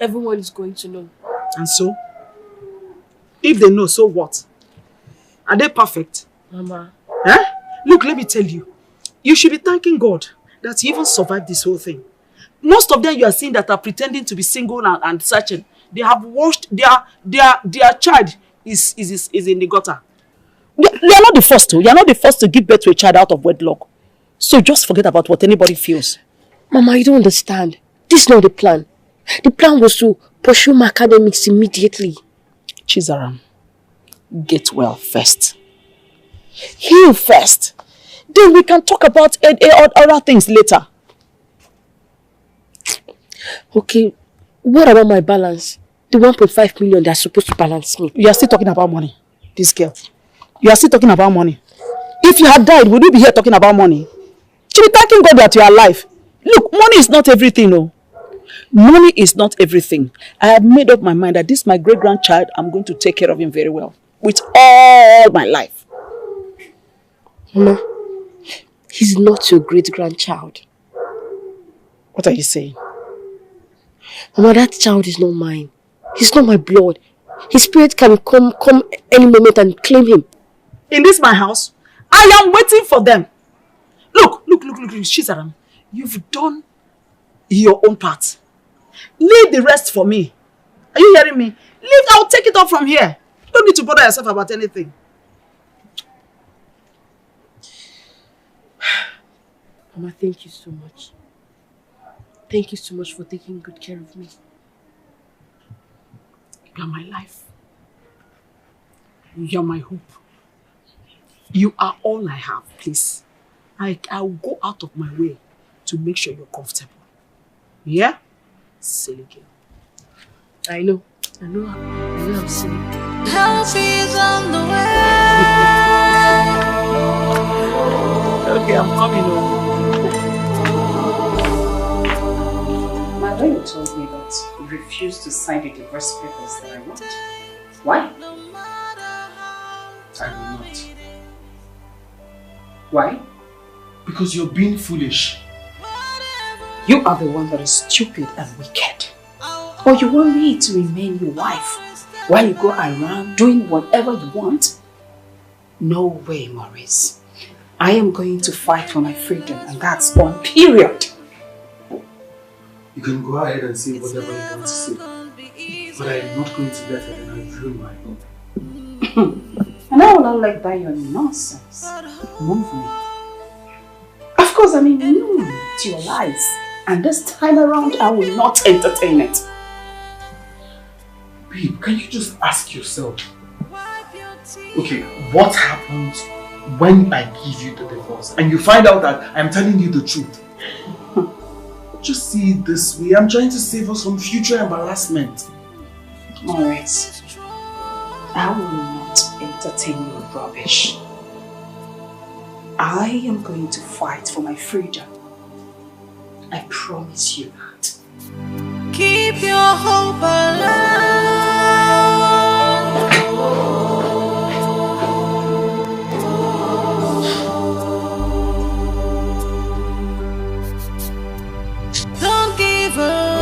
Speaker 1: everyone is going to know.
Speaker 7: And so? If they know, so what? Are they perfect?
Speaker 1: Mama.
Speaker 7: Eh? Look, let me tell you. You should be thanking God that you even survived this whole thing. Most of them you are seeing that are pretending to be single and searching, they have washed their child is in the gutter. You are not the first to. You are not the first to give birth to a child out of wedlock. So just forget about what anybody feels.
Speaker 1: Mama, you don't understand. This is not the plan. The plan was to pursue my academics immediately.
Speaker 7: Chizaram, get well first.
Speaker 1: Heal first. Then we can talk about other things later. Okay, what about my balance? The 1.5 million that's supposed to balance me.
Speaker 7: You are still talking about money, this girl. You are still talking about money. If you had died, would you be here talking about money? You should be thanking God that you are alive. Look, money is not everything, no. Money is not everything. I have made up my mind that this my great-grandchild, I'm going to take care of him very well. With all my life.
Speaker 1: Mama, he's not your great-grandchild.
Speaker 7: What are you saying?
Speaker 1: Mama, that child is not mine. He's not my blood. His spirit can come any moment and claim him.
Speaker 7: In this my house, I am waiting for them. Look, Shizaram, you've done your own part. Leave the rest for me. Are you hearing me? I'll take it off from here. Don't need to bother yourself about anything.
Speaker 1: Mama, thank you so much. Thank you so much for taking good care of me.
Speaker 7: You are my life. You are my hope. You are all I have, please. I'll go out of my way to make sure you're comfortable. Yeah? Silly girl.
Speaker 1: I know I'm silly.
Speaker 10: Help is on the way.
Speaker 7: Okay, I'm coming home.
Speaker 6: Mother, you told me that you refused to sign the divorce papers that I want. Why?
Speaker 9: I will not.
Speaker 6: Why?
Speaker 9: Because you're being foolish.
Speaker 6: You are the one that is stupid and wicked. Or you want me to remain your wife while you go around doing whatever you want? No way, Maurice. I am going to fight for my freedom, and that's on period.
Speaker 9: You can go ahead and say whatever you want to say. But I am not going to let her ruin my home.
Speaker 6: And I will not let that your nonsense move me. Of course, I'm immune to your lies. And this time around, I will not entertain it.
Speaker 9: Babe, can you just ask yourself? Okay, what happens when I give you the divorce and you find out that I'm telling you the truth? Just see it this way. I'm trying to save us from future embarrassment.
Speaker 6: Maurice, I will not entertain your rubbish. I am going to fight for my freedom. I promise you that.
Speaker 10: Keep your hope alive. Don't give up.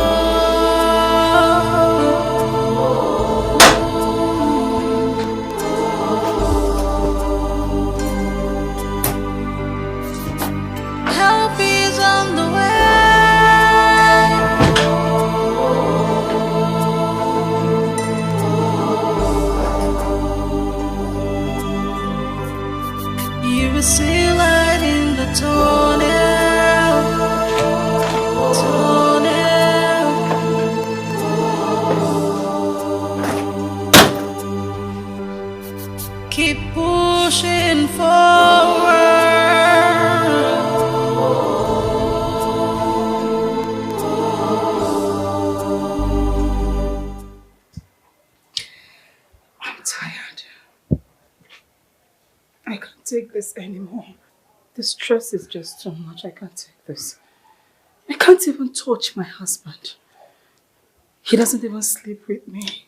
Speaker 10: Help is on the way. You will see light in the tunnel. Keep pushing forward.
Speaker 7: I'm tired. I can't take this anymore. The stress is just too much. I can't take this. I can't even touch my husband. He doesn't even sleep with me.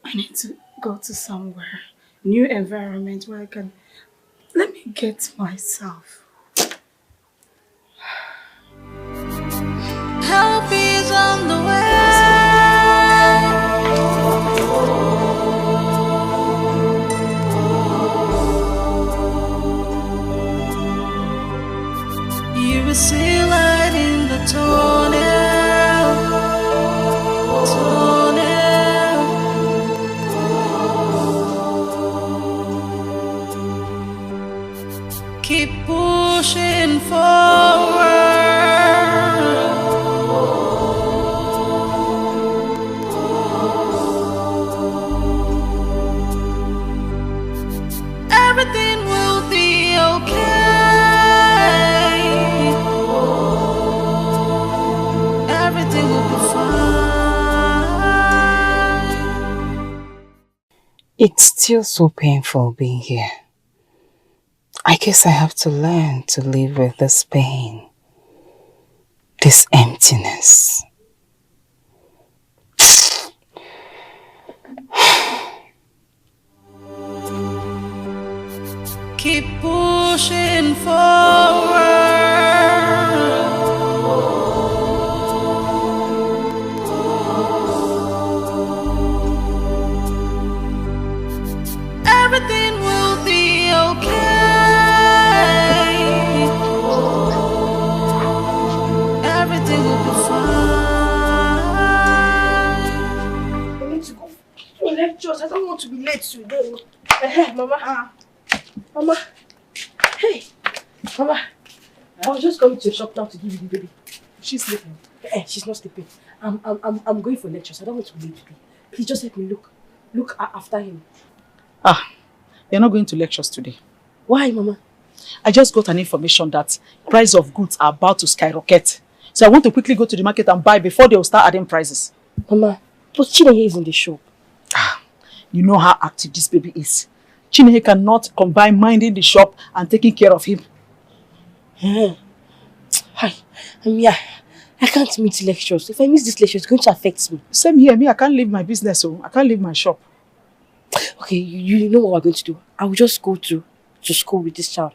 Speaker 7: I need to go to somewhere, new environment where I can, let me get myself.
Speaker 10: Help is on the way. You will see light in the tunnel. Keep pushing forward. Everything will be okay. Everything will be fine.
Speaker 6: It's still so painful being here. I guess I have to learn to live with this pain, this emptiness.
Speaker 10: Keep pushing forward. Everything will be okay. Everything will be fine.
Speaker 1: I need to go for lectures. I don't want to be late today. Mama. Mama. Hey. Mama. I was just coming to your shop now to give you the baby.
Speaker 7: She's sleeping.
Speaker 1: She's not sleeping. I'm going for lectures. I don't want to be late today. Please just help me look after him.
Speaker 7: You're not going to lectures today.
Speaker 1: Why, Mama?
Speaker 7: I just got an information that price of goods are about to skyrocket. So I want to quickly go to the market and buy before they will start adding prices.
Speaker 1: Mama, but Chineye is in the shop.
Speaker 7: You know how active this baby is. Chineye cannot combine minding the shop and taking care of him.
Speaker 1: Hi. I can't meet lectures. If I miss this lecture, it's going to affect me.
Speaker 7: Same here. Me, I can't leave my business, so I can't leave my shop.
Speaker 1: Okay, you know what we're going to do? I will just go to school with this child.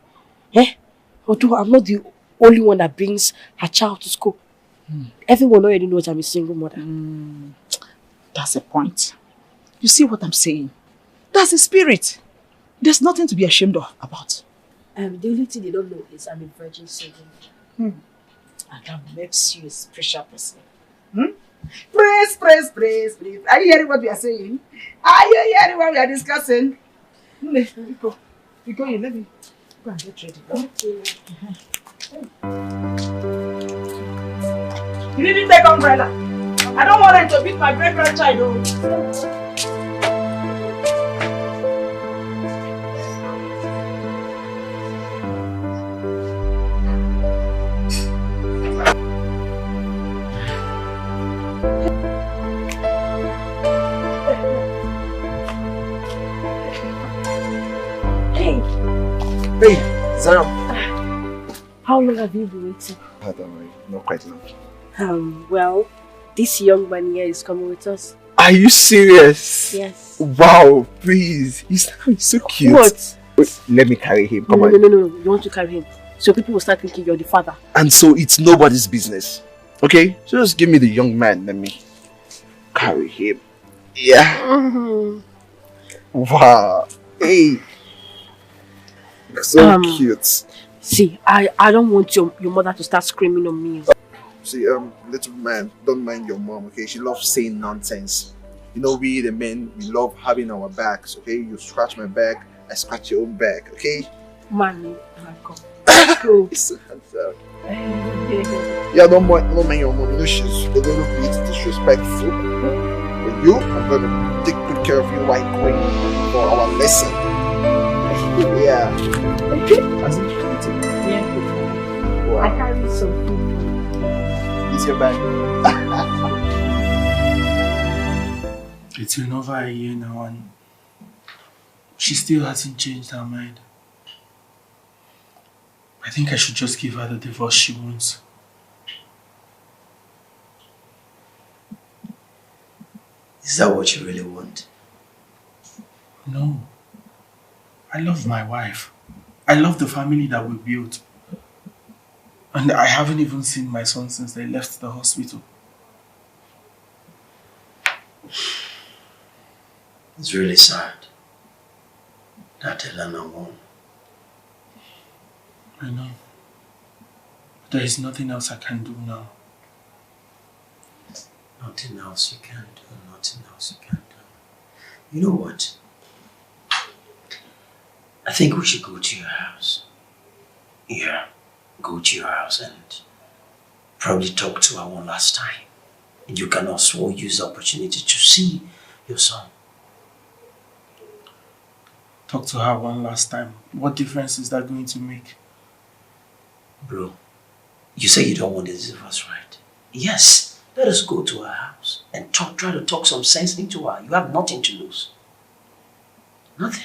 Speaker 1: Although I'm not the only one that brings her child to school. Everyone already knows I'm a single mother.
Speaker 7: That's the point. You see what I'm saying? That's the spirit. There's nothing to be ashamed of about.
Speaker 1: The only thing they don't know is I'm a virgin single.
Speaker 7: And that makes you a special person. Praise, praise, praise, praise. Are you hearing what we are saying? Are you hearing what we are discussing? Let me go. You go in, let me go and get ready. Okay. You didn't take umbrella. I don't want them to beat my great-grandchild.
Speaker 2: Hey, Zara.
Speaker 1: How long have you been waiting?
Speaker 2: Don't worry, not quite long.
Speaker 1: Well, this young man here is coming with us.
Speaker 2: Are you serious?
Speaker 1: Yes.
Speaker 2: Wow, please. He's so cute.
Speaker 1: What?
Speaker 2: Wait, let me carry him. Come on.
Speaker 1: No. You want to carry him. So people will start thinking you're the father.
Speaker 2: And so it's nobody's business. Okay? So just give me the young man. Let me carry him. Yeah. Wow. Hey. So cute.
Speaker 1: See, I don't want your mother to start screaming on me.
Speaker 2: See, little man, don't mind your mom, okay? She loves saying nonsense. You know, we the men, we love having our backs, okay? You scratch my back, I scratch your own back, okay?
Speaker 1: Mommy, come. Let's go.
Speaker 2: So handsome. Yeah, don't mind your mom. You know, she's a little bit disrespectful. But you, I'm gonna take good care of you right quick for our lesson. Yeah. As it should.
Speaker 1: Yeah.
Speaker 2: Wow.
Speaker 1: I carry some food.
Speaker 2: It's your bag.
Speaker 9: It's been over a year now and she still hasn't changed her mind. I think I should just give her the divorce she wants.
Speaker 8: Is that what you really want?
Speaker 9: No. I love my wife. I love the family that we built. And I haven't even seen my son since they left the hospital.
Speaker 8: It's really sad that Elena won.
Speaker 9: I know. There is nothing else I can do now.
Speaker 8: Nothing else you can do, nothing else you can do. You know what? I think we should go to your house. Yeah, go to your house and probably talk to her one last time. And you can also use the opportunity to see your son.
Speaker 9: Talk to her one last time. What difference is that going to make?
Speaker 8: Bro, you say you don't want the divorce, right? Yes, let us go to her house and try to talk some sense into her. You have nothing to lose. Nothing.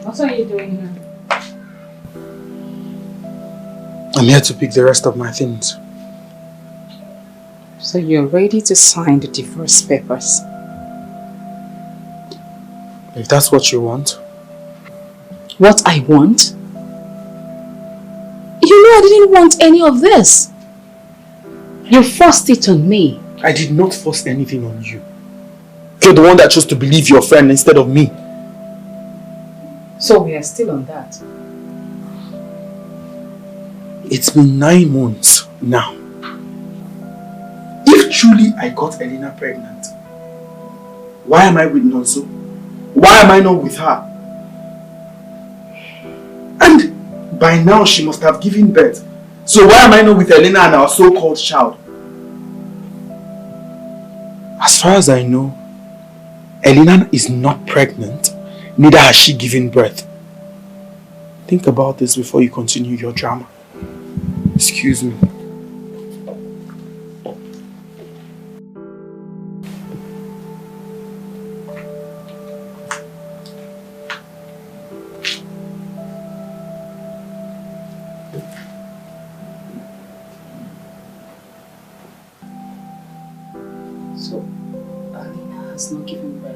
Speaker 6: What are you doing here?
Speaker 9: I'm here to pick the rest of my things.
Speaker 6: So you're ready to sign the divorce papers?
Speaker 9: If that's what you want.
Speaker 6: What I want? You know I didn't want any of this. You forced it on me.
Speaker 9: I did not force anything on you. You're the one that chose to believe your friend instead of me.
Speaker 6: So we are still on that.
Speaker 9: It's been 9 months now. If truly I got Elena pregnant, why am I with Nonso? Why am I not with her? And by now she must have given birth. So why am I not with Elena and our so-called child? As far as I know, Elena is not pregnant, neither has she given birth. Think about this before you continue your drama. Excuse me.
Speaker 6: So, Alina has not given birth.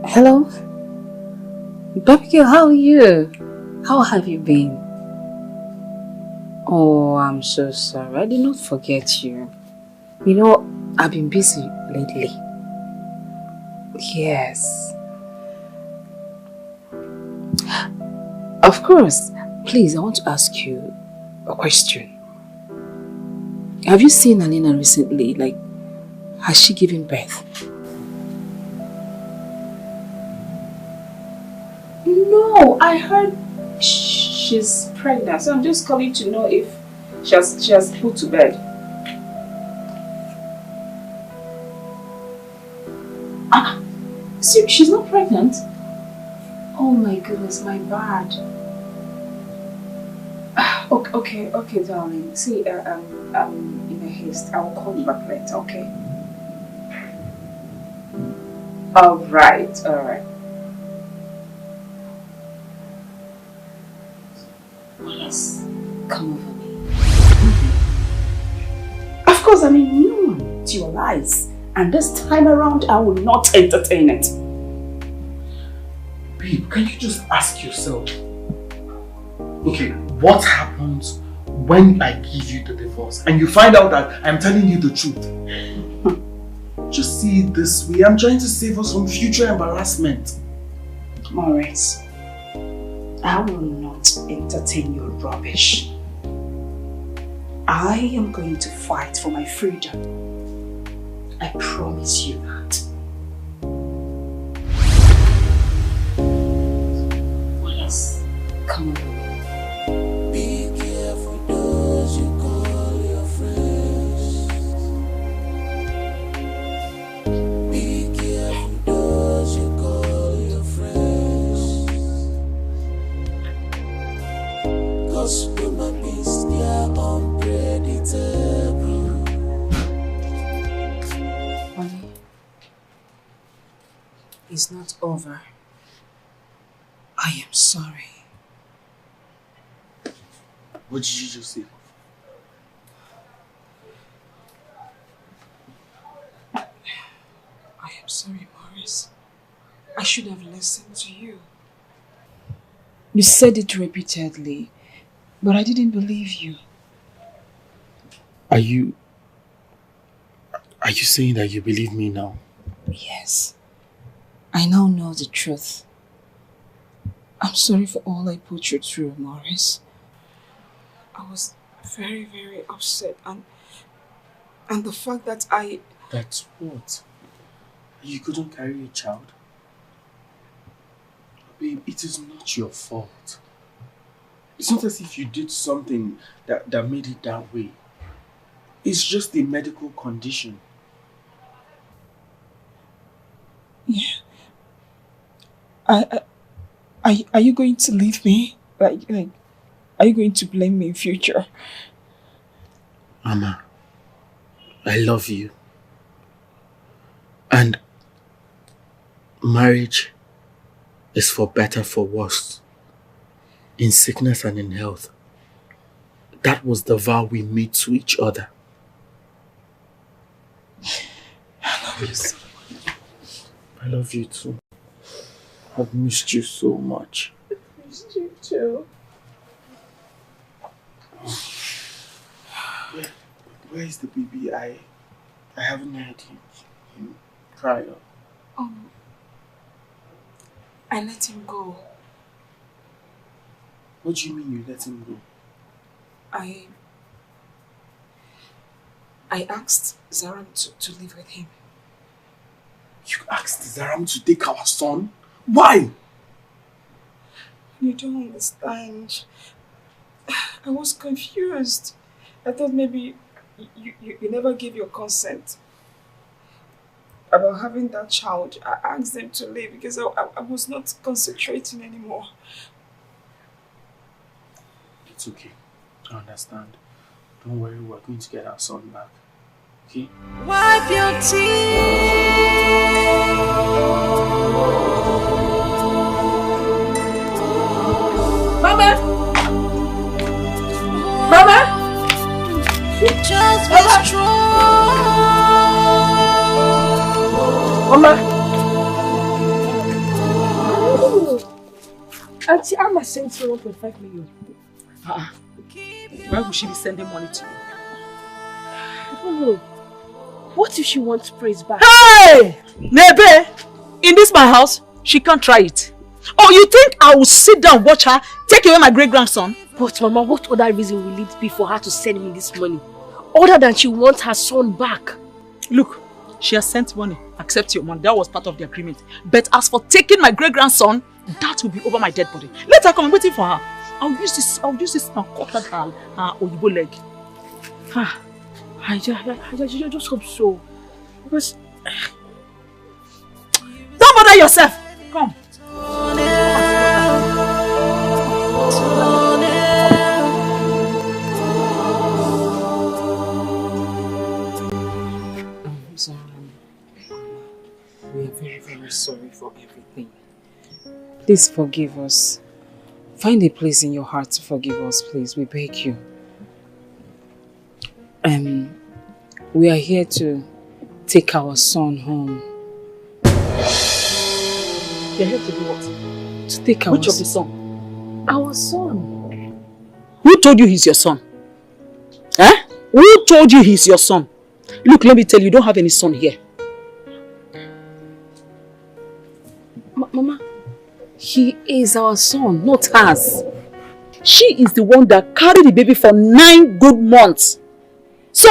Speaker 6: Hello? Baby girl, how are you? How have you been? Oh, I'm so sorry. I did not forget you. You know, I've been busy lately. Yes. Of course. Please, I want to ask you a question. Have you seen Alina recently? Like, has she given birth? No, I heard she's pregnant, so I'm just calling to know if she has put to bed. So she's not pregnant? Oh my goodness, my bad. Okay, darling. See, I'm in a haste. I will call you back later, okay? Alright. Yes, come over me. Of course, I'm immune to your lies. And this time around, I will not entertain it.
Speaker 9: Babe, can you just ask yourself, okay, what happens when I give you the divorce and you find out that I'm telling you the truth? Just see it this way. I'm trying to save us from future embarrassment.
Speaker 6: Maurice, I will not entertain your rubbish. I am going to fight for my freedom.
Speaker 8: I promise you that. Please,
Speaker 6: Come on.
Speaker 10: Be careful those you call your friends. Be careful those you call your friends. 'Cause human beings, they are unpredictable.
Speaker 6: Honey, it's not over. I am sorry.
Speaker 9: What did you just say?
Speaker 6: I am sorry, Morris. I should have listened to you. You said it repeatedly, but I didn't believe you.
Speaker 9: Are you saying that you believe me now?
Speaker 6: Yes. I now know the truth. I'm sorry for all I put you through, Morris. I was very, very upset and the fact that
Speaker 9: That's what? You couldn't carry a child? Babe, it is not your fault. It's not as if you did something that made it that way. It's just a medical condition.
Speaker 6: Yeah. Are you going to leave me? Like, are you going to blame me in future?
Speaker 9: Mama, I love you. And marriage is for better, for worse. In sickness and in health. That was the vow we made to each other.
Speaker 6: I love you so much.
Speaker 9: I love you too. I've missed you so much.
Speaker 6: I missed you too.
Speaker 9: Where is the baby? I haven't heard him cry.
Speaker 6: I let him go.
Speaker 9: What do you mean you let him go?
Speaker 6: I asked Zaram to live with him.
Speaker 9: You asked Zaram to take our son? Why?
Speaker 6: You don't understand. I was confused. I thought maybe you never gave your consent about having that child. I asked them to leave because I was not concentrating anymore.
Speaker 9: It's okay. I understand. Don't worry, we're going to get our son back. Okay?
Speaker 10: Wipe your tears.
Speaker 1: Mama! Mama!
Speaker 10: Just be strong.
Speaker 1: Mama! Auntie Amma sent you 1.5 million.
Speaker 7: Why would she be sending money to you?
Speaker 1: I don't know. What if she wants praise back?
Speaker 7: Hey! Nebe! In this my house, she can't try it. Oh, you think I will sit down watch her take away my great-grandson?
Speaker 1: But Mama, what other reason will it be for her to send me this money? Other than she wants her son back.
Speaker 7: Look, she has sent money. Accept your money. That was part of the agreement. But as for taking my great-grandson, that will be over my dead body. Let her come. I'm waiting for her. I'll use this and cut her oyibo leg.
Speaker 1: I just hope so. Because...
Speaker 7: Don't bother yourself. Come.
Speaker 6: We are very, very sorry for everything. Please forgive us. Find a place in your heart to forgive us, please. We beg you. We are here to take our son home.
Speaker 7: You're here to do what?
Speaker 6: To take our
Speaker 7: Which of the son?
Speaker 6: Our son.
Speaker 7: Who told you he's your son? Eh? Who told you he's your son? Look, let me tell you, you don't have any son here.
Speaker 6: Mama, he is our son, not hers.
Speaker 7: She is the one that carried the baby for 9 good months. So,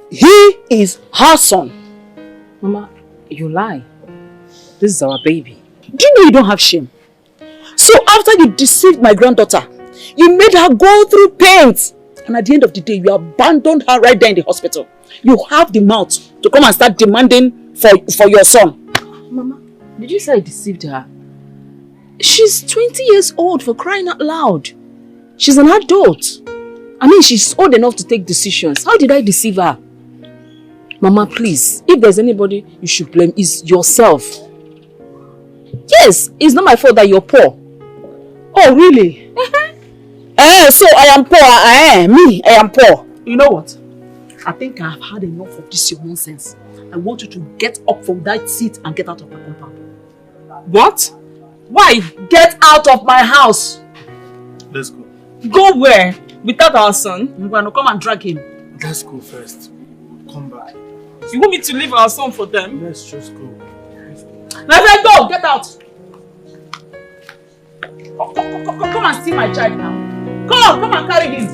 Speaker 7: he is her son.
Speaker 6: Mama, you lie. This is our baby.
Speaker 7: Do you know you don't have shame? So after you deceived my granddaughter, you made her go through pains. And at the end of the day, you abandoned her right there in the hospital. You have the mouth to come and start demanding for your son.
Speaker 6: Mama, did you say I deceived her? She's 20 years old, for crying out loud. She's an adult. I mean, she's old enough to take decisions. How did I deceive her? Mama, please, if there's anybody you should blame, it's yourself. Yes, it's not my fault that you're poor.
Speaker 7: Oh, really? So I am poor. Me, I am poor. You know what? I think I have had enough of this your nonsense. I want you to get up from that seat and get out of my compound. What? Why? Get out of my house.
Speaker 9: Let's go.
Speaker 7: Go where? Without our son? I'm going to come and drag him.
Speaker 9: Let's go first. Come back.
Speaker 7: You want me to leave our son for them?
Speaker 9: Let's just go.
Speaker 7: Let's go! Get out! Come and see my child now. Come and carry him.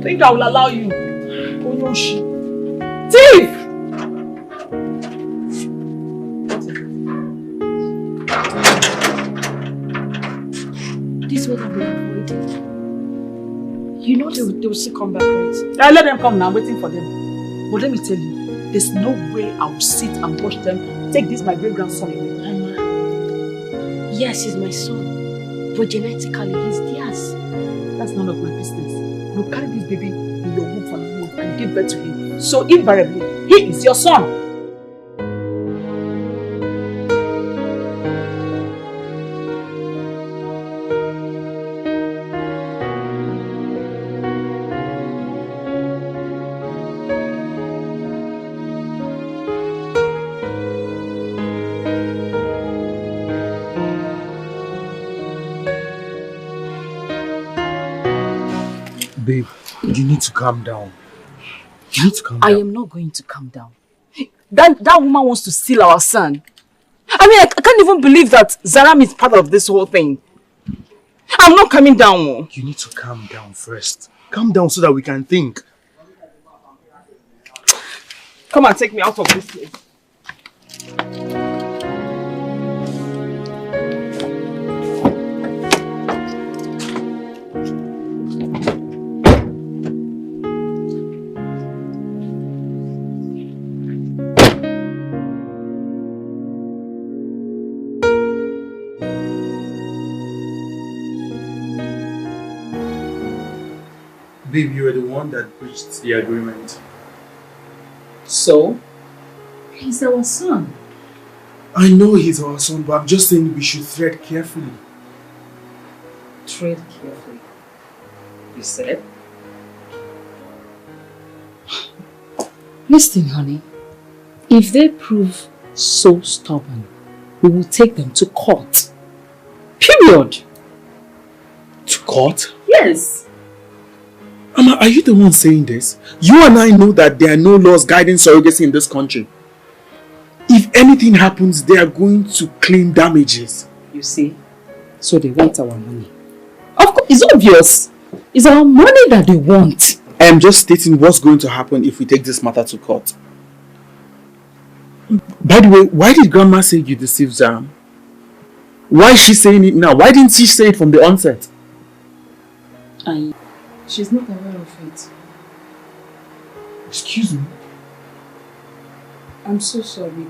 Speaker 7: Think I will allow you. Oyoshi. Thief!
Speaker 6: This is what I've been avoiding. You know they will still come back, right?
Speaker 7: Let them come now. I'm waiting for them. But let me tell you, there's no way I will sit and watch them take this my great-grandson away.
Speaker 6: Mama, yes, he's my son. But genetically, he's theirs.
Speaker 7: That's none of my business. You carry this baby in your womb for a month and give birth to him. So invariably, he is your son.
Speaker 9: Babe, you need to calm down. You need to calm down.
Speaker 6: I am not going to calm down. That woman wants to steal our son. I mean, I can't even believe that Zaram is part of this whole thing. I'm not coming down.
Speaker 9: You need to calm down first. Calm down so that we can think.
Speaker 7: Come and take me out of this place.
Speaker 9: Babe, you were the one that breached the agreement.
Speaker 7: So? He's our son.
Speaker 9: I know he's our son, but I'm just saying we should tread carefully.
Speaker 6: Tread carefully. You said? Listen, honey. If they prove so stubborn, we will take them to court. Period.
Speaker 9: To court?
Speaker 6: Yes.
Speaker 9: Mama, are you the one saying this? You and I know that there are no laws guiding surrogacy in this country. If anything happens, they are going to claim damages.
Speaker 6: You see? So they want our money. Of course, it's obvious. It's our money that they want.
Speaker 9: I am just stating what's going to happen if we take this matter to court. By the way, why did Grandma say you deceived Zaram? Why is she saying it now? Why didn't she say it from the onset?
Speaker 6: She's not aware of it.
Speaker 9: Excuse me?
Speaker 6: I'm so sorry.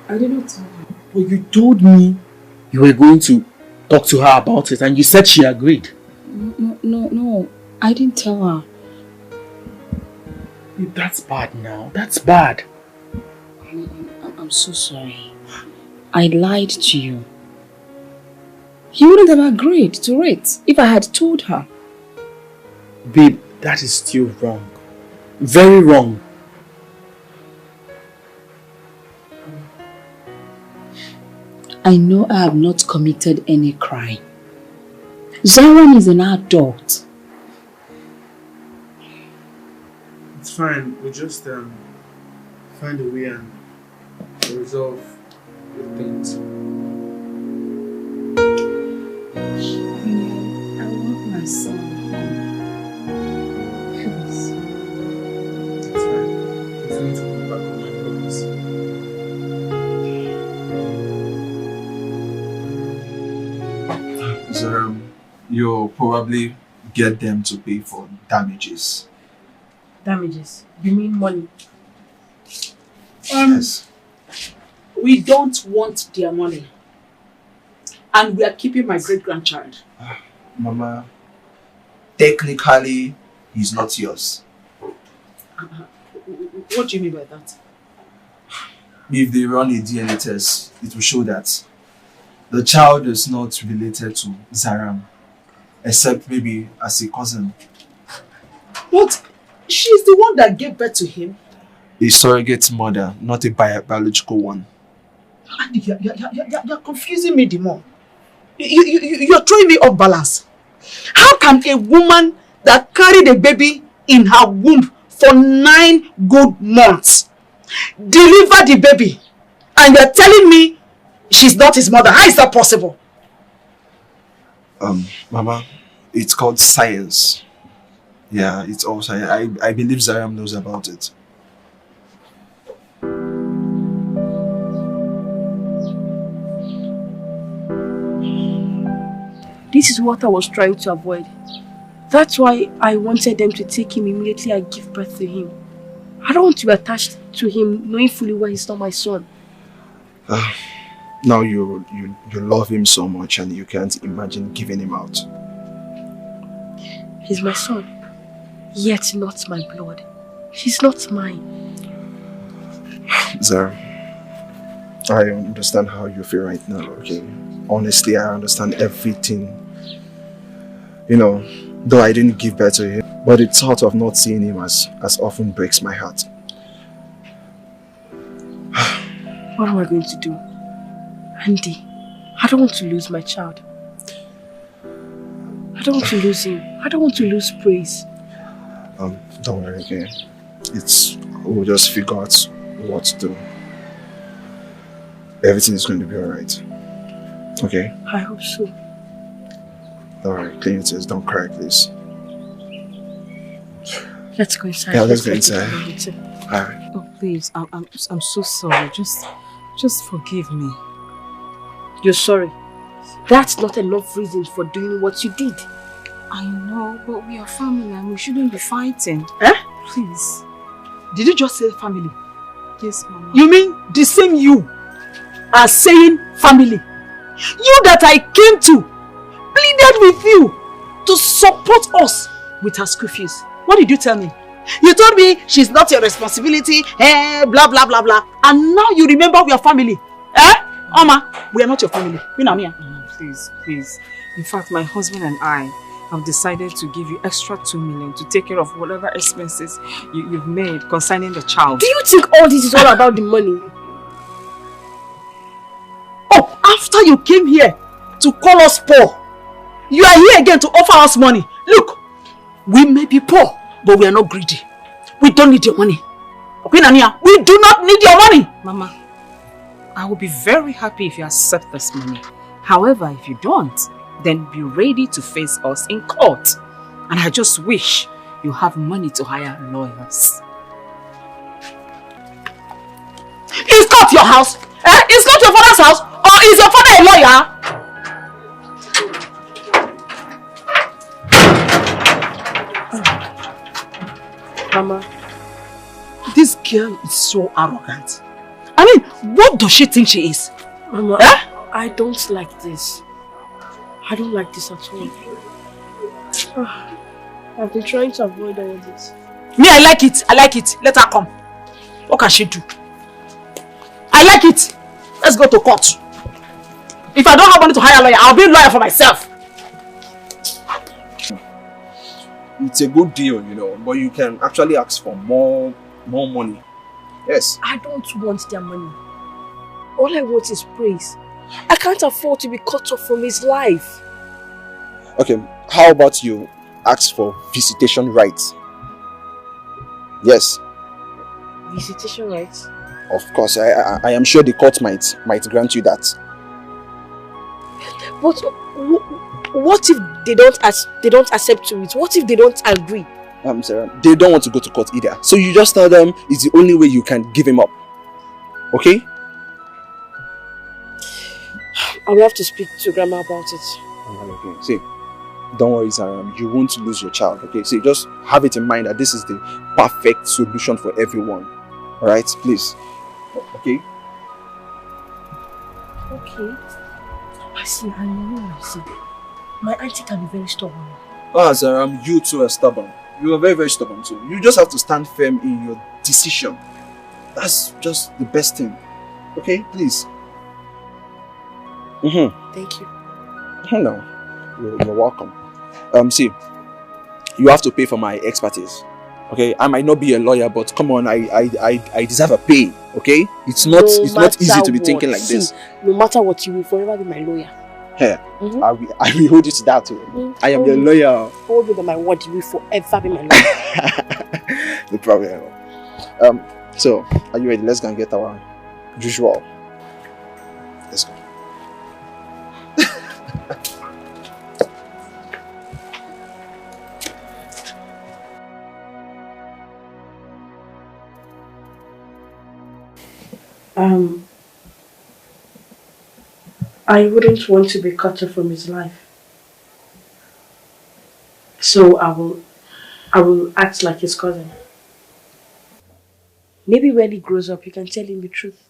Speaker 6: I did not tell you.
Speaker 9: But you told me you were going to talk to her about it and you said she agreed.
Speaker 6: No. I didn't tell her.
Speaker 9: That's bad now. That's bad.
Speaker 6: I'm so sorry. I lied to you. You wouldn't have agreed to it if I had told her.
Speaker 9: Babe, that is still wrong. Very wrong.
Speaker 6: I know I have not committed any crime. Zaram is an adult.
Speaker 9: It's fine. We'll just find a way and resolve the things.
Speaker 6: I want my son home. Please.
Speaker 9: It's fine. He's going to come back on my promise.
Speaker 5: you'll probably get them to pay for damages.
Speaker 7: Damages? You mean money?
Speaker 5: Yes.
Speaker 7: We don't want their money. And we are keeping my great-grandchild.
Speaker 5: Mama, technically, he's not yours.
Speaker 7: What do you mean by that?
Speaker 5: If they run a DNA test, it will show that the child is not related to Zaram, except maybe as a cousin.
Speaker 7: But she's the one that gave birth to him.
Speaker 5: A surrogate mother, not a biological one.
Speaker 7: You're confusing me the more. You're throwing me off balance. How can a woman that carried a baby in her womb for 9 good months deliver the baby and you're telling me she's not his mother? How is that possible?
Speaker 5: Mama, it's called science. Yeah, it's all science. I believe Zaram knows about it.
Speaker 1: This is what I was trying to avoid. That's why I wanted them to take him immediately I give birth to him. I don't want to be attached to him knowing fully well he's not my son.
Speaker 5: Now you love him so much and you can't imagine giving him out.
Speaker 1: He's my son, yet not my blood. He's not mine.
Speaker 5: Zara, I understand how you feel right now, okay? Honestly, I understand everything. You know, though I didn't give birth to him, but the thought of not seeing him as often breaks my heart.
Speaker 1: What am I going to do? Andy, I don't want to lose my child. I don't want to lose him. I don't want to lose praise.
Speaker 5: Don't worry, okay? We'll just figure out what to do. Everything is going to be alright. Okay?
Speaker 1: I hope so.
Speaker 5: Alright, clean your tears. Don't cry, please.
Speaker 1: Let's go inside.
Speaker 5: Yeah, let's go inside. Alright.
Speaker 6: Oh, please, I'm so sorry. Just forgive me.
Speaker 1: You're sorry? That's not enough reason for doing what you did.
Speaker 6: I know, but we are family and we shouldn't be fighting.
Speaker 7: Eh?
Speaker 6: Please.
Speaker 7: Did you just say family?
Speaker 6: Yes, Mama.
Speaker 7: You mean the same you are saying family? You that I came to, pleaded with you to support us with her school fees. What did you tell me? You told me she's not your responsibility, blah blah blah blah. And now you remember we are family. Eh? Oma, we are not your family.
Speaker 6: Please. In fact, my husband and I have decided to give you extra 2 million to take care of whatever expenses you've made concerning the child.
Speaker 1: Do you think all this is all about the money?
Speaker 7: Oh, after you came here to call us poor, you are here again to offer us money. Look, we may be poor, but we are not greedy. We don't need your money. Okay, Nania, we do not need your money.
Speaker 6: Mama, I will be very happy if you accept this money. However, if you don't, then be ready to face us in court. And I just wish you have money to hire lawyers.
Speaker 7: Is court your house? Is not your father's house? Or is your father a lawyer?
Speaker 1: Mama,
Speaker 7: this girl is so arrogant. I mean, what does she think she is?
Speaker 1: Mama, I don't like this. I don't like this at all. I've been trying to avoid all this.
Speaker 7: Me, I like it. Let her come. What can she do? I like it. Let's go to court. If I don't have money to hire a lawyer, I'll be a lawyer for myself.
Speaker 5: It's a good deal, you know, but you can actually ask for more money. Yes.
Speaker 1: I don't want their money. All I want is praise. I can't afford to be cut off from his life.
Speaker 5: Okay, how about you ask for visitation rights? Yes.
Speaker 1: Visitation rights?
Speaker 5: Of course, I am sure the court might grant you that.
Speaker 1: But what if they don't accept to it? What if they don't agree?
Speaker 5: Sarah, they don't want to go to court either. So you just tell them it's the only way you can give him up. Okay?
Speaker 1: I will have to speak to Grandma about it.
Speaker 2: Okay, see, don't worry, Zaram. You won't lose your child. Okay, see, just have it in mind that this is the perfect solution for everyone. All right, please. Okay.
Speaker 1: Okay. I see. My auntie can be very stubborn.
Speaker 2: Ah, Zaram, you too are stubborn. You are very, very stubborn too. You just have to stand firm in your decision. That's just the best thing. Okay, please.
Speaker 1: Thank you.
Speaker 2: No, you're welcome. See, you have to pay for my expertise. Okay, I might not be a lawyer, but come on, I deserve a pay. Okay, it's not easy to be thinking like this.
Speaker 1: No matter what, you will forever be my lawyer.
Speaker 2: Yeah, I will hold you to that too. I am your lawyer.
Speaker 1: Hold you to my word, you will forever be my lawyer.
Speaker 2: No problem. So are you ready? Let's go and get our usual. Let's go.
Speaker 1: I wouldn't want to be cut off from his life. So I will act like his cousin. Maybe when he grows up, you can tell him the truth.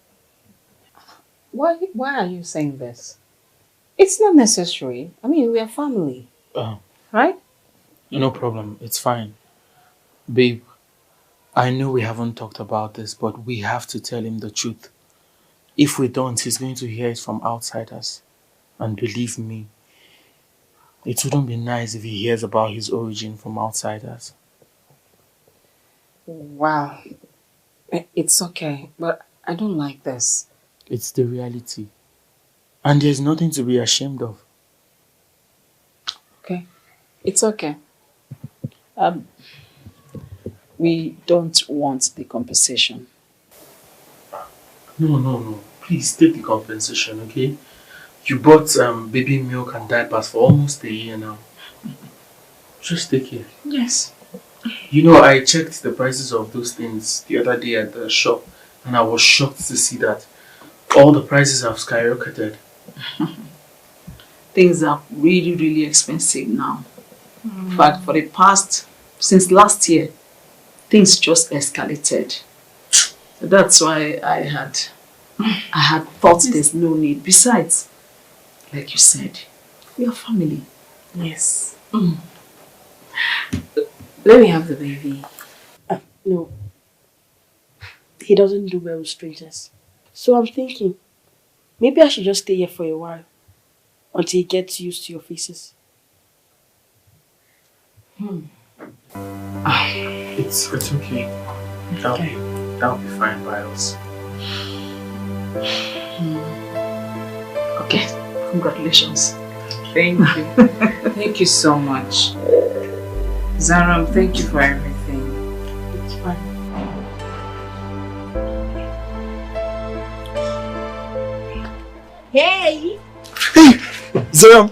Speaker 6: Why are you saying this? It's not necessary. I mean, we are family. Right?
Speaker 9: No problem. It's fine. Babe, I know we haven't talked about this, but we have to tell him the truth. If we don't, he's going to hear it from outsiders. And believe me, it wouldn't be nice if he hears about his origin from outsiders.
Speaker 6: Wow. It's okay, but I don't like this.
Speaker 9: It's the reality. And there's nothing to be ashamed of.
Speaker 6: Okay. It's okay.
Speaker 7: We don't want the compensation.
Speaker 9: No. Please take the compensation, okay? You bought baby milk and diapers for almost a year now. Just take it.
Speaker 7: Yes.
Speaker 9: You know, I checked the prices of those things the other day at the shop, and I was shocked to see that all the prices have skyrocketed.
Speaker 7: Things are really, really expensive now. In fact, since last year, things just escalated. That's why I had thought there's no need. Besides, like you said, we are family.
Speaker 1: Yes.
Speaker 6: Let me have the baby.
Speaker 1: No. He doesn't do well with strangers. So I'm thinking, maybe I should just stay here for a while until he gets used to your faces.
Speaker 9: It's okay. That'll be fine by us.
Speaker 7: Okay, congratulations.
Speaker 6: Thank you. Thank you so much. Zaram, thank you for everything.
Speaker 1: It's fine. Hey!
Speaker 2: Zaram!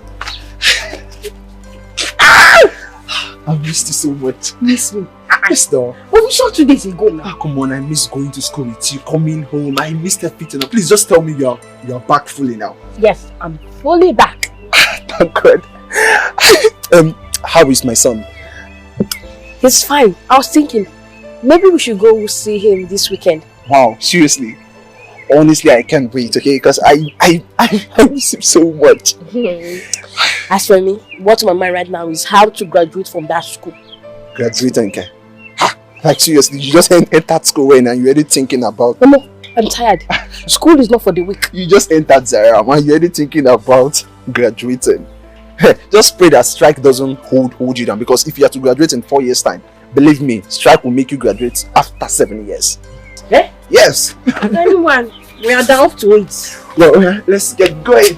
Speaker 2: I missed you so much.
Speaker 1: Miss me.
Speaker 2: Yes, though.
Speaker 1: But we saw 2 days ago now.
Speaker 2: Come on, I miss going to school with you, coming home. I missed everything. Please just tell me you're back fully now.
Speaker 1: Yes, I'm fully back.
Speaker 2: Thank God. How is my son?
Speaker 1: He's fine. I was thinking, maybe we should go see him this weekend.
Speaker 2: Wow, seriously. Honestly, I can't wait, okay? Because I miss him so much.
Speaker 1: As for me, what's on my mind right now is how to graduate from that school.
Speaker 2: Graduate, okay? Like seriously, you just entered school and you're already thinking about...
Speaker 1: No, I'm tired. School is not for the weak.
Speaker 2: You just entered Zaram and you're already thinking about graduating. Just pray that strike doesn't hold you down, because if you have to graduate in 4 years' time, believe me, strike will make you graduate after 7 years.
Speaker 1: Eh?
Speaker 2: Yes.
Speaker 1: Anyone, we are down to it.
Speaker 2: Well, let's get going.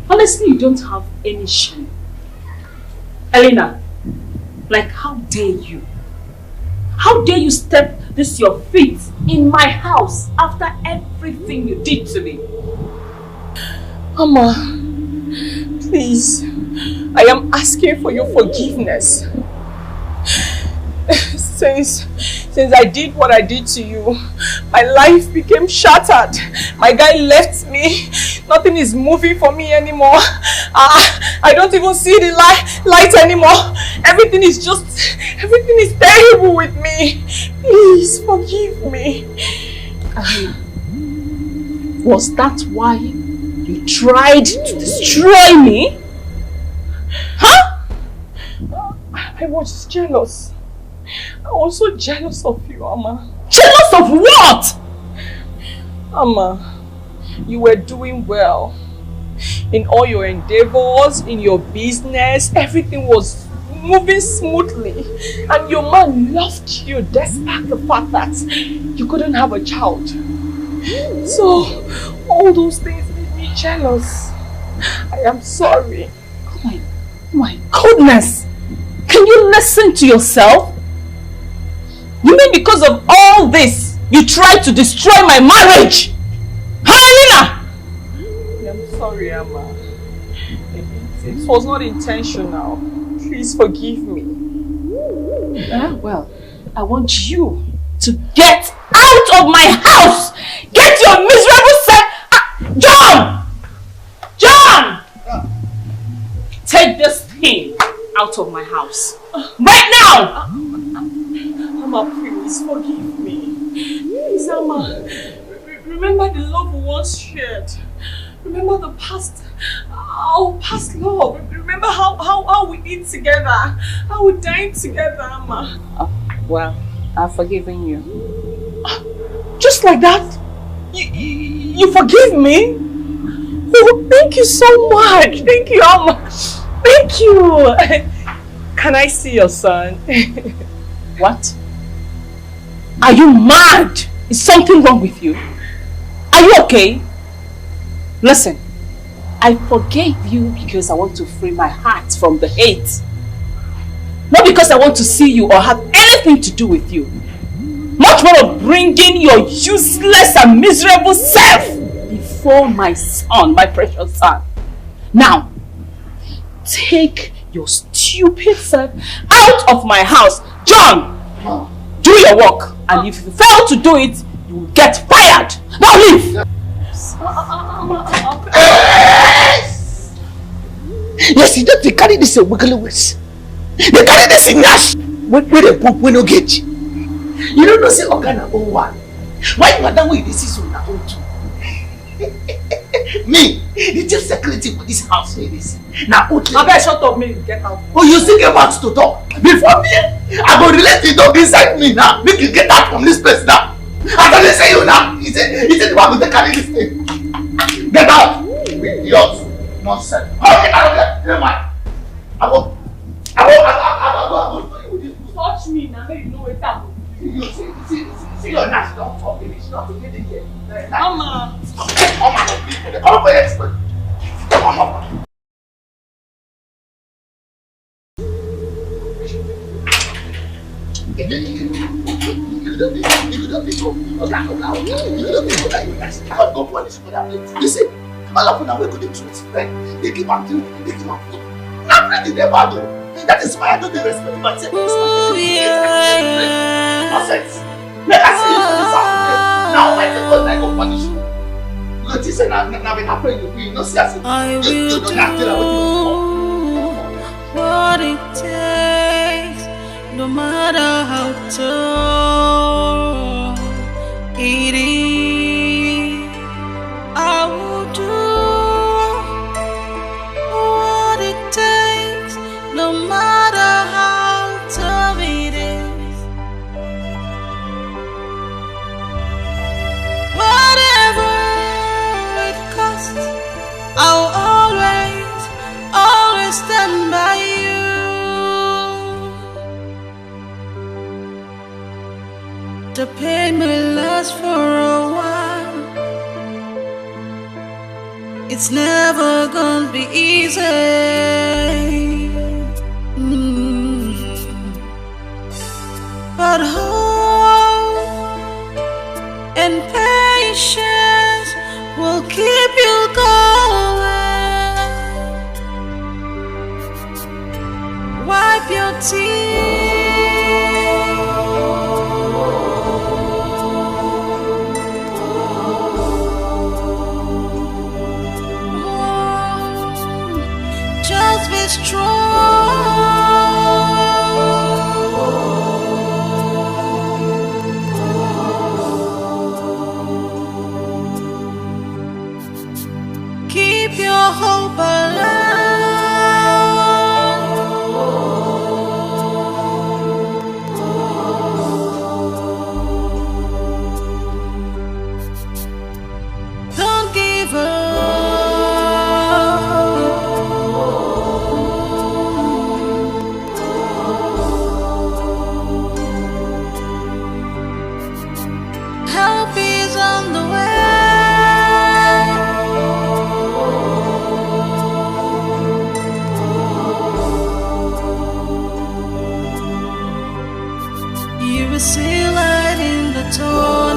Speaker 7: Honestly, you don't have any shame. Elena, like how dare you? How dare you step your feet in my house after everything you did to me?
Speaker 12: Mama, please, I am asking for your forgiveness. Since I did what I did to you, my life became shattered. My guy left me. Nothing is moving for me anymore. I don't even see the light anymore. Everything is terrible with me. Please forgive me.
Speaker 4: Was that why you tried to destroy me? Huh?
Speaker 12: I was jealous. I was so jealous of you, Amma.
Speaker 4: Jealous of what?
Speaker 12: Amma, you were doing well. In all your endeavors, in your business, everything was moving smoothly. And your man loved you despite the fact that you couldn't have a child. So, all those things made me jealous. I am sorry.
Speaker 4: Oh my goodness! Can you listen to yourself? You mean because of all this, you tried to destroy my marriage? Hyena!
Speaker 12: I'm sorry, Amma. It was not intentional. Please forgive me.
Speaker 4: Well, I want you to get out of my house! Get your miserable self! John! John! Take this thing out of my house. Right now!
Speaker 12: Amma, please forgive me. Please, Amma. Remember the love we once shared. Remember the past, our past love. Remember how we eat together, how we dined together, Amma.
Speaker 4: Well, I've forgiven you.
Speaker 12: Just like that? You forgive me? Oh, thank you so much. Thank you, Amma. Thank you. Can I see your son?
Speaker 4: What? Are you mad? Is something wrong with you? Are you okay? Listen, I forgave you because I want to free my heart from the hate. Not because I want to see you or have anything to do with you. Much more of bringing your useless and miserable self before my son, my precious son. Now, take your stupid self out of my house. John, do your work. And if you fail to do it, you will get fired. Now leave!
Speaker 11: Yes, you don't carry this a wiggly ways. They carry this in Nash. Where they pump when you get. You don't know say Organa 01. Why you are done with this is on 02? Me, the chief secretary for this house ladies. Now okay.
Speaker 12: I better shut up, me get out.
Speaker 11: Oh, you still get back to talk. Before me, I go relate the dog inside me now. Make you get out from this place now. I don't say you now. He said the one with the carry this thing. Get out! Idiots! Nonsense! Okay, I don't get. Never mind. I go.
Speaker 12: Touch me now, make you know what's happening.
Speaker 11: You see your Nash don't talk. It's not to get it here.
Speaker 12: Mama!
Speaker 11: Come on, for expert. Come on. Listen, all of them are going to truth. They give up food, they give up food. Nothing they never do. That is why I don't respect myself. Nonsense. Make I see you for this house. Now I take God I go punish you. Because this is not been happening with me. You know, see us. You don't have to
Speaker 10: what it takes, no matter how tough it is, I will do what it takes, no matter how tough it is. Whatever it costs, I'll always stand by you. The pain will last for a while. It's never gonna be easy. But hope and patience will keep you going. Wipe your tears. strong. Keep your hope alive. Don't give up. Help is on the way. You will see light in the tunnel.